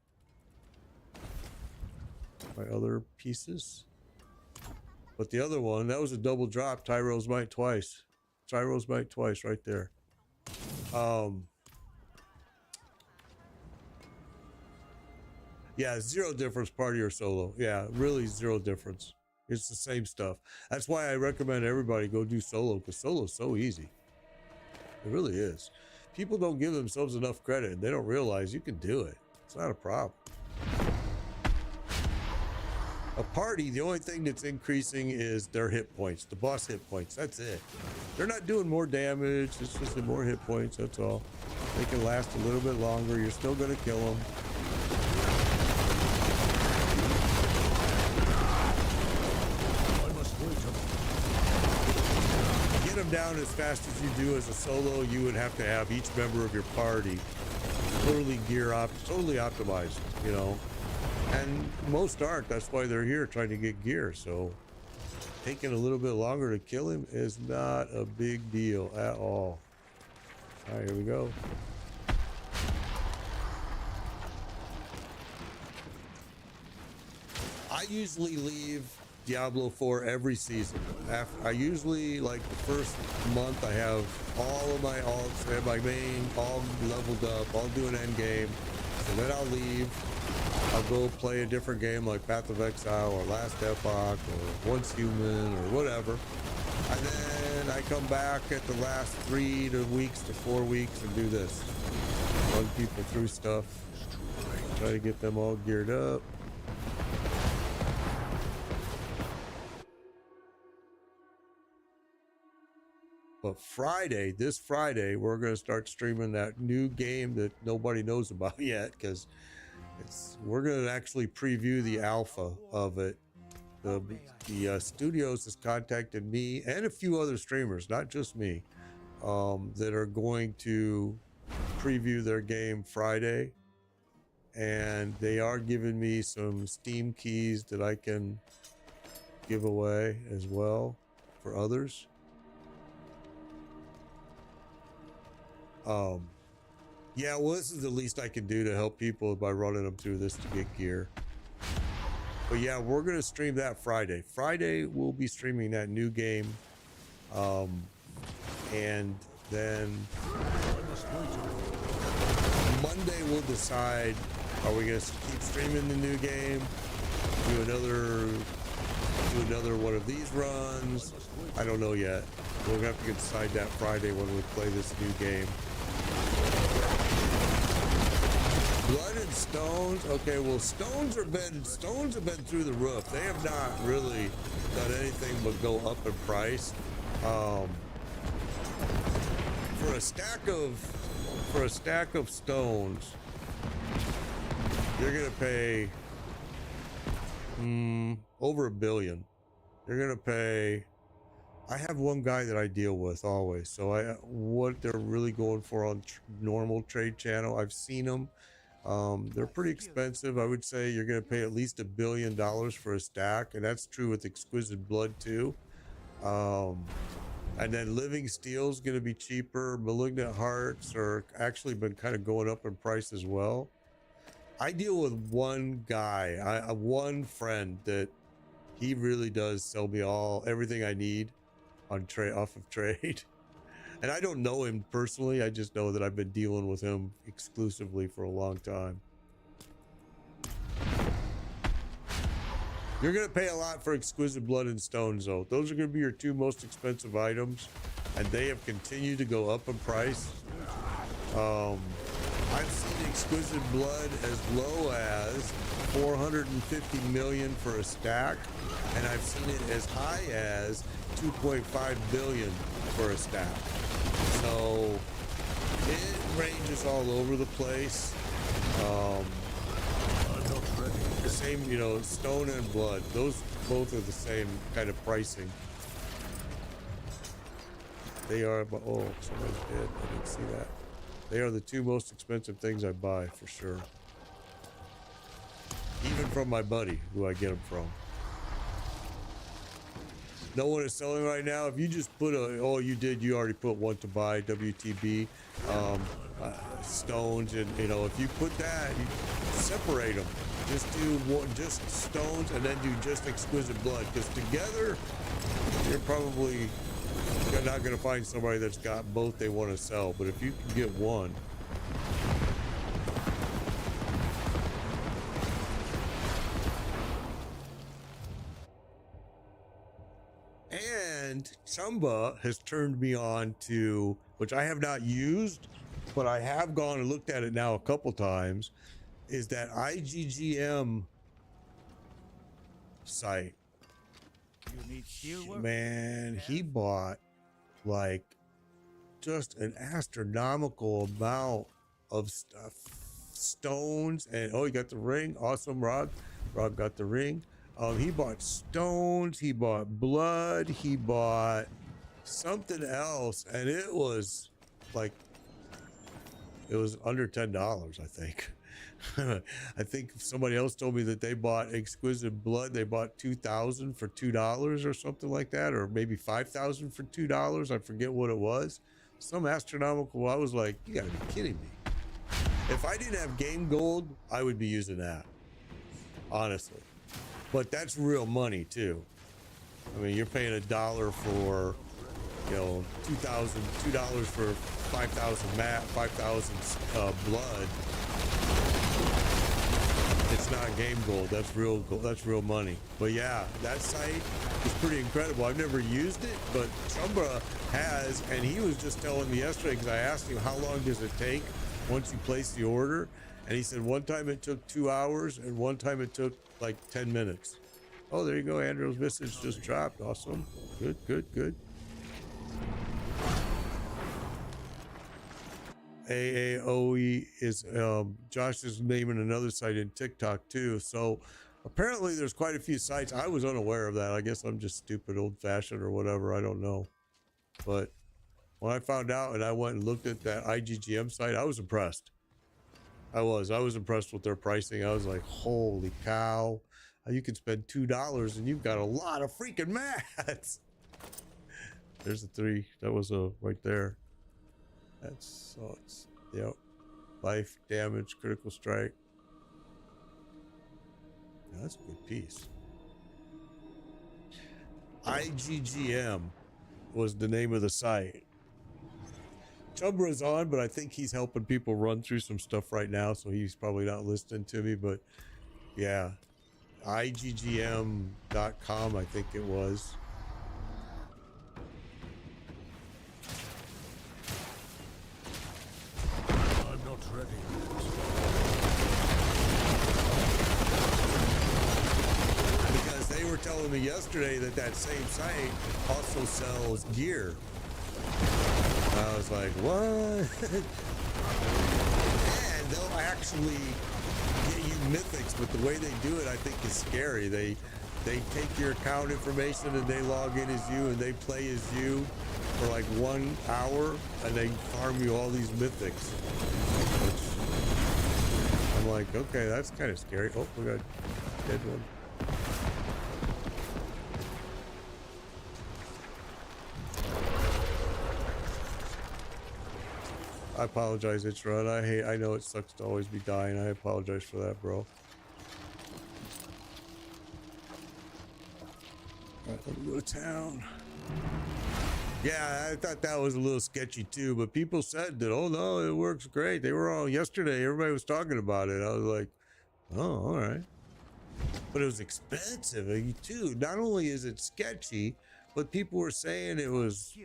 Speaker 1: pieces. But the other one, that was a double drop. Tyro's Might twice. Tyro's Might twice right there. Yeah, zero difference party or solo. Yeah, really zero difference. It's the same stuff. That's why I recommend everybody go do solo, because solo's so easy. It really is. People don't give themselves enough credit, and they don't realize you can do it. It's not a problem. A party, the only thing that's increasing is their hit points, the boss hit points. That's it. They're not doing more damage. It's just the more hit points. That's all. They can last a little bit longer. You're still going to kill them. Get them down as fast as you do as a solo. You would have to have each member of your party totally totally optimized, you know. And most aren't. That's why they're here trying to get gear. So taking a little bit longer to kill him is not a big deal at all. All right, here we go. I usually leave Diablo 4 every season. I usually, like the first month, I have all of my alts and my main all leveled up, all doing end game. And then I'll leave. I'll go play a different game like Path of Exile or Last Epoch or Once Human or whatever. And then I come back at the last 3 weeks to 4 weeks and do this. Run people through stuff. Try to get them all geared up. But Friday, this Friday, we're going to start streaming that new game that nobody knows about yet, because we're going to actually preview the alpha of it. The studios has contacted me and a few other streamers, not just me, that are going to preview their game Friday. And they are giving me some Steam keys that I can give away as well for others. Yeah, well, this is the least I can do to help people by running them through this to get gear. But yeah, we're going to stream that Friday. Friday, we'll be streaming that new game. And then Monday, we'll decide, are we going to keep streaming the new game? Do another one of these runs? I don't know yet. We're going to have to decide that Friday when we play this new game. Blood and stones. Okay, well, stones have been through the roof. They have not really done anything but go up in price. For a stack of stones, you're gonna pay over $1 billion. You're gonna pay. I have one guy that I deal with always. So what they're really going for on normal trade channel, I've seen them. They're pretty expensive. I would say you're going to pay at least $1 billion for a stack, and that's true with Exquisite Blood too. And then Living Steel is going to be cheaper. Malignant Hearts are actually been kind of going up in price as well. I deal with one guy, one friend that he really does sell me everything I need on off of trade. And I don't know him personally. I just know that I've been dealing with him exclusively for a long time. You're going to pay a lot for Exquisite Blood and Stones, though. Those are going to be your two most expensive items, and they have continued to go up in price. I've seen Exquisite Blood as low as 450 million for a stack, and I've seen it as high as 2.5 billion for a stack. So it ranges all over the place. I'm not ready. The same, stone and blood, those both are the same kind of pricing. They are, but oh, somebody's dead. I didn't see that. They are the two most expensive things I buy for sure. Even from my buddy, who I get them from. no one is selling right now. If you just put you already put one to buy, WTB, stones, and if you put that, you separate them. Just do one, just stones, and then do just exquisite blood, because together you're probably not going to find somebody that's got both they want to sell. But if you can get one. And Chumba has turned me on to, which I have not used, but I have gone and looked at it now a couple times, is that IGGM site.
Speaker 2: You need steelwork?
Speaker 1: Man, he bought like just an astronomical amount of stuff, stones, and he got the ring. Awesome, Rod got the ring. He bought stones, he bought blood, he bought something else, and it was under $10, I think. I think somebody else told me that they bought exquisite blood. They bought 2,000 for $2 or something like that, or maybe 5,000 for $2. I forget what it was. Some astronomical. I was like, you gotta be kidding me. If I didn't have game gold, I would be using that, honestly. But that's real money too. I mean, you're paying $1 for, $2 for 5,000 blood. It's not game gold. That's real gold. That's real money. But yeah, that site is pretty incredible. I've never used it, but Chumba has, and he was just telling me yesterday, because I asked him how long does it take once you place the order, and he said one time it took 2 hours, and one time it took like 10 minutes. Oh, there you go. Andrew's message just dropped. Awesome. Good. AAOE is Josh is naming another site in TikTok too. So apparently there's quite a few sites. I was unaware of that. I guess I'm just stupid, old-fashioned, or whatever. I don't know. But when I found out and I went and looked at that IGGM site, I was impressed. I was impressed with their pricing. I was like, holy cow. You can spend $2 and you've got a lot of freaking mats. There's the 3. That was right there. That sucks. Yep. Life, damage, critical strike. Now, that's a good piece. IGGM was the name of the site. Chumbra's on, but I think he's helping people run through some stuff right now, so he's probably not listening to me. But yeah, IGGM.com, I think it was.
Speaker 3: I'm not ready.
Speaker 1: Because they were telling me yesterday that that same site also sells gear. I was like, what? And they'll actually get you mythics, but the way they do it, I think, is scary. They take your account information and they log in as you and they play as you for like 1 hour and they farm you all these mythics. Which I'm like, okay, that's kind of scary. Oh, we got a dead one. I apologize, It's Run. I know it sucks to always be dying. I apologize for that, bro. Alright, let me go to town. Yeah, I thought that was a little sketchy too, but people said that, oh no, it works great. They were all yesterday, everybody was talking about it. I was like, oh, all right. But it was expensive too. Not only is it sketchy, but people were saying it was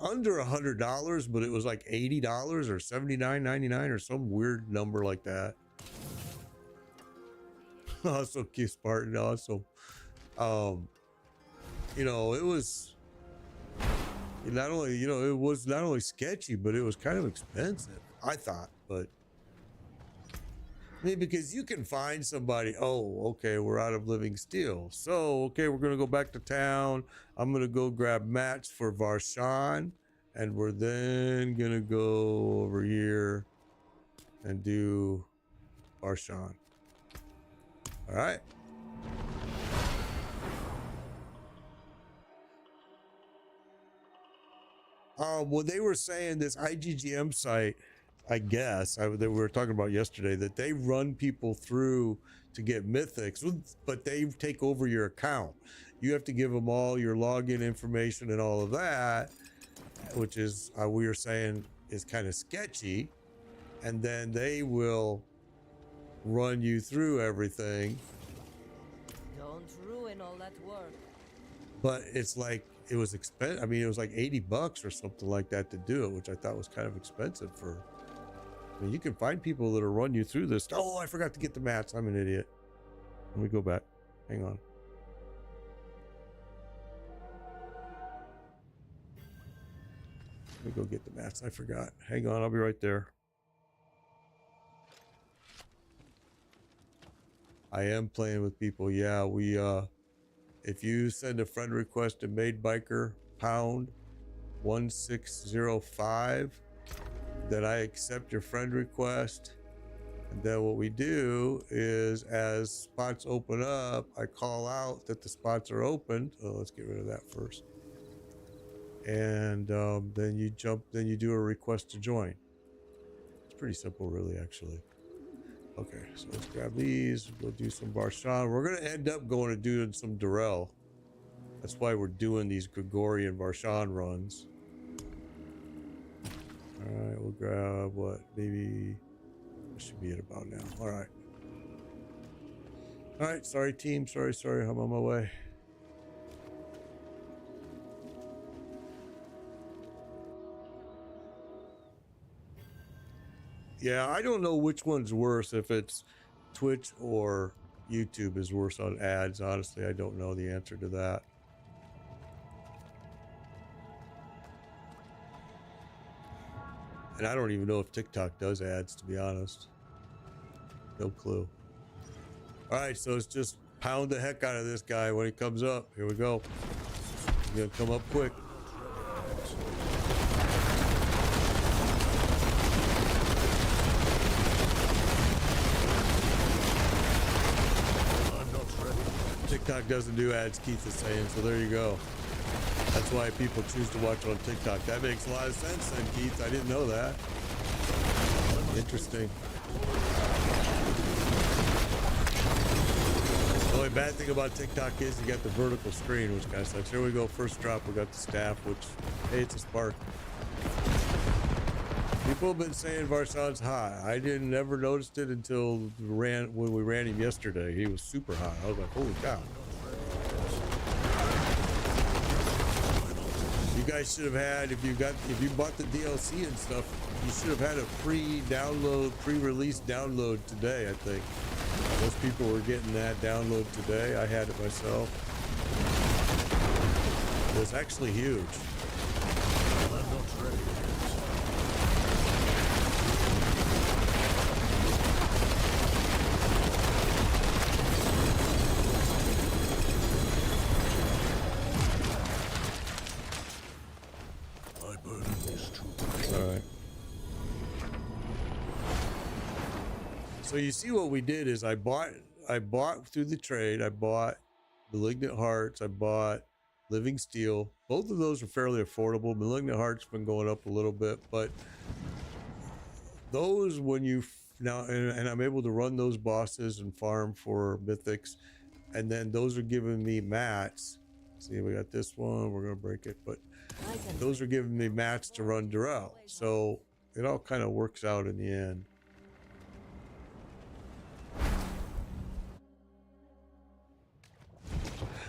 Speaker 1: under $100, but it was like $80 or $79.99 or some weird number like that. Also, cute Spartan. Also, it was not only, it was not only sketchy, but it was kind of expensive, I thought. But I mean, because you can find somebody, oh, okay, we're out of living steel. So, okay, we're going to go back to town. I'm going to go grab mats for Varshan. And we're then going to go over here and do Varshan. All right. Well, they were saying this IGGM site, I guess, that we were talking about yesterday, that they run people through to get mythics, but they take over your account. You have to give them all your login information and all of that, which is, we were saying, is kind of sketchy. And then they will run you through everything.
Speaker 4: Don't ruin all that work.
Speaker 1: But it's like, it was expensive. I mean, it was like $80 or something like that to do it, which I thought was kind of expensive for. I mean, you can find people that'll run you through this. Oh, I forgot to get the mats. I'm an idiot. Let me go back. Hang on. Let me go get the mats. I forgot. Hang on. I'll be right there. I am playing with people. Yeah, we, if you send a friend request to Made Biker pound 1605, then I accept your friend request. And then what we do is, as spots open up, I call out that the spots are open. Oh, let's get rid of that first. And then you do a request to join. It's pretty simple, really, actually. Okay, so let's grab these. We'll do some Varshan. We're going to end up going and doing some Durrell. That's why we're doing these Gregorian Varshan runs. All right, we'll grab what? Maybe I should be at about now. All right. All right, sorry, team. Sorry. I'm on my way. Yeah, I don't know which one's worse, if it's Twitch or YouTube is worse on ads. Honestly, I don't know the answer to that. And I don't even know if TikTok does ads, to be honest. No clue. All right, so it's just pound the heck out of this guy when he comes up. Here we go. He's gonna come up quick. TikTok doesn't do ads, Keith is saying, so there you go. That's why people choose to watch on TikTok. That makes a lot of sense then, Keith. I didn't know that. Interesting. The only bad thing about TikTok is you got the vertical screen, which kind of sucks. Here we go, first drop, we got the staff, which, hey, it's a spark. People have been saying Varshan's hot. I didn't ever noticed it until when we ran him yesterday. He was super hot. I was like, holy cow. You guys should have had, if you bought the DLC and stuff, you should have had a pre-release download today, I think. Most people were getting that download today. I had it myself. It was actually huge.
Speaker 3: I'm not ready.
Speaker 1: So you see what we did is I bought through the trade. I bought Malignant Hearts. I bought Living Steel. Both of those are fairly affordable. Malignant Hearts been going up a little bit, but those when you now and I'm able to run those bosses and farm for mythics, and then those are giving me mats. See, we got this one. We're gonna break it, but those are giving me mats to run Durrell. So it all kind of works out in the end.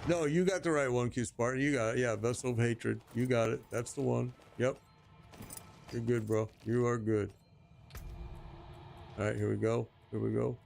Speaker 1: No, you got the right one, Q Spartan. You got it. Yeah, Vessel of Hatred. You got it. That's the one. Yep. You're good, bro. You are good. All right, here we go. Here we go.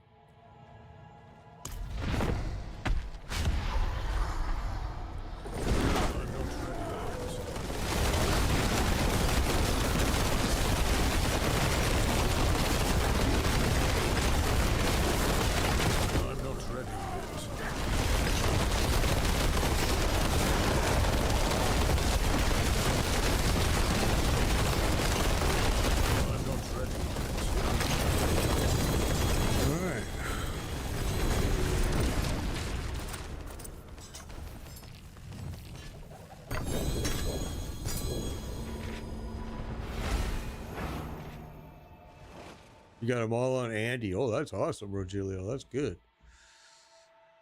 Speaker 1: You got them all on Andy. Oh, that's awesome, Rogelio. That's good.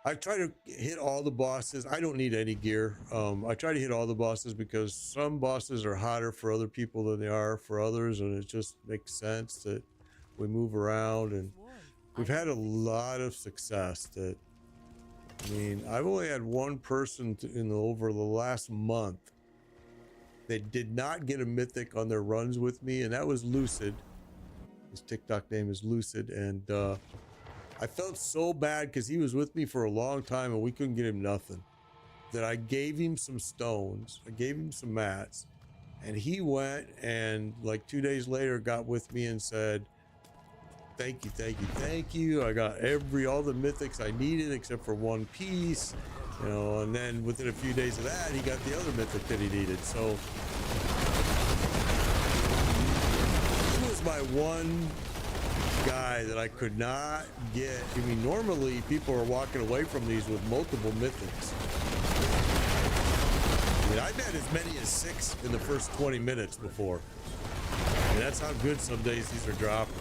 Speaker 1: I try to hit all the bosses. I don't need any gear. I try to hit all the bosses because some bosses are hotter for other people than they are for others, and it just makes sense that we move around, and we've had a lot of success. That, I mean, I've only had one person over the last month that did not get a mythic on their runs with me, and that was Lucid. His TikTok name is Lucid, and I felt so bad because he was with me for a long time and we couldn't get him nothing, that I gave him some stones, I gave him some mats, and he went and like 2 days later got with me and said, thank you, thank you, thank you. I got all the mythics I needed except for one piece, you know, and then within a few days of that, he got the other mythic that he needed. So he was my one guy that I could not get. I mean, normally people are walking away from these with multiple mythics. I mean, I've had as many as 6 in the first 20 minutes before. And that's how good some days these are dropping.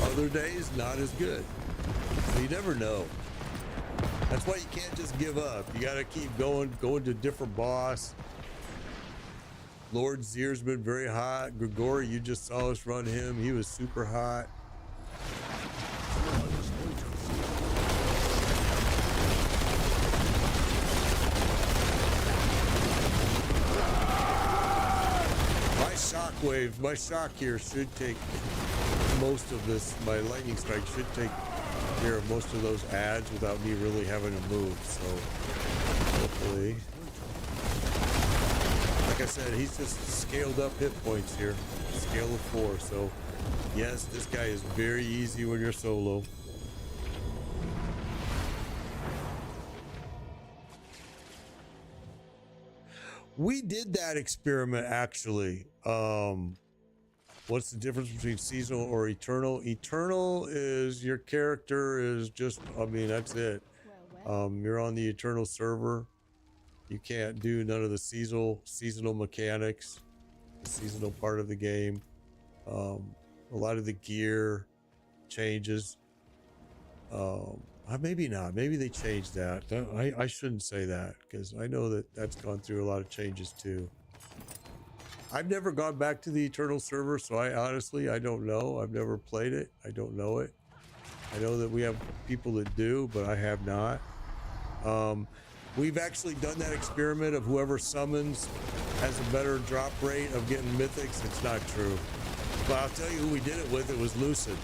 Speaker 1: Other days, not as good. So you never know. That's why you can't just give up. You got to keep going to different boss. Lord Zier's been very hot. Grigori, you just saw us run him. He was super hot. My shock here should take most of this. My lightning strike should take care of most of those ads without me really having to move. So hopefully. Like I said, he's just scaled up hit points here, scale of 4. So yes, this guy is very easy when you're solo. We did that experiment actually. What's the difference between seasonal or eternal? Eternal is your character is just, I mean, that's it. You're on the eternal server. You can't do none of the seasonal mechanics, the seasonal part of the game. A lot of the gear changes. Maybe not. Maybe they changed that. I shouldn't say that because I know that that's gone through a lot of changes too. I've never gone back to the Eternal server, so I don't know. I've never played it. I don't know it. I know that we have people that do, but I have not. We've actually done that experiment of whoever summons has a better drop rate of getting mythics. It's not true. But I'll tell you who we did it with. It was Lucid.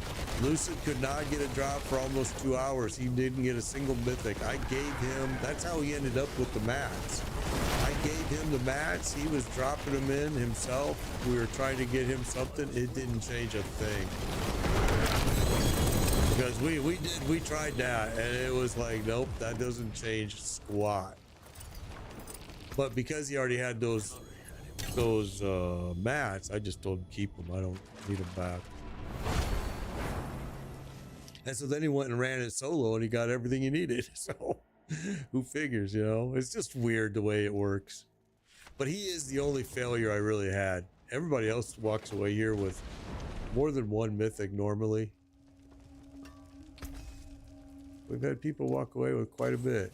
Speaker 1: Lucid could not get a drop for almost 2 hours. He didn't get a single mythic. I gave him, that's how he ended up with the mats. I gave him the mats. He was dropping them in himself. We were trying to get him something. It didn't change a thing. Because we tried that and it was like, nope, that doesn't change squat. But because he already had those mats, I just told him keep them. I don't need them back. And so then he went and ran it solo and he got everything he needed. So who figures, you know? It's just weird the way it works. But he is the only failure I really had. Everybody else walks away here with more than one mythic normally. We've had people walk away with quite a bit.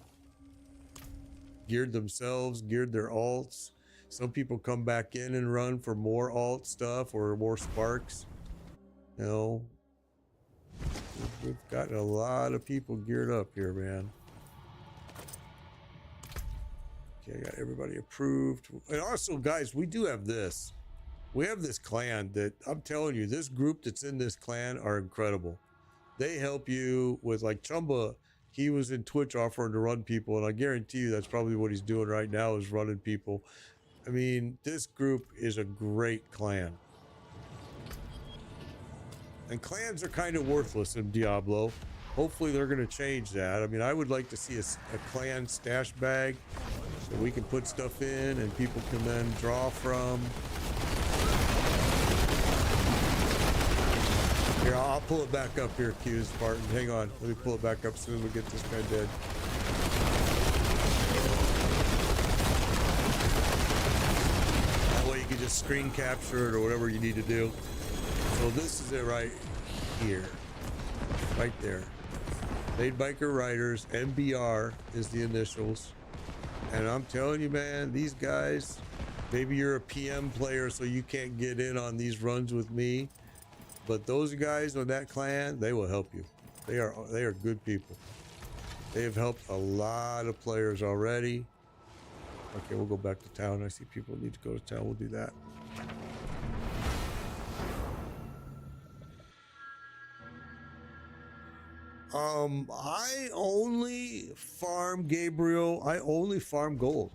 Speaker 1: Geared themselves, geared their alts. Some people come back in and run for more alt stuff or more sparks. You know, we've gotten a lot of people geared up here, man. Okay, I got everybody approved. And also, guys, we do have this. We have this clan that I'm telling you, this group that's in this clan are incredible. They help you with, like Chumba, he was in Twitch offering to run people, and I guarantee you that's probably what he's doing right now is running people. I mean, this group is a great clan. And clans are kind of worthless in Diablo. Hopefully they're going to change that. I mean, I would like to see a clan stash bag that we can put stuff in and people can then draw from. Here, I'll pull it back up here, Q's Spartan. Hang on. Let me pull it back up as soon as we get this guy dead. That way you can just screen capture it or whatever you need to do. So this is it right here. Right there. Made Biker Riders, MBR is the initials. And I'm telling you, man, these guys, maybe you're a PM player, so you can't get in on these runs with me. But those guys on that clan, they will help you. They are good people. They have helped a lot of players already. Okay, we'll go back to town. I see people need to go to town. We'll do that. I only farm Gabriel. I only farm gold.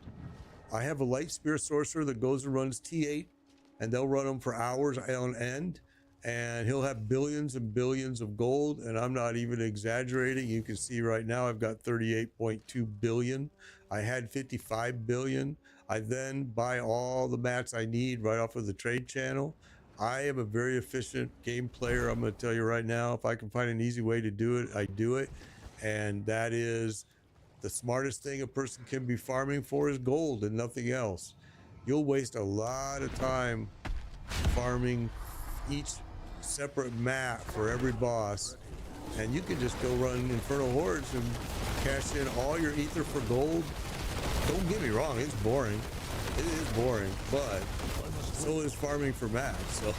Speaker 1: I have a light spear sorcerer that goes and runs T8, and they'll run them for hours on end, and he'll have billions and billions of gold, and I'm not even exaggerating. You can see right now I've got 38.2 billion. I had 55 billion. I then buy all the mats I need right off of the trade channel. I am a very efficient game player. I'm going to tell you right now, if I can find an easy way to do it, I do it. And that is the smartest thing a person can be farming for is gold and nothing else. You'll waste a lot of time farming each separate mat for every boss. And you can just go run Infernal Hordes and cash in all your ether for gold. Don't get me wrong, it's boring. It is boring, but so is farming for mats. So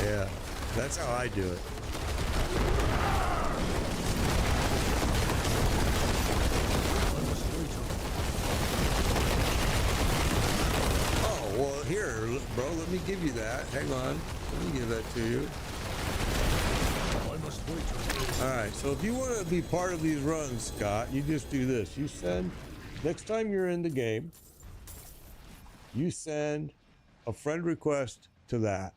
Speaker 1: yeah, that's how I do it. Oh, well, here, bro, let me give you that. Hang on, let me give that to you. All right, so if you want to be part of these runs, Scott, you just do this. You send, next time you're in the game, you send a friend request to that.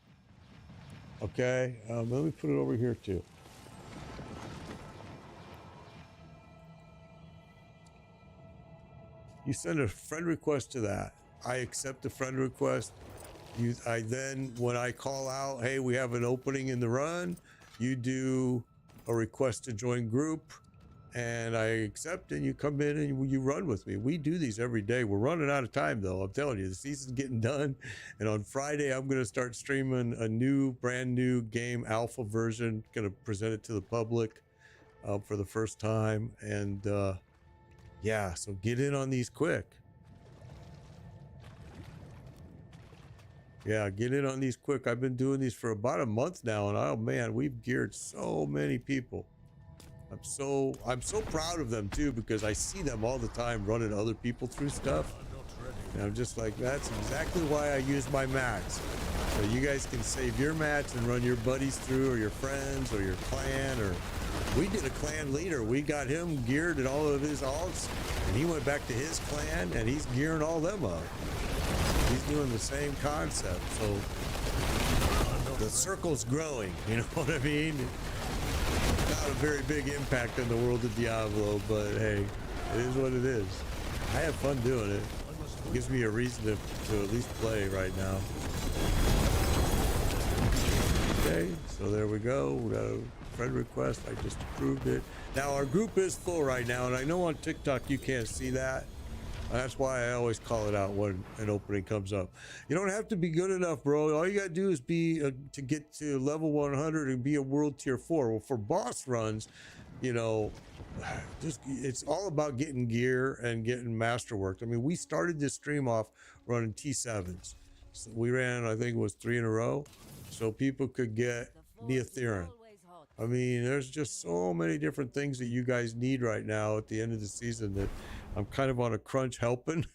Speaker 1: Okay, let me put it over here too. You send a friend request to that. I accept the friend request. I then, when I call out, hey, we have an opening in the run, you do a request to join group, and I accept, and you come in and you run with me. We do these every day. We're running out of time though. I'm telling you, the season's getting done. And on Friday, I'm going to start streaming a brand new game alpha version. Going to present it to the public for the first time. And yeah, so get in on these quick. Yeah, get in on these quick. I've been doing these for about a month now, and oh man, we've geared so many people. I'm so proud of them too, because I see them all the time running other people through stuff. And I'm just like, that's exactly why I use my mats. So you guys can save your mats and run your buddies through, or your friends, or your clan. Or we did a clan leader. We got him geared in all of his alts, and he went back to his clan, and he's gearing all them up. He's doing the same concept. So the circle's growing, you know what I mean? Not a very big impact on the world of Diablo, but hey, it is what it is. I have fun doing it. It gives me a reason to at least play right now. Okay, so there we go. We got a friend request. I just approved it. Now our group is full right now, and I know on TikTok you can't see that. That's why I always call it out when an opening comes up. You don't have to be good enough, bro. All you gotta do is be to get to level 100 and be a world tier 4. Well, for boss runs, you know, just it's all about getting gear and getting masterwork. I mean, we started this stream off running T7s. So we ran, I think it was 3 in a row, so people could get Neotherin. I mean, there's just so many different things that you guys need right now at the end of the season that I'm kind of on a crunch helping.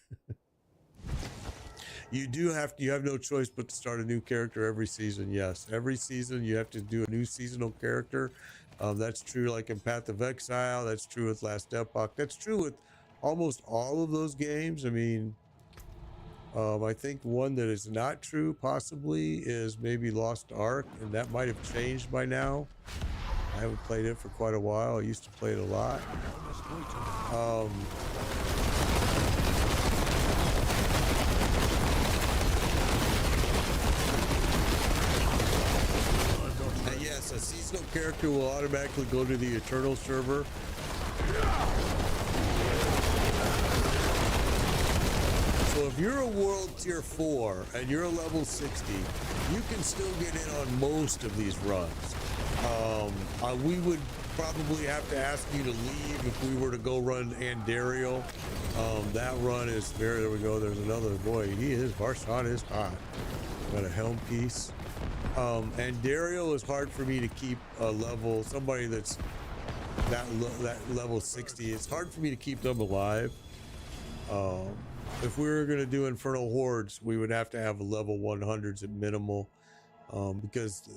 Speaker 1: You have no choice but to start a new character every season. Yes, every season you have to do a new seasonal character. That's true like in Path of Exile. That's true with Last Epoch. That's true with almost all of those games. I mean, I think one that is not true possibly is maybe Lost Ark, and that might have changed by now. I haven't played it for quite a while. I used to play it a lot. And yes, a seasonal character will automatically go to the Eternal server. So if if you're a world tier 4 and you're a level 60, you can still get in on most of these runs. We would probably have to ask you to leave if we were to go run Andariel. That run is there we go. There's another boy. Varshan is hot. Got a helm piece. Andariel is hard for me to keep a level, somebody that's that level 60. It's hard for me to keep them alive. If we were going to do Infernal Hordes, we would have to have a level 100s at minimal, because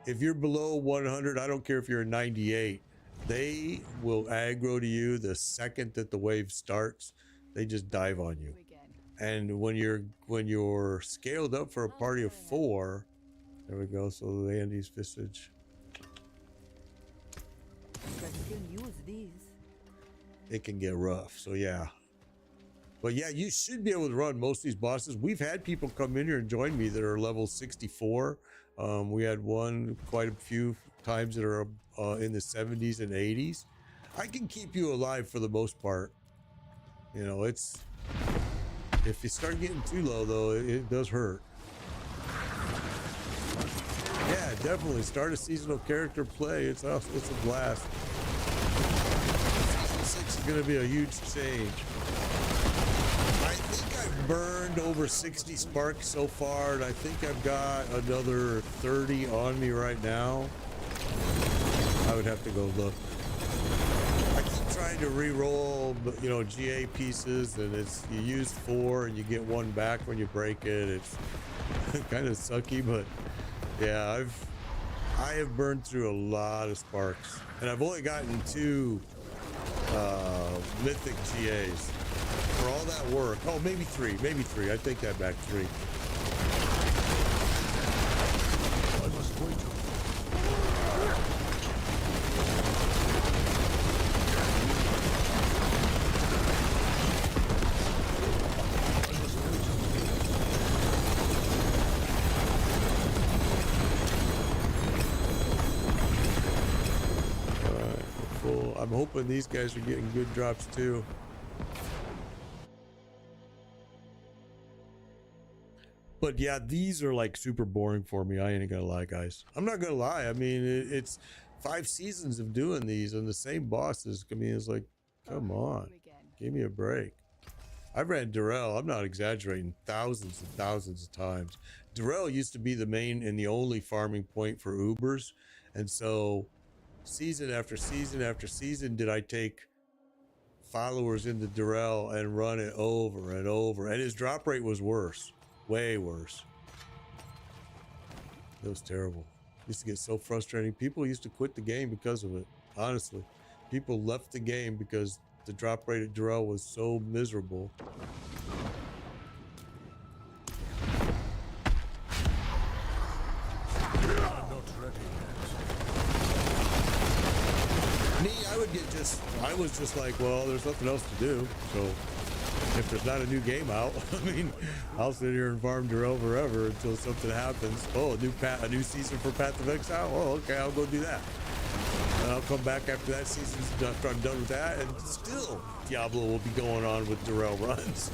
Speaker 1: if you're below 100, I don't care if you're a 98, they will aggro to you the second that the wave starts. They just dive on you. And when you're scaled up for a party of 4, there we go. So the Andy's Visage. It can get rough. So yeah. But yeah, you should be able to run most of these bosses. We've had people come in here and join me that are level 64. We had quite a few times that are in the 70s and 80s. I can keep you alive for the most part. You know, if you start getting too low though, it does hurt. Yeah, definitely start a seasonal character play. It's a blast. Season 6 is going to be a huge change. I think I've burned over 60 sparks so far, and I think I've got another 30 on me right now. I would have to go look. I keep trying to re-roll, you know, GA pieces, and you use 4 and you get 1 back when you break it. It's kind of sucky, but yeah, I have burned through a lot of sparks, and I've only gotten 2 Mythic GAs. For all that work. Oh, maybe 3. I take that back. 3.
Speaker 3: I must wait.
Speaker 1: All right, full. I'm hoping these guys are getting good drops too. But yeah, these are like super boring for me. I ain't gonna lie, guys. I'm not gonna lie. I mean, it's 5 seasons of doing these and the same bosses. I mean, it's like, come on, give me a break. I've ran Durrell, I'm not exaggerating, thousands and thousands of times. Durrell used to be the main and the only farming point for Ubers. And so season after season after season did I take followers into Durrell and run it over and over. And his drop rate was worse. Way worse. It was terrible. Used to get so frustrating. People used to quit the game because of it. Honestly, people left the game because the drop rate at Durrell was so miserable.
Speaker 3: I'm not ready yet.
Speaker 1: Me, I was just like, well, there's nothing else to do. So if there's not a new game out, I mean, I'll sit here and farm Durrell forever until something happens. Oh, a new season for Path of Exile. Oh, okay, I'll go do that. And I'll come back after that season's done, after I'm done with that, and still Diablo will be going on with Durrell runs.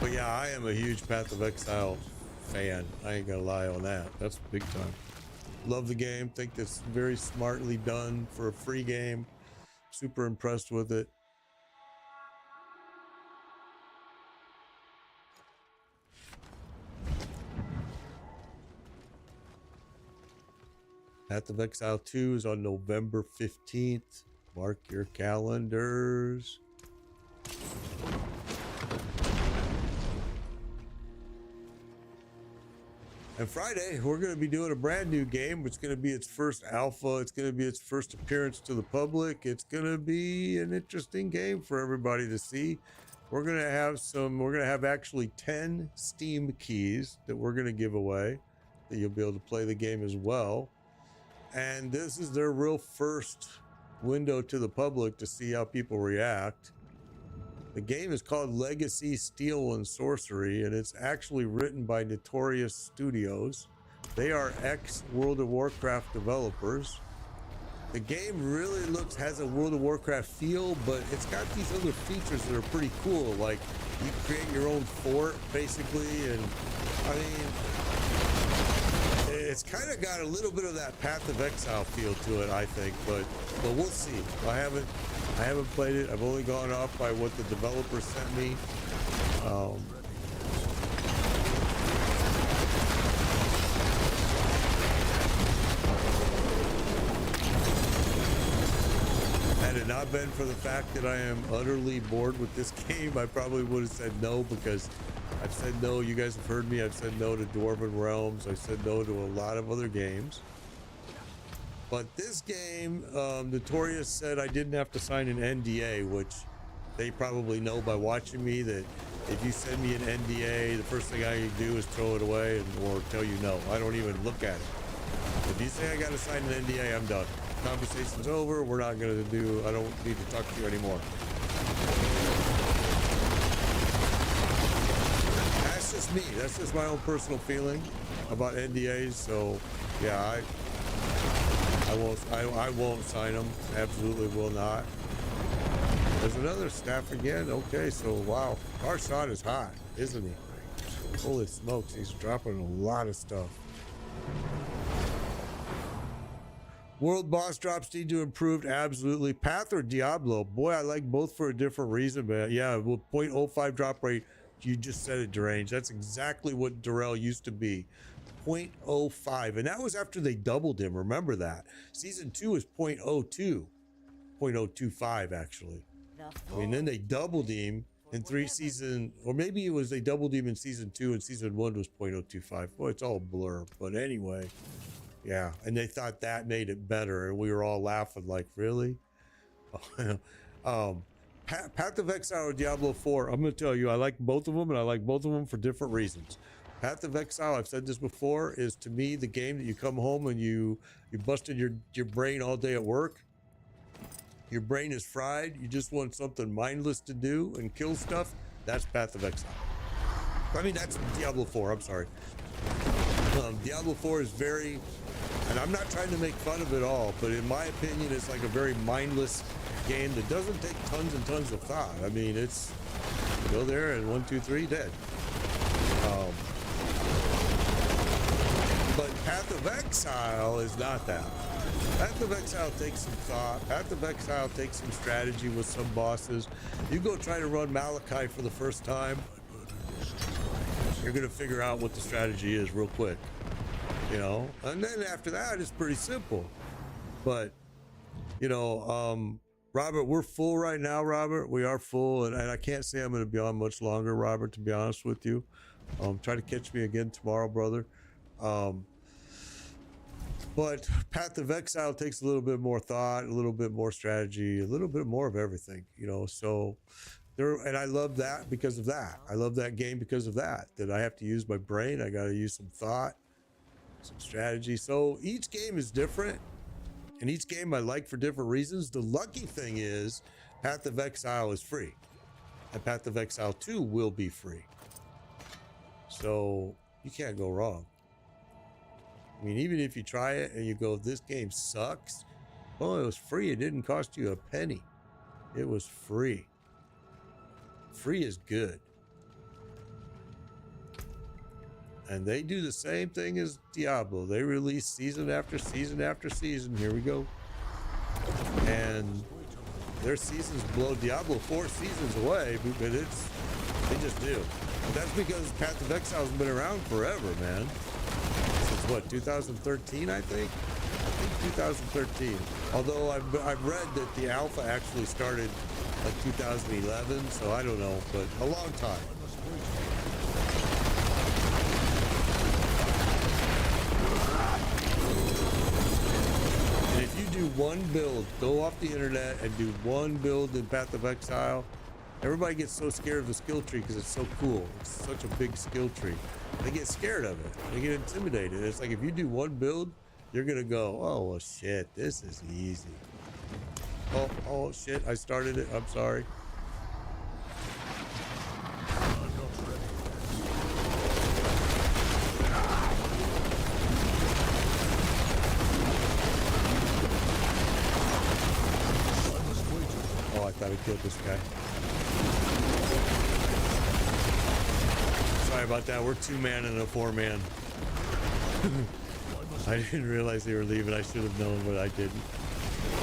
Speaker 1: But yeah, I am a huge Path of Exile fan. I ain't gonna lie on that. That's big time. Love the game. Think that's very smartly done for a free game. Super impressed with it. Path of Exile 2 is on November 15th. Mark your calendars. And Friday, we're going to be doing a brand new game. It's going to be its first alpha. It's going to be its first appearance to the public. It's going to be an interesting game for everybody to see. We're going to have actually 10 Steam keys that we're going to give away that you'll be able to play the game as well. And this is their real first window to the public to see how people react. The game is called Legacy Steel and Sorcery, and it's actually written by Notorious Studios. They are ex-World of Warcraft developers. The game really has a World of Warcraft feel, but it's got these other features that are pretty cool. Like you create your own fort basically, and I mean, it's kind of got a little bit of that Path of Exile feel to it, I think. But we'll see. I haven't played it. I've only gone off by what the developer sent me. Had it not been for the fact that I am utterly bored with this game, I probably would have said no, because I've said no. You guys have heard me. I've said no to Dwarven Realms. I've said no to a lot of other games. But this game, Notorious said I didn't have to sign an NDA, which they probably know by watching me that if you send me an NDA, the first thing I do is throw it away or tell you no. I don't even look at it. If you say I got to sign an NDA, I'm done. Conversation's over. We're not going to do, I don't need to talk to you anymore. That's just me. That's just my own personal feeling about NDAs. So yeah, I won't sign them. Absolutely will not. There's another staff again. Okay, so wow, our shot is hot, isn't he? Holy smokes, he's dropping a lot of stuff. World boss drops need to improve. Absolutely. Path or Diablo? Boy, I like both for a different reason, man. Yeah, well, 0.05 drop rate. You just said it, Deranged. That's exactly what Durrell used to be. 0.05. And that was after they doubled him. Remember that. Season 2 is 0.02. 0.025, actually. I mean, then they doubled him in 3 seasons. Or maybe it was they doubled him in Season 2 and Season 1 was 0.025. Boy, it's all blur. But anyway. Yeah, and they thought that made it better, and we were all laughing like, really? Path of Exile or Diablo 4, I'm going to tell you, I like both of them, and I like both of them for different reasons. Path of Exile, I've said this before, is to me the game that you come home and you busted your brain all day at work. Your brain is fried. You just want something mindless to do and kill stuff. That's Path of Exile. I mean, that's Diablo 4, I'm sorry. Diablo 4 is very, and I'm not trying to make fun of it all, but in my opinion, it's like a very mindless game that doesn't take tons and tons of thought. I mean, it's go there and 1, 2, 3, dead. But Path of Exile is not that. Path of Exile takes some thought. Path of Exile takes some strategy with some bosses. You go try to run Malachi for the first time, you're going to figure out what the strategy is real quick, you know? And then after that, it's pretty simple. But, you know, Robert, we're full right now, Robert. We are full, and I can't say I'm going to be on much longer, Robert, to be honest with you. Try to catch me again tomorrow, brother. But Path of Exile takes a little bit more thought, a little bit more strategy, a little bit more of everything, you know? So... and I love that because of that. I love that game because of that. That I have to use my brain. I got to use some thought, some strategy. So each game is different, and each game I like for different reasons. The lucky thing is Path of Exile is free, and Path of Exile 2 will be free. So you can't go wrong. I mean, even if you try it and you go, this game sucks. Well, it was free. It didn't cost you a penny. It was free. Free is good. And they do the same thing as Diablo. They release season after season after season. Here we go. And their seasons blow Diablo 4 seasons away, but they just do. But that's because Path of Exile's been around forever, man. Since what, 2013, I think? I think 2013. Although I've read that the alpha actually started like 2011, so I don't know, but a long time. And if you do one build, go off the internet and do one build in Path of Exile, everybody gets so scared of the skill tree because it's so cool. It's such a big skill tree. They get scared of it. They get intimidated. It's like if you do one build, you're gonna go, oh well, shit, this is easy. Oh shit, I started it. I'm sorry. I killed this guy. Sorry about that. We're 2-man and a 4-man. I didn't realize they were leaving. I should have known, but I didn't.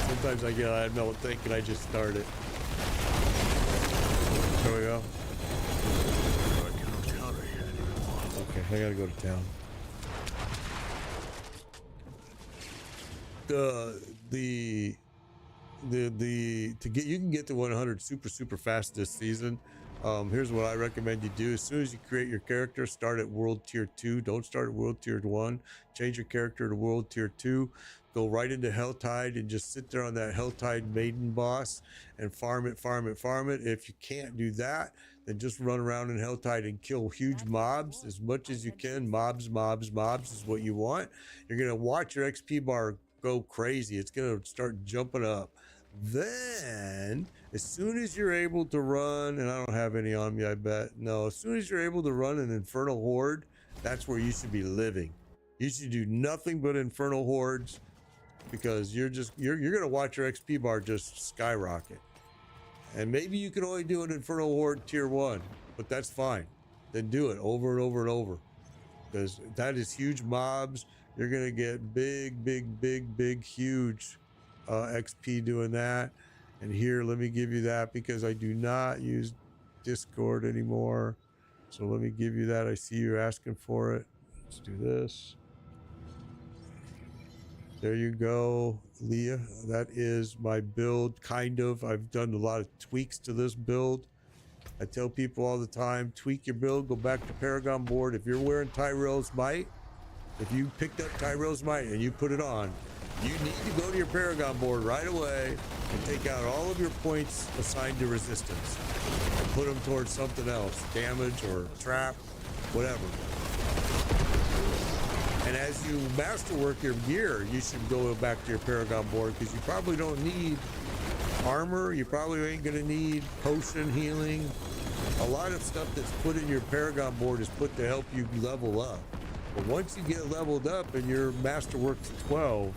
Speaker 1: Sometimes I don't think, and I just start it. There we go.
Speaker 3: I cannot carry anymore.
Speaker 1: Okay, I gotta go to town. You can get to 100 super fast this season. Here's what I recommend you do. As soon as you create your character, start at world tier 2. Don't start at world tier 1. Change your character to world tier 2. Go right into Helltide and just sit there on that Helltide maiden boss and farm it. If you can't do that, then just run around in Helltide and kill huge mobs as much as you can. Mobs is what you want. You're gonna watch your XP bar go crazy. It's gonna start jumping up. Then as soon as you're able to run, and I don't have any on me, I bet. No, as soon as you're able to run an Infernal Horde, that's where you should be living. You should do nothing but Infernal Hordes, because you're gonna watch your XP bar just skyrocket. And maybe you can only do an Infernal Horde tier 1, but that's fine. Then do it over and over and over, because that is huge mobs. You're gonna get big huge XP doing that. And here, let me give you that, because I do not use Discord anymore. So let me give you that. I see you're asking for it. Let's do this. There you go, Leah. That is my build, kind of. I've done a lot of tweaks to this build. I tell people all the time, tweak your build, go back to Paragon board. If you're wearing Tyrell's Might, if you picked up Tyrell's Might and you put it on, you need to go to your Paragon board right away and take out all of your points assigned to resistance and put them towards something else, damage or trap, whatever. And as you masterwork your gear, you should go back to your Paragon board, because you probably don't need armor. You probably ain't going to need potion healing. A lot of stuff that's put in your Paragon board is put to help you level up. But once you get leveled up and your masterwork to 12,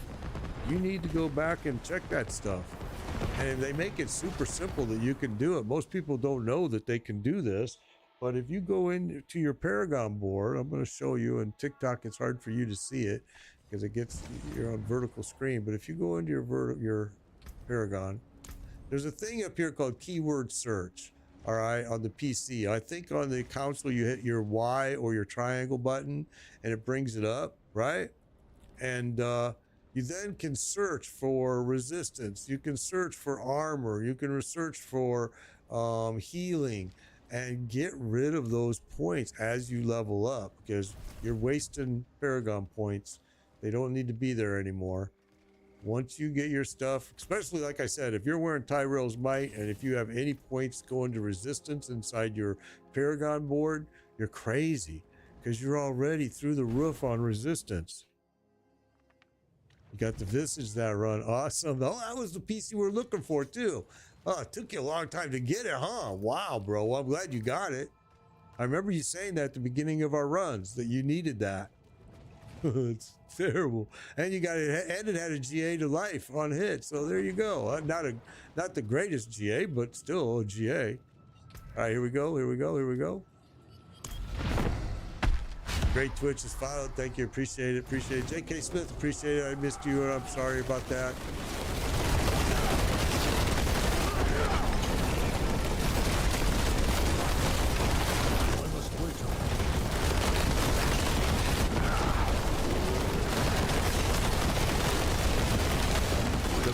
Speaker 1: you need to go back and check that stuff. And they make it super simple that you can do it. Most people don't know that they can do this. But if you go into your Paragon board, I'm going to show you, and TikTok, it's hard for you to see it because you're on vertical screen. But if you go into your Paragon, there's a thing up here called keyword search. All right, on the PC. I think on the console you hit your Y or your triangle button and it brings it up, right? And you then can search for resistance. You can search for armor. You can search for healing. And get rid of those points as you level up, because you're wasting Paragon points. They don't need to be there anymore. Once you get your stuff, especially like I said, if you're wearing Tyrell's Might and if you have any points going to resistance inside your Paragon board, you're crazy, because you're already through the roof on resistance. You got the Visage that run. Awesome. Oh, that was the PC we're looking for too. Oh, it took you a long time to get it, huh? Wow, bro. Well, I'm glad you got it. I remember you saying that at the beginning of our runs, that you needed that. It's terrible. And you got it, and it had a GA to life on hit. So there you go. Not the greatest GA, but still a GA. All right, here we go. Great Twitch is followed. Thank you. Appreciate it. JK Smith, appreciate it. I missed you, and I'm sorry about that.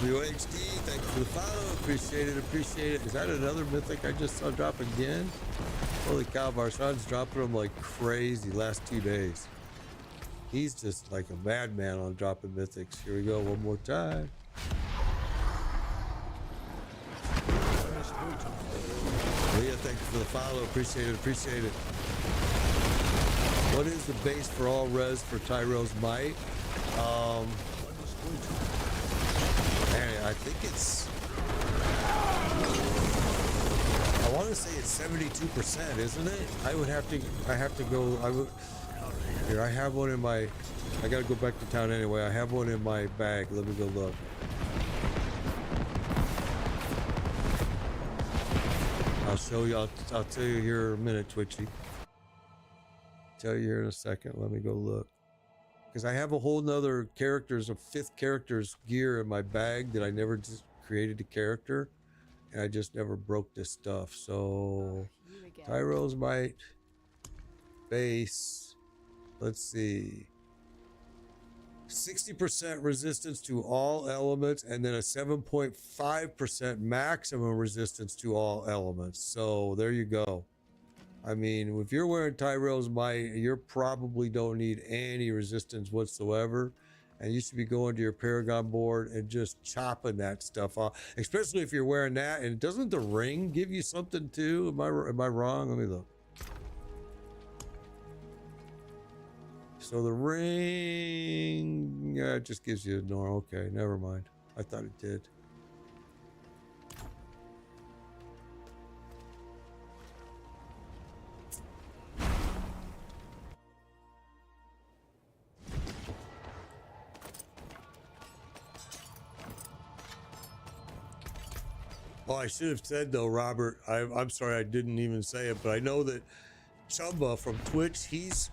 Speaker 1: WHD, thank you for the follow. Appreciate it. Is that another Mythic I just saw drop again? Holy cow, Barshan's dropping them like crazy last 2 days. He's just like a madman on dropping Mythics. Here we go, one more time. Leah, thank you for the follow. Appreciate it. What is the base for all res for Tyrell's Might? I think it's, I want to say it's 72%, isn't it? I have to go, here, I have one in my, I got to go back to town anyway. I have one in my bag. Let me go look. I'll show you. I'll tell you here in a minute, Twitchy. Tell you here in a second. Let me go look. Because I have a whole nother characters, a 5th character's gear in my bag that I never just created a character. And I just never broke this stuff. So, Tyro's Might, base. Let's see. 60% resistance to all elements, and then a 7.5% maximum resistance to all elements. So there you go. I mean, if you're wearing Tyrell's Might, you probably don't need any resistance whatsoever. And you should be going to your Paragon board and just chopping that stuff off. Especially if you're wearing that. And doesn't the ring give you something too? Am I wrong? Let me look. So the ring, yeah, it just gives you a normal. Okay, never mind. I thought it did. Oh, I should have said though, Robert, I'm sorry I didn't even say it, but I know that Chumba from Twitch, he's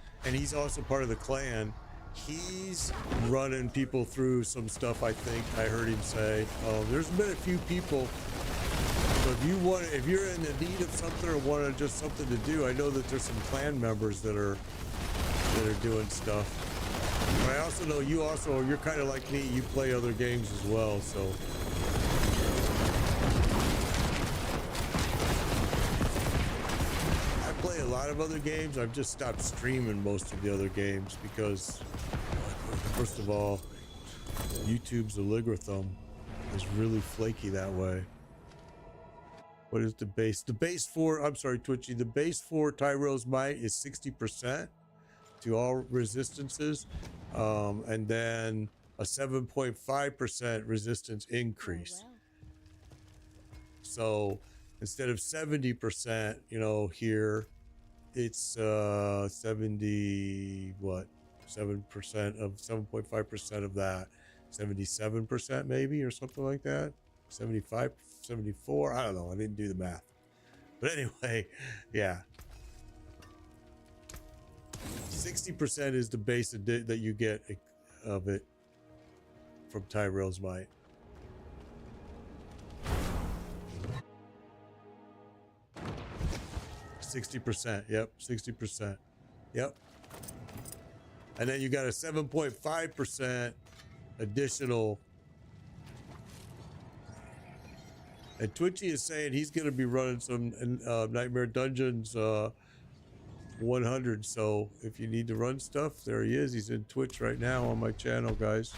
Speaker 1: also part of the clan. He's running people through some stuff, I think I heard him say. There's been a few people. So if you're in the need of something or want just something to do, I know that there's some clan members that are doing stuff. But I also know you're kind of like me, you play other games as well, so. Play a lot of other games. I've just stopped streaming most of the other games because, first of all, YouTube's algorithm is really flaky that way. What is the base? The base for, I'm sorry, Twitchy, the base for Tyrell's Might is 60% to all resistances, and then a 7.5% resistance increase.
Speaker 4: Oh, wow.
Speaker 1: So instead of 70%, you know, here it's 70 what 7% of 7.5% of that, 77% maybe, or something like that. 75, 74, I don't know, I didn't do the math, but anyway, yeah, 60% is the base that you get of it from Tyrell's Might. 60%, yep, 60%, yep. And then you got a 7.5% additional. And Twitchy is saying he's going to be running some Nightmare Dungeons 100. So if you need to run stuff, there he is. He's in Twitch right now on my channel, guys.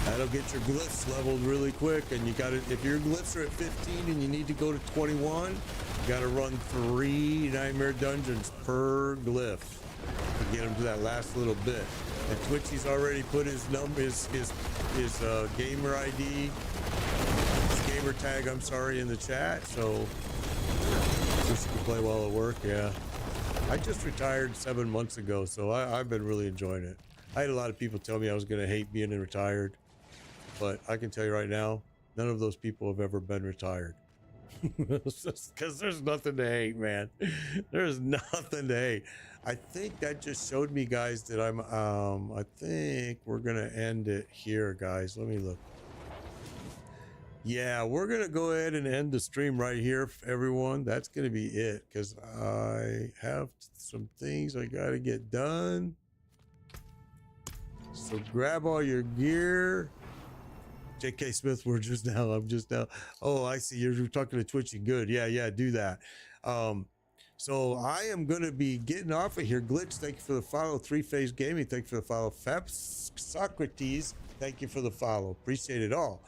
Speaker 1: That'll get your glyphs leveled really quick, and you got to, if your glyphs are at 15 and you need to go to 21, you got to run 3 Nightmare Dungeons per glyph to get them to that last little bit. And Twitchy's already put his number, his gamer ID, his gamer tag, I'm sorry, in the chat. So wish you could play while at work. Yeah, I just retired 7 months ago, so I've been really enjoying it. I had a lot of people tell me I was going to hate being retired. But I can tell you right now, none of those people have ever been retired. Because there's nothing to hate, man. There's nothing to hate. I think that just showed me, guys, that I think we're going to end it here, guys. Let me look. Yeah, we're going to go ahead and end the stream right here, everyone. That's going to be it, because I have some things I got to get done. So grab all your gear. JK Smith, I'm just now. Oh, I see. You're talking to Twitchy. Good. Yeah, do that. So I am going to be getting off of here. Glitch, thank you for the follow. Three Phase Gaming, thank you for the follow. Faps Socrates, thank you for the follow. Appreciate it all.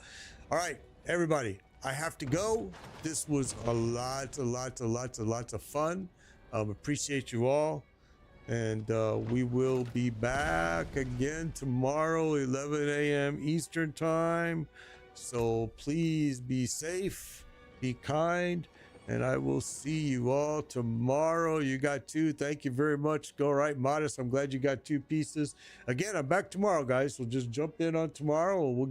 Speaker 1: All right, everybody, I have to go. This was lots of fun. Appreciate you all. And we will be back again tomorrow, 11 a.m. Eastern time. So please be safe, be kind, and I will see you all tomorrow. You got 2. Thank you very much. Go right, Modest. I'm glad you got 2 pieces. Again, I'm back tomorrow, guys. So just jump in on tomorrow, and we'll